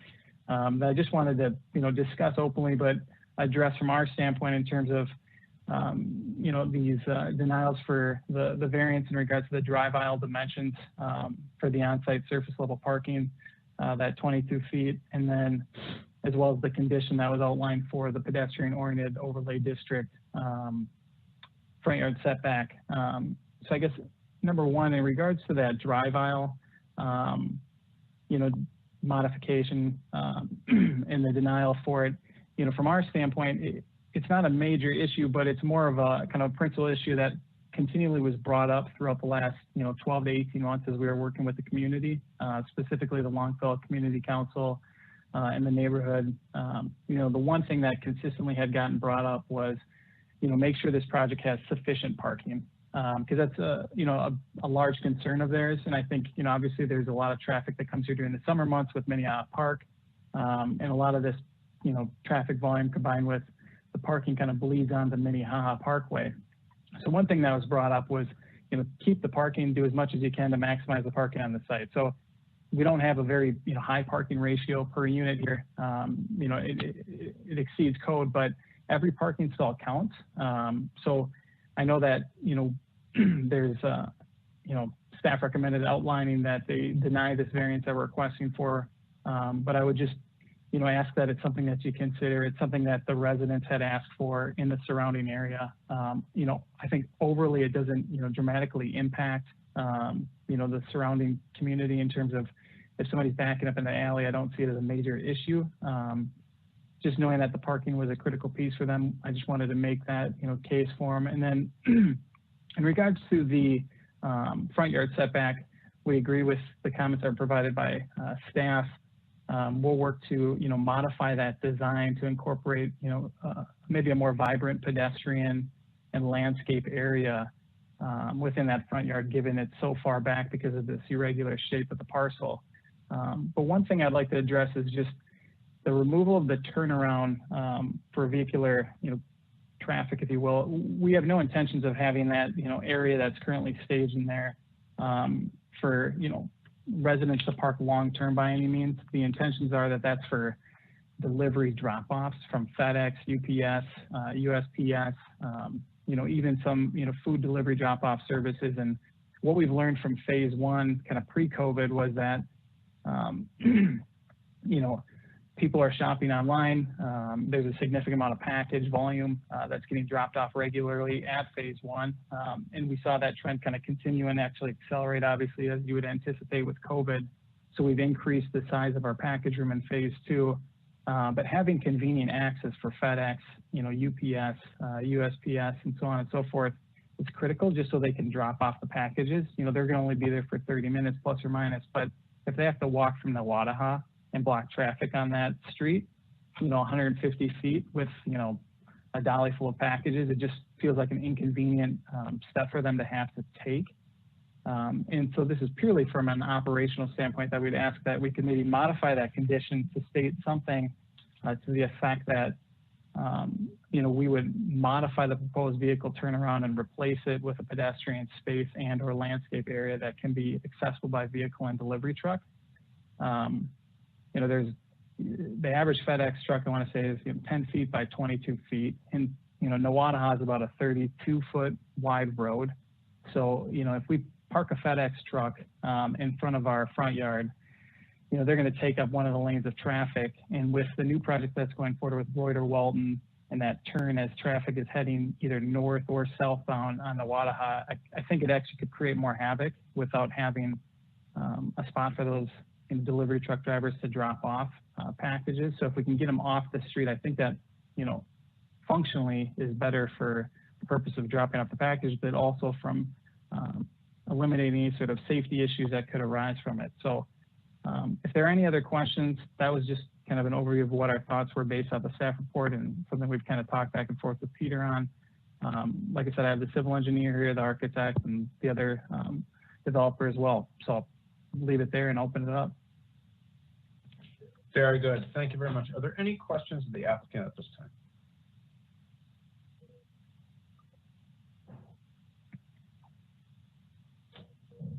that I just wanted to discuss openly, but address from our standpoint in terms of these denials for the variance in regards to the drive aisle dimensions for the on-site surface level parking, that 22 feet, and then as well as the condition that was outlined for the pedestrian-oriented overlay district front yard setback. So I guess number one, in regards to that drive aisle, modification and the denial for it, from our standpoint, it's not a major issue, but it's more of a kind of principal issue that continually was brought up throughout the last, 12 to 18 months as we were working with the community, specifically the Longfellow Community Council and the neighborhood. The one thing that consistently had gotten brought up was, make sure this project has sufficient parking, because that's a large concern of theirs. And I think, obviously there's a lot of traffic that comes here during the summer months with Minnehaha Park, and a lot of this, traffic volume combined with the parking kind of bleeds onto Minnehaha Parkway. So one thing that was brought up was, keep the parking, do as much as you can to maximize the parking on the site. So we don't have a very, high parking ratio per unit here. It exceeds code, but every parking stall counts. So I know that, there's, staff recommended outlining that they deny this variance that we're requesting for. But I would just, ask that it's something that you consider. It's something that the residents had asked for in the surrounding area. I think overly it doesn't, dramatically impact, the surrounding community in terms of if somebody's backing up in the alley, I don't see it as a major issue. Just knowing that the parking was a critical piece for them, I just wanted to make that, case for them. And then in regards to the front yard setback, we agree with the comments that are provided by staff. We'll work to, modify that design to incorporate, maybe a more vibrant pedestrian and landscape area within that front yard, given it's so far back because of this irregular shape of the parcel. But one thing I'd like to address is just, the removal of the turnaround for vehicular, traffic, if you will. We have no intentions of having that, area that's currently staged in there for, residents to park long-term by any means. The intentions are that that's for delivery drop-offs from FedEx, UPS, USPS, even some, food delivery drop-off services. And what we've learned from phase one, kind of pre-COVID, was that, people are shopping online. There's a significant amount of package volume that's getting dropped off regularly at phase one. And we saw that trend kind of continue and actually accelerate, obviously, as you would anticipate with COVID. So we've increased the size of our package room in phase two. But having convenient access for FedEx, UPS, USPS, and so on and so forth is critical, just so they can drop off the packages. They're going to only be there for 30 minutes plus or minus. But if they have to walk from Nawadaha and block traffic on that street, 150 feet with, a dolly full of packages, it just feels like an inconvenient step for them to have to take. And so this is purely from an operational standpoint that we'd ask that we could maybe modify that condition to state something to the effect that, we would modify the proposed vehicle turnaround and replace it with a pedestrian space and or landscape area that can be accessible by vehicle and delivery truck. There's the average FedEx truck, I want to say, is 10 feet by 22 feet. And, Nawadaha is about a 32-foot wide road. So, if we park a FedEx truck in front of our front yard, they're going to take up one of the lanes of traffic. And with the new project that's going forward with Boyd or Walton and that turn as traffic is heading either north or southbound on Nawadaha, I think it actually could create more havoc without having a spot for those delivery truck drivers to drop off packages. So if we can get them off the street, I think that, functionally is better for the purpose of dropping off the package, but also from eliminating any sort of safety issues that could arise from it. So if there are any other questions, that was just kind of an overview of what our thoughts were based on the staff report and something we've kind of talked back and forth with Peter on. Like I said, I have the civil engineer here, the architect, and the other developer as well. So I'll leave it there and open it up. Very good. Thank you very much. Are there any questions of the applicant at this time?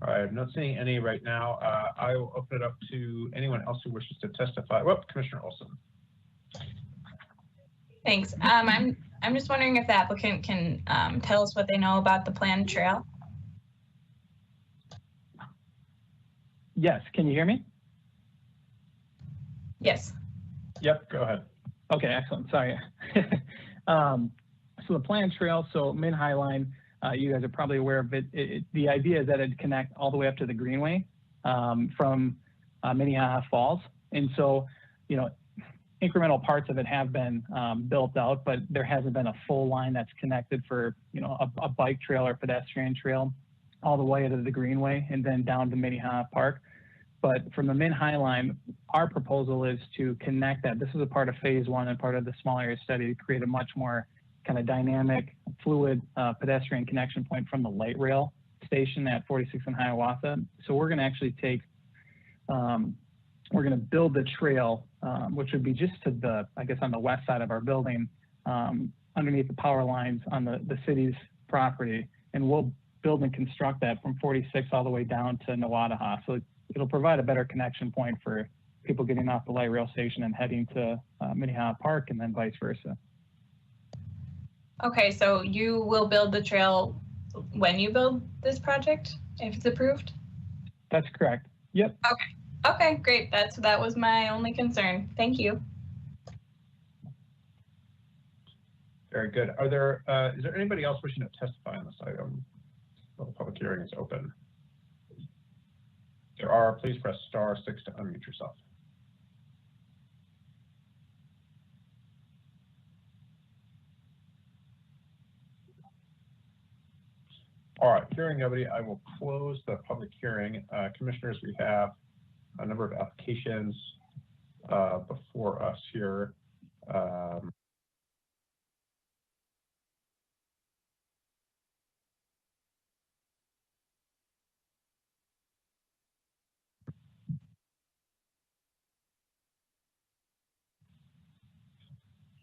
All right, I'm not seeing any right now. I will open it up to anyone else who wishes to testify. Well, Commissioner Olson. Thanks. I'm just wondering if the applicant can tell us what they know about the planned trail. Yes, can you hear me? Yes. Yep, go ahead. Okay, excellent. Sorry. So the planned trail, so Mid-High Line, you guys are probably aware of it. The idea is that it'd connect all the way up to the Greenway from Minnehaha Falls. And so, incremental parts of it have been built out, but there hasn't been a full line that's connected for, a bike trail or pedestrian trail all the way to the Greenway and then down to Minnehaha Park. But from the Mid-High Line, our proposal is to connect that. This is a part of phase one and part of the small area study to create a much more kind of dynamic, fluid pedestrian connection point from the light rail station at 46 and Hiawatha. So we're going to actually take, we're going to build the trail, which would be just to the, I guess, on the west side of our building, underneath the power lines on the city's property. And we'll build and construct that from 46 all the way down to Nawadaha. So it'll provide a better connection point for people getting off the light rail station and heading to Minnehaha Park and then vice versa. Okay, so you will build the trail when you build this project, if it's approved? That's correct. Yep. Okay. Okay, great. That was my only concern. Thank you. Very good. Are there, is there anybody else wishing to testify on this item? Well, the public hearing is open. If there are, please press *6 to unmute yourself. All right, hearing nobody, I will close the public hearing. Commissioners, we have a number of applications before us here.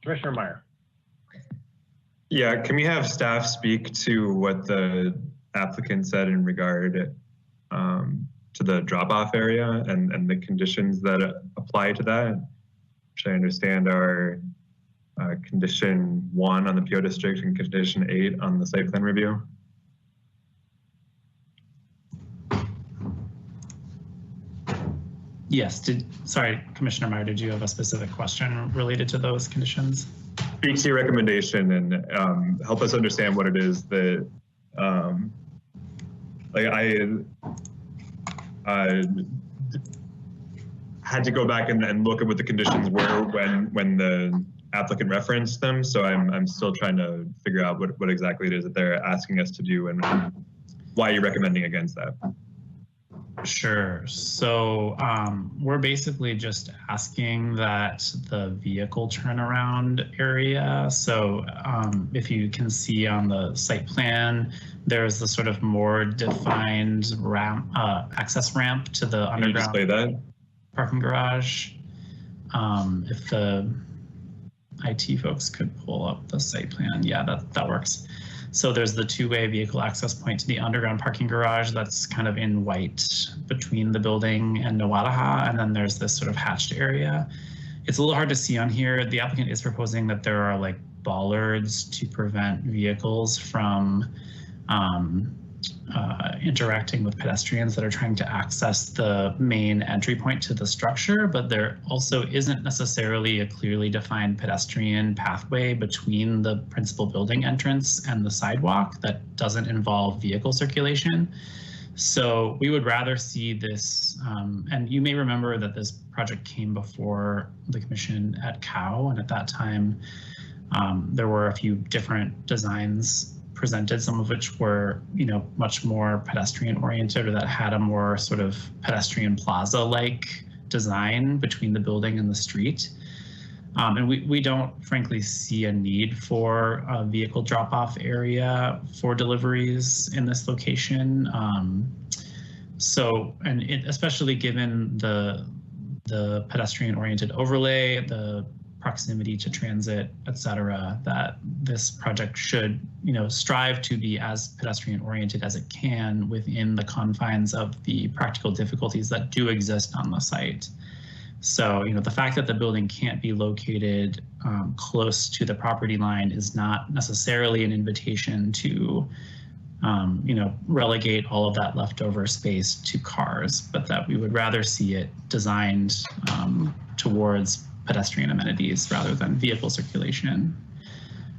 Commissioner Meyer. Yeah, can we have staff speak to what the applicant said in regard to the drop-off area and the conditions that apply to that, which I understand are condition 1 on the PO district and condition 8 on the site plan review? Yes, sorry, Commissioner Meyer, did you have a specific question related to those conditions? Speak to your recommendation and help us understand what it is that, like I had to go back and look at what the conditions were when the applicant referenced them. So I'm still trying to figure out what exactly it is that they're asking us to do and why you're recommending against that. Sure. So we're basically just asking that the vehicle turnaround area. So if you can see on the site plan, there's the sort of more defined ramp, access ramp to the underground parking garage. If the IT folks could pull up the site plan, yeah, that works. So there's the two-way vehicle access point to the underground parking garage that's kind of in white between the building and Nawadaha, and then there's this sort of hatched area. It's a little hard to see on here. The applicant is proposing that there are like bollards to prevent vehicles from interacting with pedestrians that are trying to access the main entry point to the structure, but there also isn't necessarily a clearly defined pedestrian pathway between the principal building entrance and the sidewalk that doesn't involve vehicle circulation. So we would rather see this, and you may remember that this project came before the commission at COW, and at that time there were a few different designs presented, some of which were, you know, much more pedestrian oriented or that had a more sort of pedestrian plaza-like design between the building and the street. And we don't frankly see a need for a vehicle drop-off area for deliveries in this location. So, and especially given the pedestrian oriented overlay, the proximity to transit, et cetera, that this project should, you know, strive to be as pedestrian oriented as it can within the confines of the practical difficulties that do exist on the site. So, you know, the fact that the building can't be located close to the property line is not necessarily an invitation to, you know, relegate all of that leftover space to cars, but that we would rather see it designed towards pedestrian amenities rather than vehicle circulation.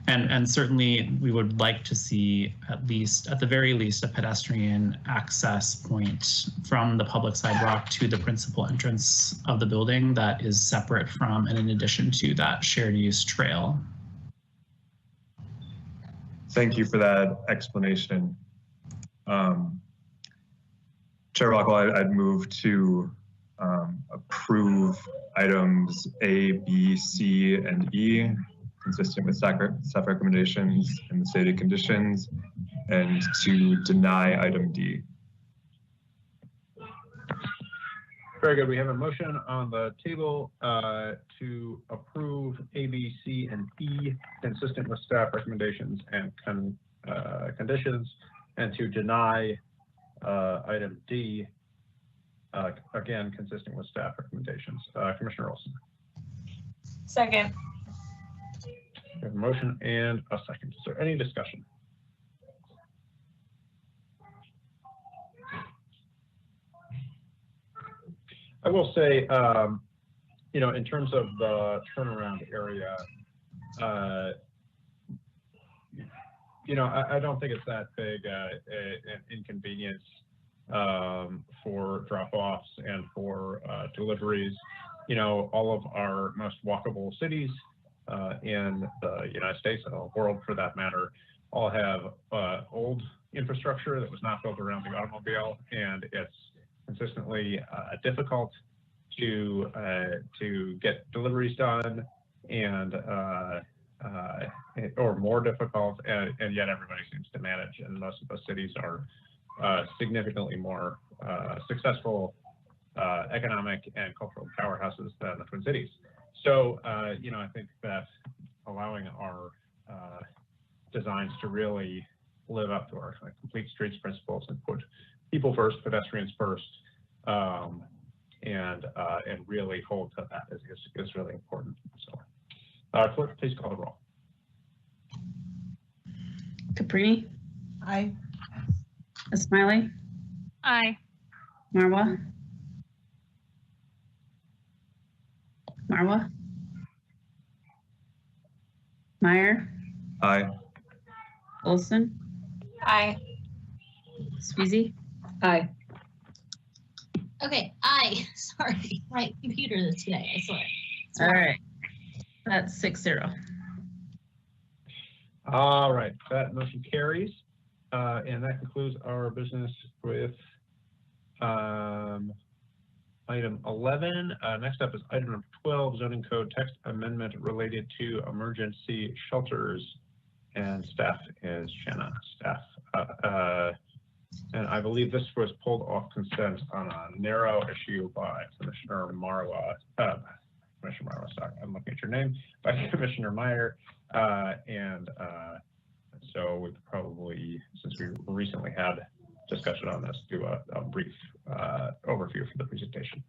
And certainly we would like to see at the very least, a pedestrian access point from the public sidewalk to the principal entrance of the building that is separate from and in addition to that shared use trail. Thank you for that explanation. Chair Rockwell, I'd move to approve items A, B, C, and E, consistent with staff recommendations and the stated conditions, and to deny item D. Very good. We have a motion on the table to approve A, B, C, and E, consistent with staff recommendations and conditions, and to deny item D, again, consistent with staff recommendations. Commissioner Olson. Second. We have a motion and a second. Is there any discussion? I will say, you know, in terms of the turnaround area, you know, I don't think it's that big an inconvenience for drop-offs and for deliveries. You know, all of our most walkable cities in the United States and the world for that matter all have old infrastructure that was not built around the automobile, and it's consistently difficult to get deliveries done, and or more difficult, and yet everybody seems to manage, and most of the cities are significantly more successful economic and cultural powerhouses than the Twin Cities. So, you know, I think that allowing our designs to really live up to our complete streets principles and put people first, pedestrians first, and really hold to that is really important. So, clerk, please call the roll. Caprini? Aye. Smiley? Aye. Marwa? Marwa? Meyer? Aye. Olson? Aye. Sweezy? Aye. Okay, sorry, my computer today, I swear. All right, that's 6-0. All right, that motion carries, and that concludes our business with item 11. Next up is item number 12, zoning code text amendment related to emergency shelters, and staff is Shanna. Staff, and I believe this was pulled off consent on a narrow issue by Commissioner Marwa. Commissioner Marwa, sorry, I'm looking at your name, by Commissioner Meyer, and so we could probably, since we recently had discussion on this, do a brief overview for the presentation.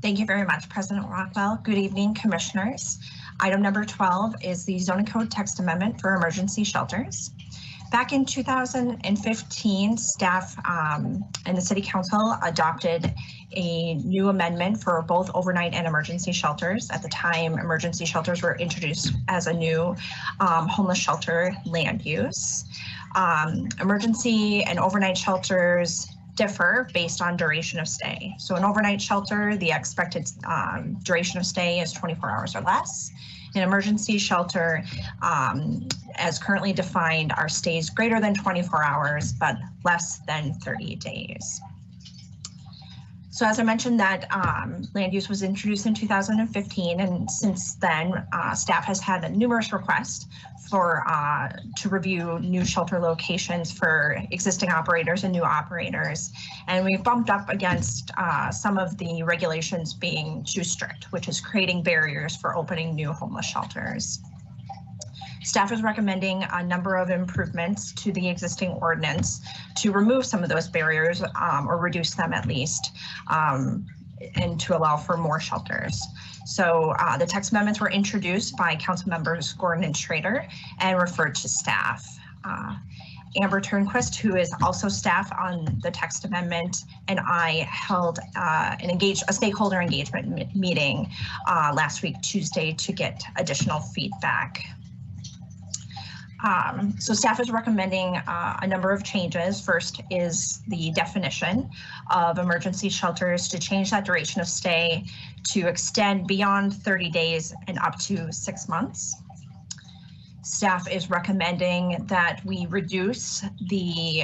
Thank you very much, President Rockwell. Good evening, commissioners. Item number 12 is the zoning code text amendment for emergency shelters. Back in 2015, staff and the City Council adopted a new amendment for both overnight and emergency shelters. At the time, emergency shelters were introduced as a new homeless shelter land use. Emergency and overnight shelters differ based on duration of stay. So an overnight shelter, the expected duration of stay is 24 hours or less. An emergency shelter, as currently defined, are stays greater than 24 hours, but less than 30 days. So as I mentioned, that land use was introduced in 2015, and since then, staff has had numerous requests for to review new shelter locations for existing operators and new operators. And we bumped up against some of the regulations being too strict, which is creating barriers for opening new homeless shelters. Staff is recommending a number of improvements to the existing ordinance to remove some of those barriers or reduce them at least, and to allow for more shelters. So the text amendments were introduced by council members Gordon and Schrader and referred to staff. Amber Turnquist, who is also staff on the text amendment, and I held a stakeholder engagement meeting last week, Tuesday, to get additional feedback. So staff is recommending a number of changes. First is the definition of emergency shelters to change that duration of stay to extend beyond 30 days and up to 6 months. Staff is recommending that we reduce the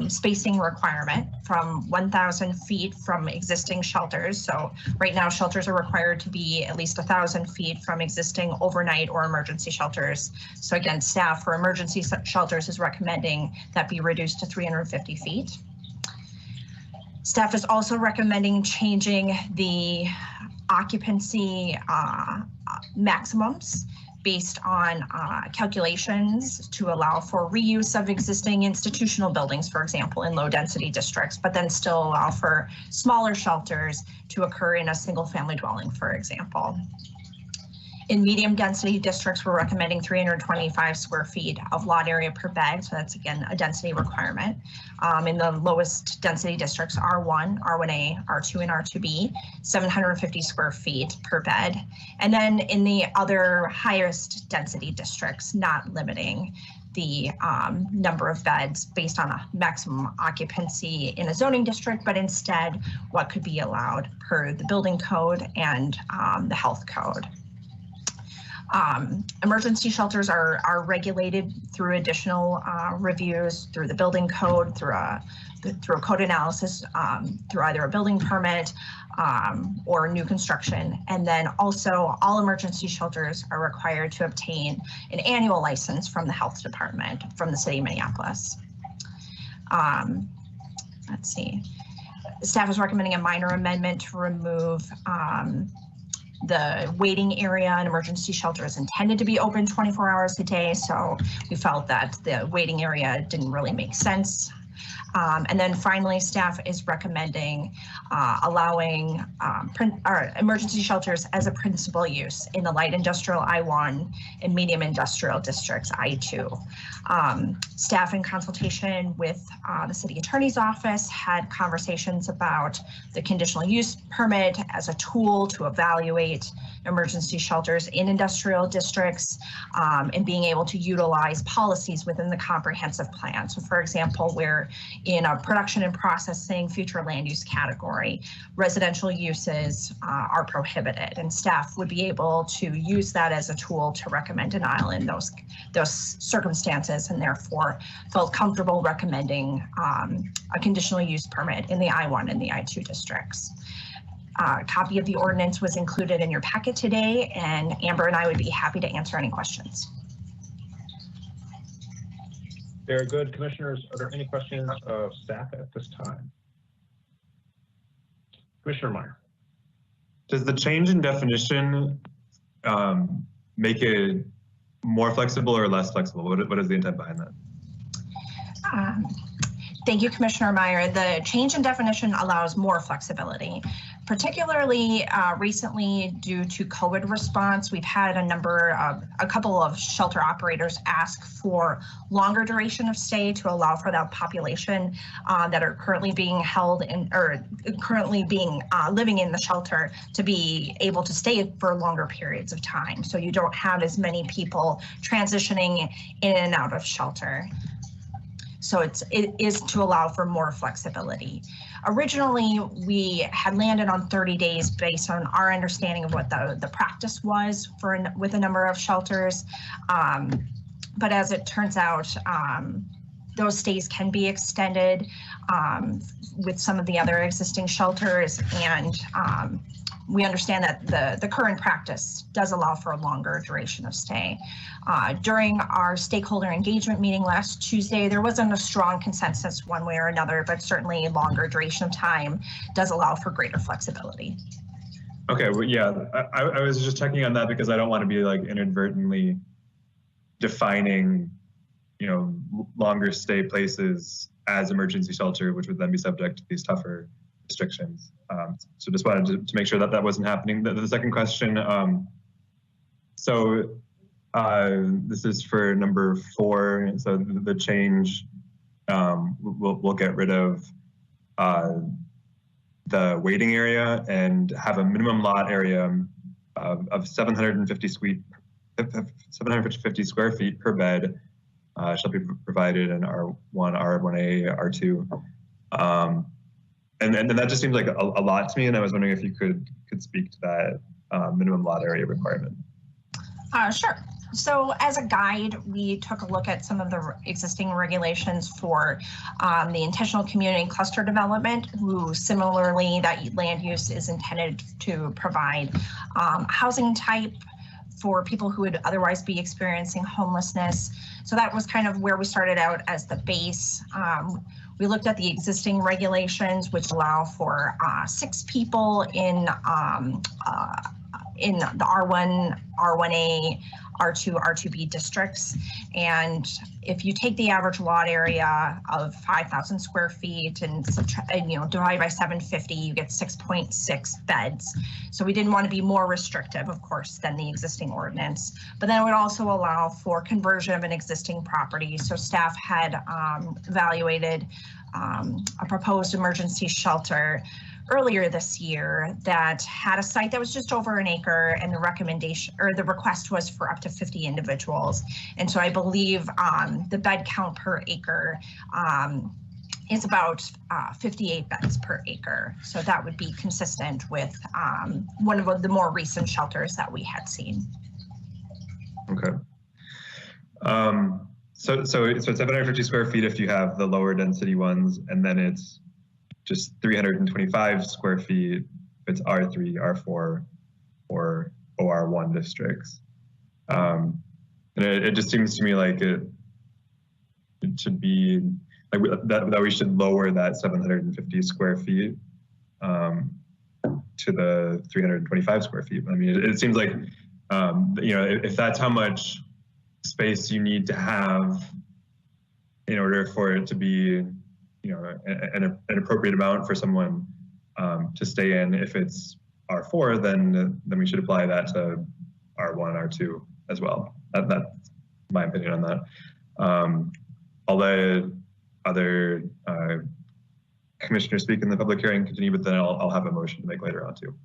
spacing requirement from 1,000 feet from existing shelters. So right now shelters are required to be at least 1,000 feet from existing overnight or emergency shelters. So again, staff for emergency shelters is recommending that be reduced to 350 feet. Staff is also recommending changing the occupancy maximums based on calculations to allow for reuse of existing institutional buildings, for example, in low density districts, but then still allow for smaller shelters to occur in a single family dwelling, for example. In medium density districts, we're recommending 325 square feet of lot area per bed. So that's again a density requirement. In the lowest density districts, R1, R1A, R2, and R2B, 750 square feet per bed. And then in the other highest density districts, not limiting the number of beds based on a maximum occupancy in a zoning district, but instead what could be allowed per the building code and the health code. Emergency shelters are regulated through additional reviews through the building code, through a code analysis, through either a building permit or new construction. And then also all emergency shelters are required to obtain an annual license from the health department from the city of Minneapolis. Let's see. Staff is recommending a minor amendment to remove The waiting area and emergency shelter is intended to be open 24 hours a day, so we felt that the waiting area didn't really make sense. And then finally, staff is recommending allowing emergency shelters as a principal use in the light industrial I1 and medium industrial districts I2. Staff in consultation with the city attorney's office had conversations about the conditional use permit as a tool to evaluate emergency shelters in industrial districts and being able to utilize policies within the comprehensive plan. So for example, where in a production and processing future land use category, residential uses are prohibited, and staff would be able to use that as a tool to recommend denial in those circumstances, and therefore felt comfortable recommending a conditional use permit in the I1 and the I2 districts. A copy of the ordinance was included in your packet today, and Amber and I would be happy to answer any questions. Very good. Commissioners, are there any questions of staff at this time? Commissioner Meyer. Does the change in definition make it more flexible or less flexible? What is the intent behind that? Thank you, Commissioner Meyer. The change in definition allows more flexibility. Particularly recently, due to COVID response, we've had a couple of shelter operators ask for longer duration of stay to allow for that population that are currently being held in, or currently being living in the shelter, to be able to stay for longer periods of time. So you don't have as many people transitioning in and out of shelter. So it is to allow for more flexibility. Originally, we had landed on 30 days based on our understanding of what the practice was with a number of shelters. But as it turns out, those stays can be extended with some of the other existing shelters, and we understand that the current practice does allow for a longer duration of stay. During our stakeholder engagement meeting last Tuesday, there wasn't a strong consensus one way or another, but certainly longer duration of time does allow for greater flexibility. Okay, well, yeah, I was just checking on that because I don't want to be like inadvertently defining, longer stay places as emergency shelter, which would then be subject to these tougher restrictions. So just wanted to make sure that that wasn't happening. The second question, this is for number 4. So the change, we'll get rid of the waiting area and have a minimum lot area of 750 square feet per bed shall be provided in R1, R1A, R2. And that just seems like a lot to me, and I was wondering if you could speak to that minimum lot area requirement. Sure. So as a guide, we took a look at some of the existing regulations for the intentional community cluster development, who similarly that land use is intended to provide housing type for people who would otherwise be experiencing homelessness. So that was kind of where we started out as the base. We looked at the existing regulations, which allow for 6 people in the R1, R1A, R2, R2B districts. And if you take the average lot area of 5,000 square feet and divide by 750, you get 6.6 beds. So we didn't want to be more restrictive, of course, than the existing ordinance, but then it would also allow for conversion of an existing property. So staff had evaluated a proposed emergency shelter earlier this year that had a site that was just over an acre, and the recommendation or the request was for up to 50 individuals. And so I believe the bed count per acre is about 58 beds per acre. So that would be consistent with one of the more recent shelters that we had seen. Okay. So it's 750 square feet if you have the lower density ones, and then it's just 325 square feet if it's R3, R4, or OR1 districts. And it just seems to me like it should be like that we should lower that 750 square feet to the 325 square feet. I mean, it seems like, if that's how much space you need to have in order for it to be, an appropriate amount for someone to stay in. If it's R4, then we should apply that to R1, R2 as well. That's my opinion on that. All the other commissioners speak in the public hearing continue, but then I'll have a motion to make later on too.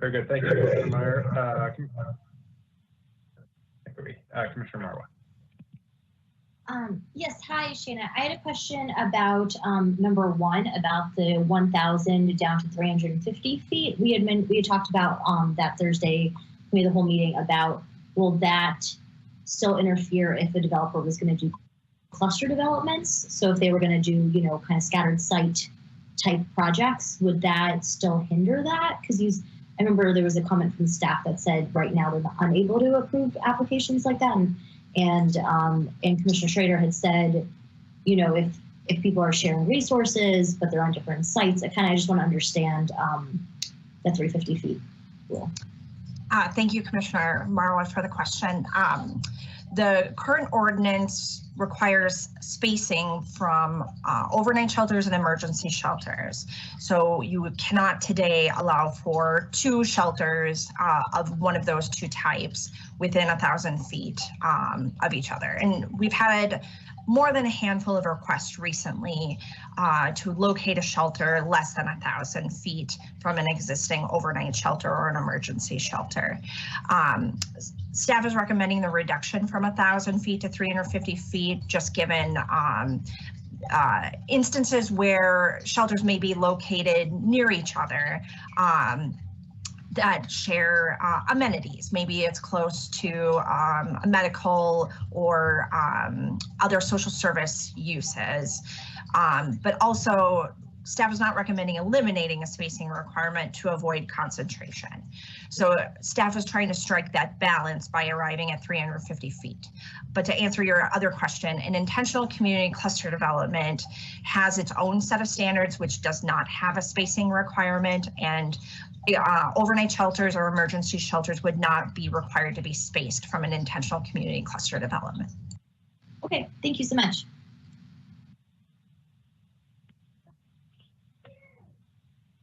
Very good. Thank you, Commissioner Meyer. Commissioner Marwa. Yes, hi, Shana. I had a question about number 1, about the 1,000 down to 350 feet. We had talked about that Thursday, we had the whole meeting about, will that still interfere if a developer was going to do cluster developments? So if they were going to do, kind of scattered site type projects, would that still hinder that? Because I remember there was a comment from staff that said right now they're unable to approve applications like that. And Commissioner Schrader had said, if people are sharing resources, but they're on different sites, I just want to understand the 350 feet rule. Thank you, Commissioner Marwa, for the question. The current ordinance requires spacing from overnight shelters and emergency shelters. So you cannot today allow for 2 shelters of one of those 2 types within 1,000 feet of each other. And we've had more than a handful of requests recently to locate a shelter less than 1,000 feet from an existing overnight shelter or an emergency shelter. Staff is recommending the reduction from 1,000 feet to 350 feet, just given instances where shelters may be located near each other that share amenities. Maybe it's close to a medical or other social service uses. But also, staff is not recommending eliminating a spacing requirement to avoid concentration. So staff is trying to strike that balance by arriving at 350 feet. But to answer your other question, an intentional community cluster development has its own set of standards, which does not have a spacing requirement, and overnight shelters or emergency shelters would not be required to be spaced from an intentional community cluster development. Okay, thank you so much.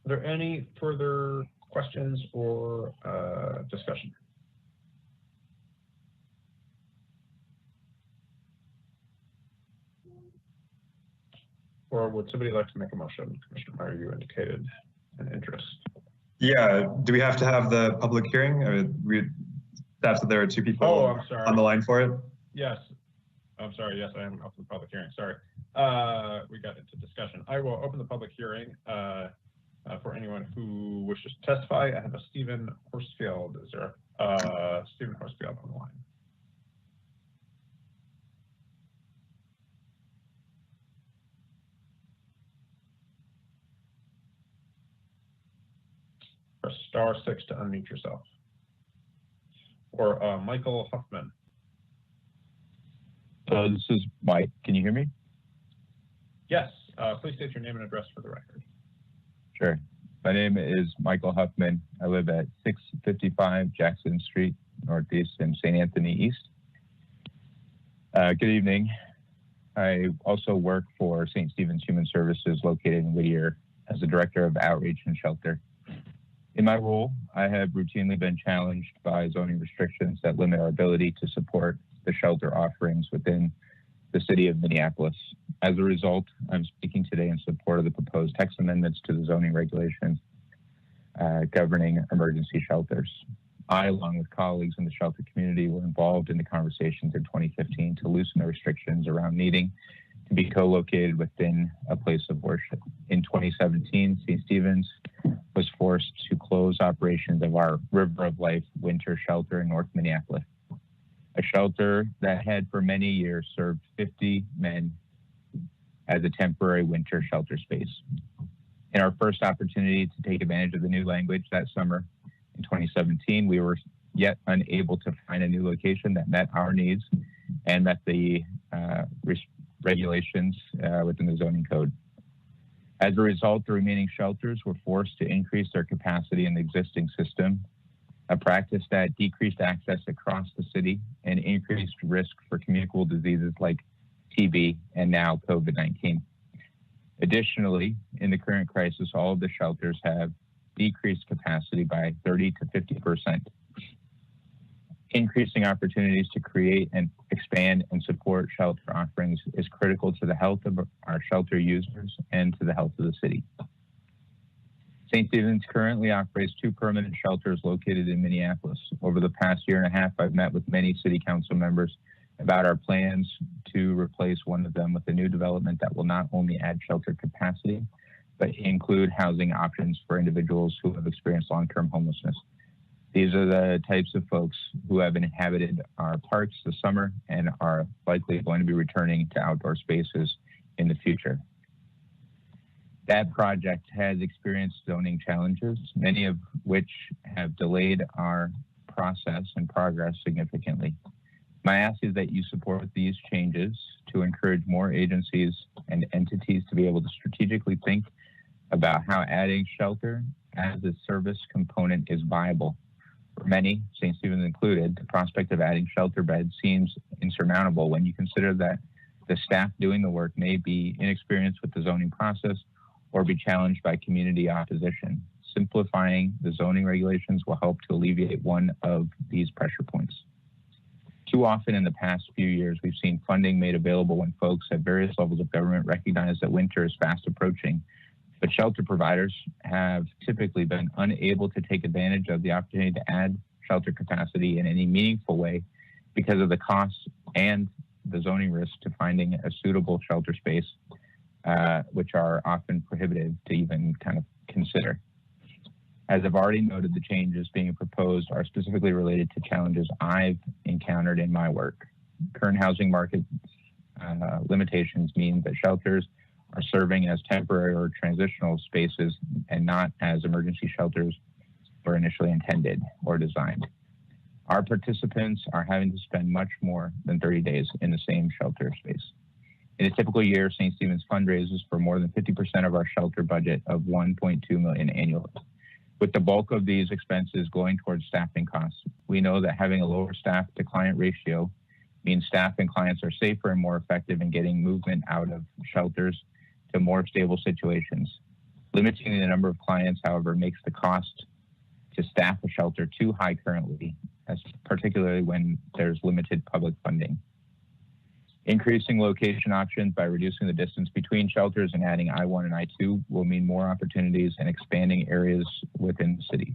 Are there any further questions or discussion? Or would somebody like to make a motion? Commissioner Meyer, you indicated an interest. Yeah, do we have to have the public hearing? Staff said there are 2 people on the line for it. Yes, I'm sorry. Yes, I am up for the public hearing. Sorry. We got into discussion. I will open the public hearing for anyone who wishes to testify. I have a Stephen Horsfield. Is there Stephen Horsfield on the line? Press *6 to unmute yourself. Or Michael Huffman. This is Mike. Can you hear me? Yes. Please state your name and address for the record. Sure. My name is Michael Huffman. I live at 655 Jackson Street, Northeast in St. Anthony East. Good evening. I also work for St. Stephen's Human Services located in Whittier as the Director of Outreach and Shelter. In my role, I have routinely been challenged by zoning restrictions that limit our ability to support the shelter offerings within the city of Minneapolis. As a result, I'm speaking today in support of the proposed text amendments to the zoning regulations governing emergency shelters. I, along with colleagues in the shelter community, were involved in the conversations in 2015 to loosen the restrictions around needing to be co-located within a place of worship. In 2017, St. Stephen's was forced to close operations of our River of Life winter shelter in North Minneapolis, a shelter that had for many years served 50 men as a temporary winter shelter space. In our first opportunity to take advantage of the new language that summer in 2017, we were yet unable to find a new location that met our needs and met the regulations within the zoning code. As a result, the remaining shelters were forced to increase their capacity in the existing system, a practice that decreased access across the city and increased risk for communicable diseases like TB and now COVID-19. Additionally, in the current crisis, all of the shelters have decreased capacity by 30 to 50%. Increasing opportunities to create and expand and support shelter offerings is critical to the health of our shelter users and to the health of the city. St. Stephen's currently operates 2 permanent shelters located in Minneapolis. Over the past year and a half, I've met with many city council members about our plans to replace one of them with a new development that will not only add shelter capacity, but include housing options for individuals who have experienced long-term homelessness. These are the types of folks who have inhabited our parks this summer and are likely going to be returning to outdoor spaces in the future. That project has experienced zoning challenges, many of which have delayed our process and progress significantly. My ask is that you support these changes to encourage more agencies and entities to be able to strategically think about how adding shelter as a service component is viable. For many, St. Stephen's included, the prospect of adding shelter beds seems insurmountable when you consider that the staff doing the work may be inexperienced with the zoning process or be challenged by community opposition. Simplifying the zoning regulations will help to alleviate one of these pressure points. Too often in the past few years, we've seen funding made available when folks at various levels of government recognize that winter is fast approaching, but shelter providers have typically been unable to take advantage of the opportunity to add shelter capacity in any meaningful way because of the costs and the zoning risk to finding a suitable shelter space, which are often prohibitive to even kind of consider. As I've already noted, the changes being proposed are specifically related to challenges I've encountered in my work. Current housing market limitations mean that shelters are serving as temporary or transitional spaces and not as emergency shelters were initially intended or designed. Our participants are having to spend much more than 30 days in the same shelter space. In a typical year, St. Stephen's fundraises for more than 50% of our shelter budget of $1.2 million annually. With the bulk of these expenses going towards staffing costs, we know that having a lower staff to client ratio means staff and clients are safer and more effective in getting movement out of shelters to more stable situations. Limiting the number of clients, however, makes the cost to staff a shelter too high currently, particularly when there's limited public funding. Increasing location options by reducing the distance between shelters and adding I-1 and I-2 will mean more opportunities and expanding areas within the city.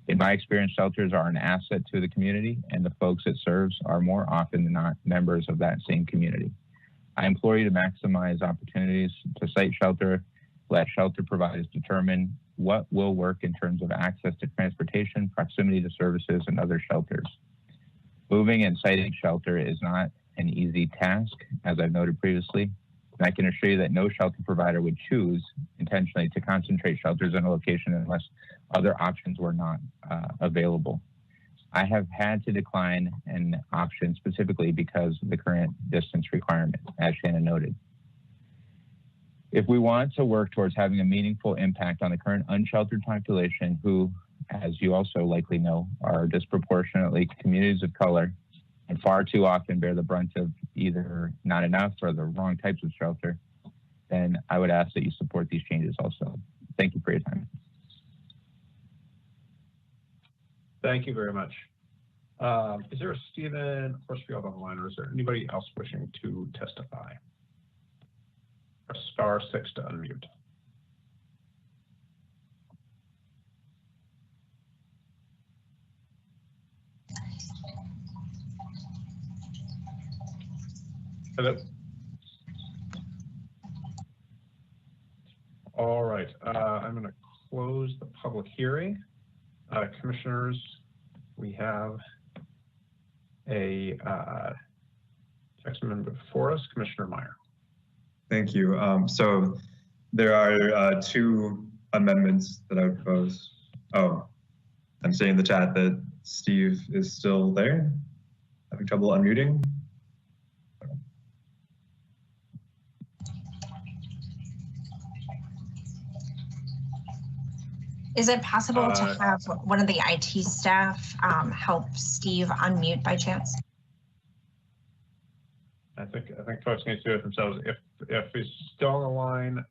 In my experience, shelters are an asset to the community, and the folks it serves are more often than not members of that same community. I implore you to maximize opportunities to site shelter, let shelter providers determine what will work in terms of access to transportation, proximity to services, and other shelters. Moving and siting shelter is not an easy task, as I've noted previously, and I can assure you that no shelter provider would choose intentionally to concentrate shelters in a location unless other options were not available. I have had to decline an option specifically because of the current distance requirement, as Shannon noted. If we want to work towards having a meaningful impact on the current unsheltered population, who, as you also likely know, are disproportionately communities of color and far too often bear the brunt of either not enough or the wrong types of shelter, then I would ask that you support these changes also. Thank you for your time. Thank you very much. Is there a Stephen Horsfield on the line, or is there anybody else wishing to testify? Press *6 to unmute. Hello. All right, I'm going to close the public hearing. Commissioners, we have a text amendment before us. Commissioner Meyer. Thank you. So there are 2 amendments that I would propose. Oh, I'm seeing in the chat that Steve is still there, having trouble unmuting. Is it possible to have one of the IT staff help Steve unmute by chance? I think folks need to do it themselves. If he's still on the line,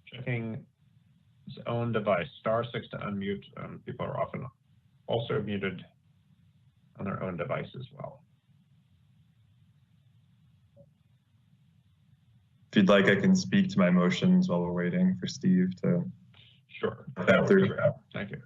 checking his own device, *6 to unmute. People are often also muted on their own device as well. If you'd like, I can speak to my motions while we're waiting for Steve to. Sure. Thank you.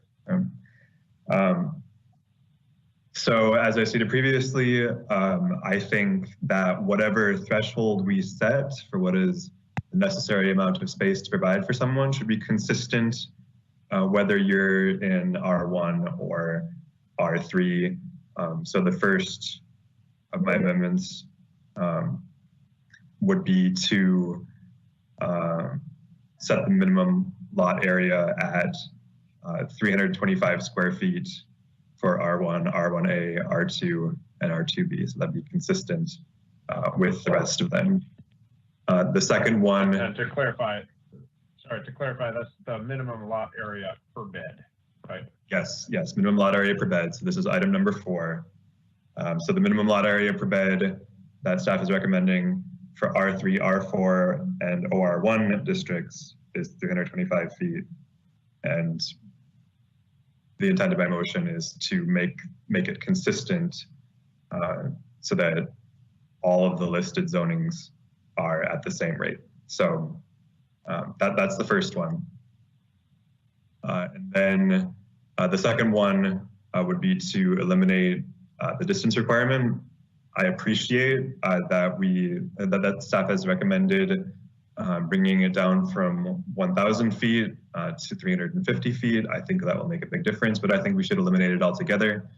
So as I stated previously, I think that whatever threshold we set for what is the necessary amount of space to provide for someone should be consistent, whether you're in R1 or R3. So the first of my amendments would be to set the minimum lot area at 325 square feet for R1, R1A, R2, and R2B. So that'd be consistent with the rest of them. The second one. And to clarify, that's the minimum lot area per bed, right? Yes, minimum lot area per bed. So this is item number 4. So the minimum lot area per bed that staff is recommending for R3, R4, and OR1 districts is 325 feet. And the intent of my motion is to make it consistent so that all of the listed zonings are at the same rate. So that's the first one. And then the second one would be to eliminate the distance requirement. I appreciate that staff has recommended bringing it down from 1,000 feet to 350 feet. I think that will make a big difference, but I think we should eliminate it altogether.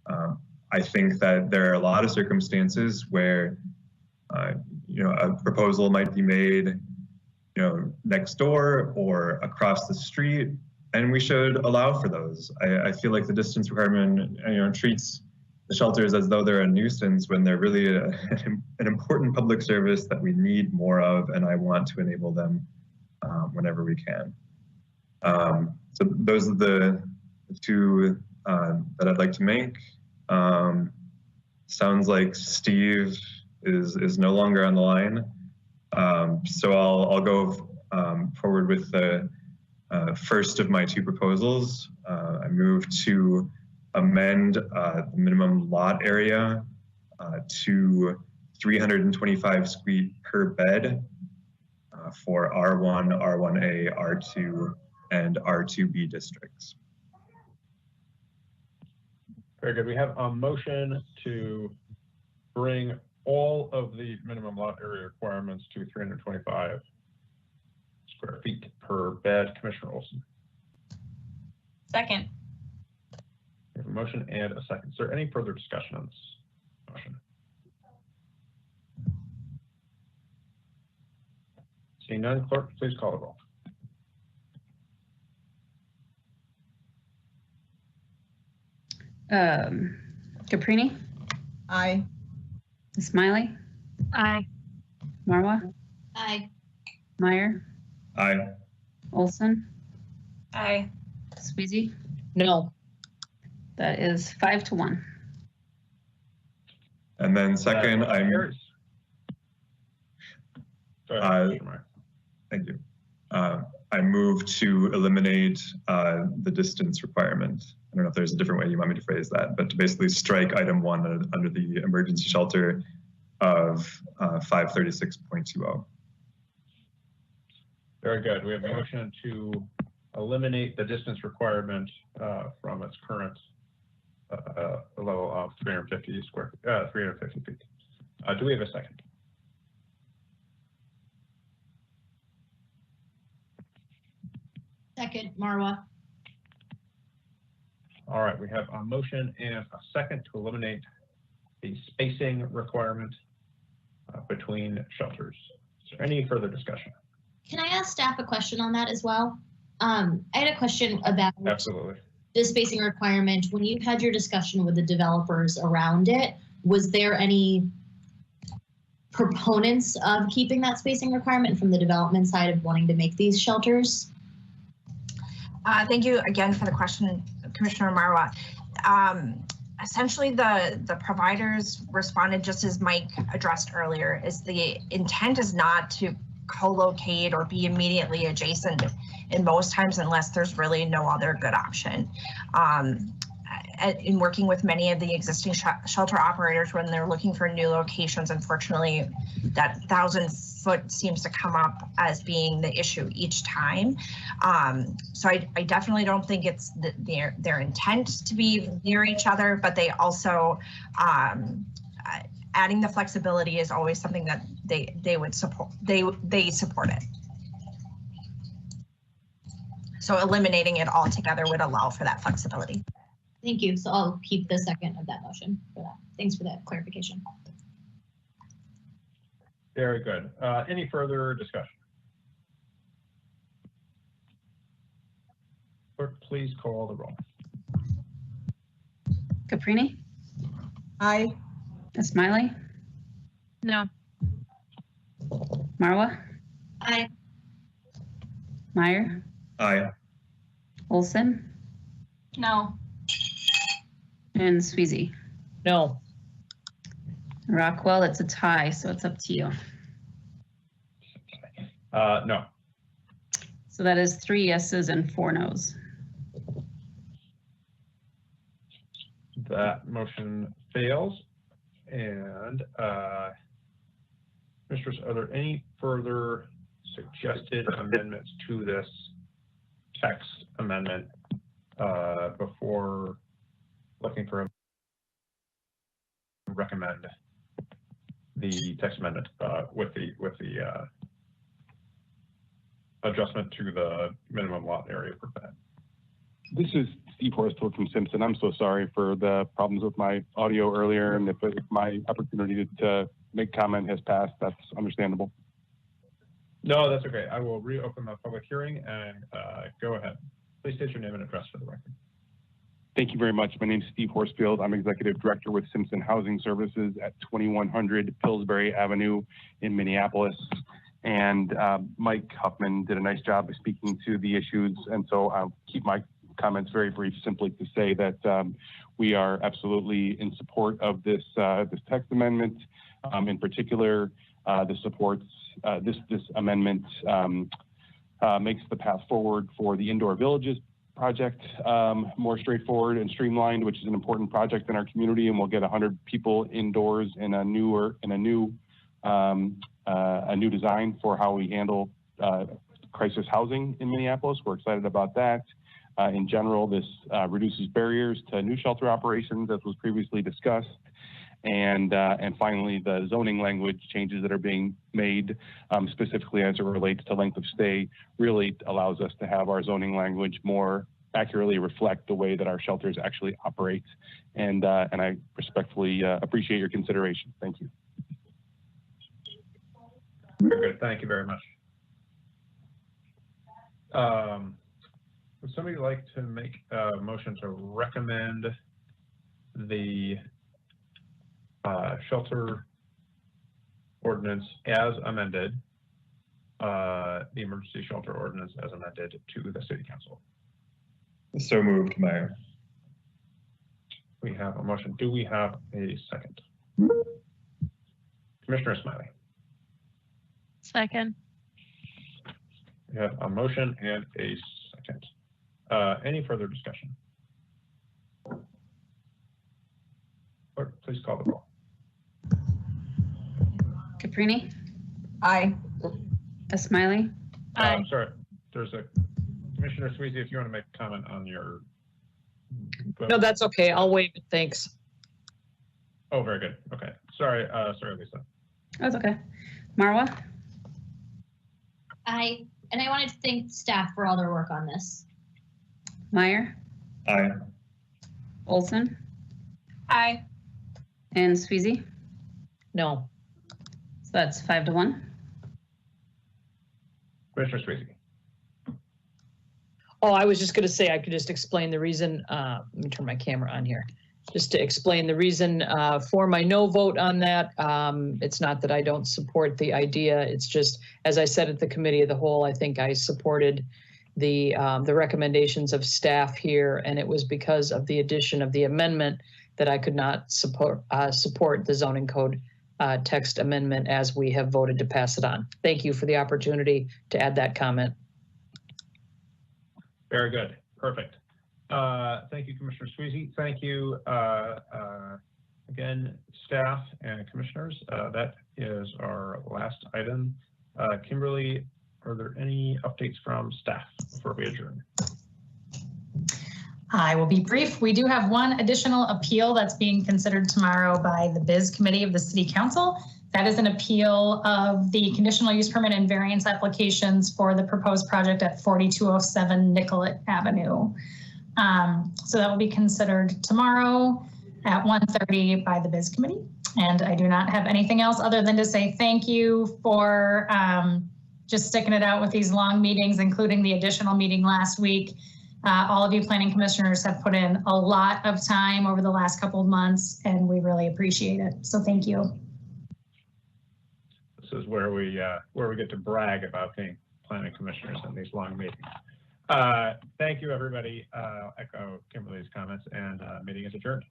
I think that there are a lot of circumstances where a proposal might be made next door or across the street, and we should allow for those. I feel like the distance requirement treats the shelters as though they're a nuisance when they're really an important public service that we need more of, and I want to enable them whenever we can. So those are the two that I'd like to make. Sounds like Steve is no longer on the line. So I'll go forward with the first of my 2 proposals. I move to amend the minimum lot area to 325 feet per bed for R1, R1A, R2, and R2B districts. Very good. We have a motion to bring all of the minimum lot area requirements to 325 square feet per bed. Commissioner Olson. Second. We have a motion and a second. Is there any further discussion on this motion? Seeing none, clerk, please call the roll. Caprini? Aye. Smiley? Aye. Marwa? Aye. Meyer? Aye. Olson? Aye. Sweezy? No. That is 5 to 1. And then second, thank you. I move to eliminate the distance requirement. I don't know if there's a different way you want me to phrase that, but to basically strike item 1 under the emergency shelter of 536.20. Very good. We have a motion to eliminate the distance requirement from its current level of 350 feet. Do we have a second? Second, Marwa. All right, we have a motion and a second to eliminate the spacing requirement between shelters. Is there any further discussion? Can I ask staff a question on that as well? I had a question about Absolutely. The spacing requirement. When you had your discussion with the developers around it, was there any proponents of keeping that spacing requirement from the development side of wanting to make these shelters? Thank you again for the question, Commissioner Marwa. Essentially, the providers responded just as Mike addressed earlier, is the intent is not to co-locate or be immediately adjacent in most times unless there's really no other good option. In working with many of the existing shelter operators when they're looking for new locations, unfortunately, that 1,000-foot seems to come up as being the issue each time. So I definitely don't think it's their intent to be near each other, but they also, adding the flexibility is always something that they would support. They support it. So eliminating it altogether would allow for that flexibility. Thank you. So I'll keep the second of that motion for that. Thanks for that clarification. Very good. Any further discussion? Clerk, please call the roll. Caprini? Aye. Smiley? No. Marwa? Aye. Meyer? Aye. Olson? No. And Sweezy? No. Rockwell, it's a tie, so it's up to you. No. So that is 3 yeses and 4 nos. That motion fails. And Commissioners, are there any further suggested amendments to this text amendment before looking for a recommend the text amendment with the adjustment to the minimum lot area for that? This is Steve Horsfield from Simpson. I'm so sorry for the problems with my audio earlier, and if my opportunity to make comment has passed, that's understandable. No, that's okay. I will reopen the public hearing and go ahead. Please state your name and address for the record. Thank you very much. My name is Steve Horsfield. I'm Executive Director with Simpson Housing Services at 2100 Pillsbury Avenue in Minneapolis. And Mike Huffman did a nice job of speaking to the issues. And so I'll keep my comments very brief, simply to say that we are absolutely in support of this text amendment. In particular, this supports this amendment makes the path forward for the Indoor Villages project more straightforward and streamlined, which is an important project in our community, and we'll get 100 people indoors in a new design for how we handle crisis housing in Minneapolis. We're excited about that. In general, this reduces barriers to new shelter operations, as was previously discussed. And finally, the zoning language changes that are being made, specifically as it relates to length of stay, really allows us to have our zoning language more accurately reflect the way that our shelters actually operate. And I respectfully appreciate your consideration. Thank you. Very good. Thank you very much. Would somebody like to make a motion to recommend the shelter ordinance as amended, the emergency shelter ordinance as amended to the City Council? So moved, Mayor. We have a motion. Do we have a second? Commissioner Smiley. Second. We have a motion and a second. Any further discussion? Clerk, please call the roll. Caprini? Aye. Smiley? Aye. Sorry, there's a Commissioner Sweezy, if you want to make a comment on your vote. No, that's okay. I'll waive it. Thanks. Oh, very good. Okay. Sorry, sorry, Lisa. That's okay. Marwa? Aye. And I wanted to thank staff for all their work on this. Meyer? Aye. Olson? Aye. And Sweezy? No. So that's 5-1. Commissioner Sweezy. Oh, I was just going to say I could just explain the reason. Let me turn my camera on here. Just to explain the reason for my no vote on that. It's not that I don't support the idea. It's just, as I said at the committee of the whole, I think I supported the recommendations of staff here, and it was because of the addition of the amendment that I could not support the zoning code text amendment as we have voted to pass it on. Thank you for the opportunity to add that comment. Very good. Perfect. Thank you, Commissioner Sweezy. Thank you again, staff and commissioners. That is our last item. Kimberly, are there any updates from staff before we adjourn? I will be brief. We do have one additional appeal that's being considered tomorrow by the Biz Committee of the City Council. That is an appeal of the conditional use permit and variance applications for the proposed project at 4207 Nicollet Avenue. So that will be considered tomorrow at 1:30 by the Biz Committee. And I do not have anything else other than to say thank you for just sticking it out with these long meetings, including the additional meeting last week. All of you planning commissioners have put in a lot of time over the last couple of months, and we really appreciate it. So thank you. This is where we get to brag about being planning commissioners in these long meetings. Thank you, everybody. Echo Kimberly's comments, and meeting is adjourned.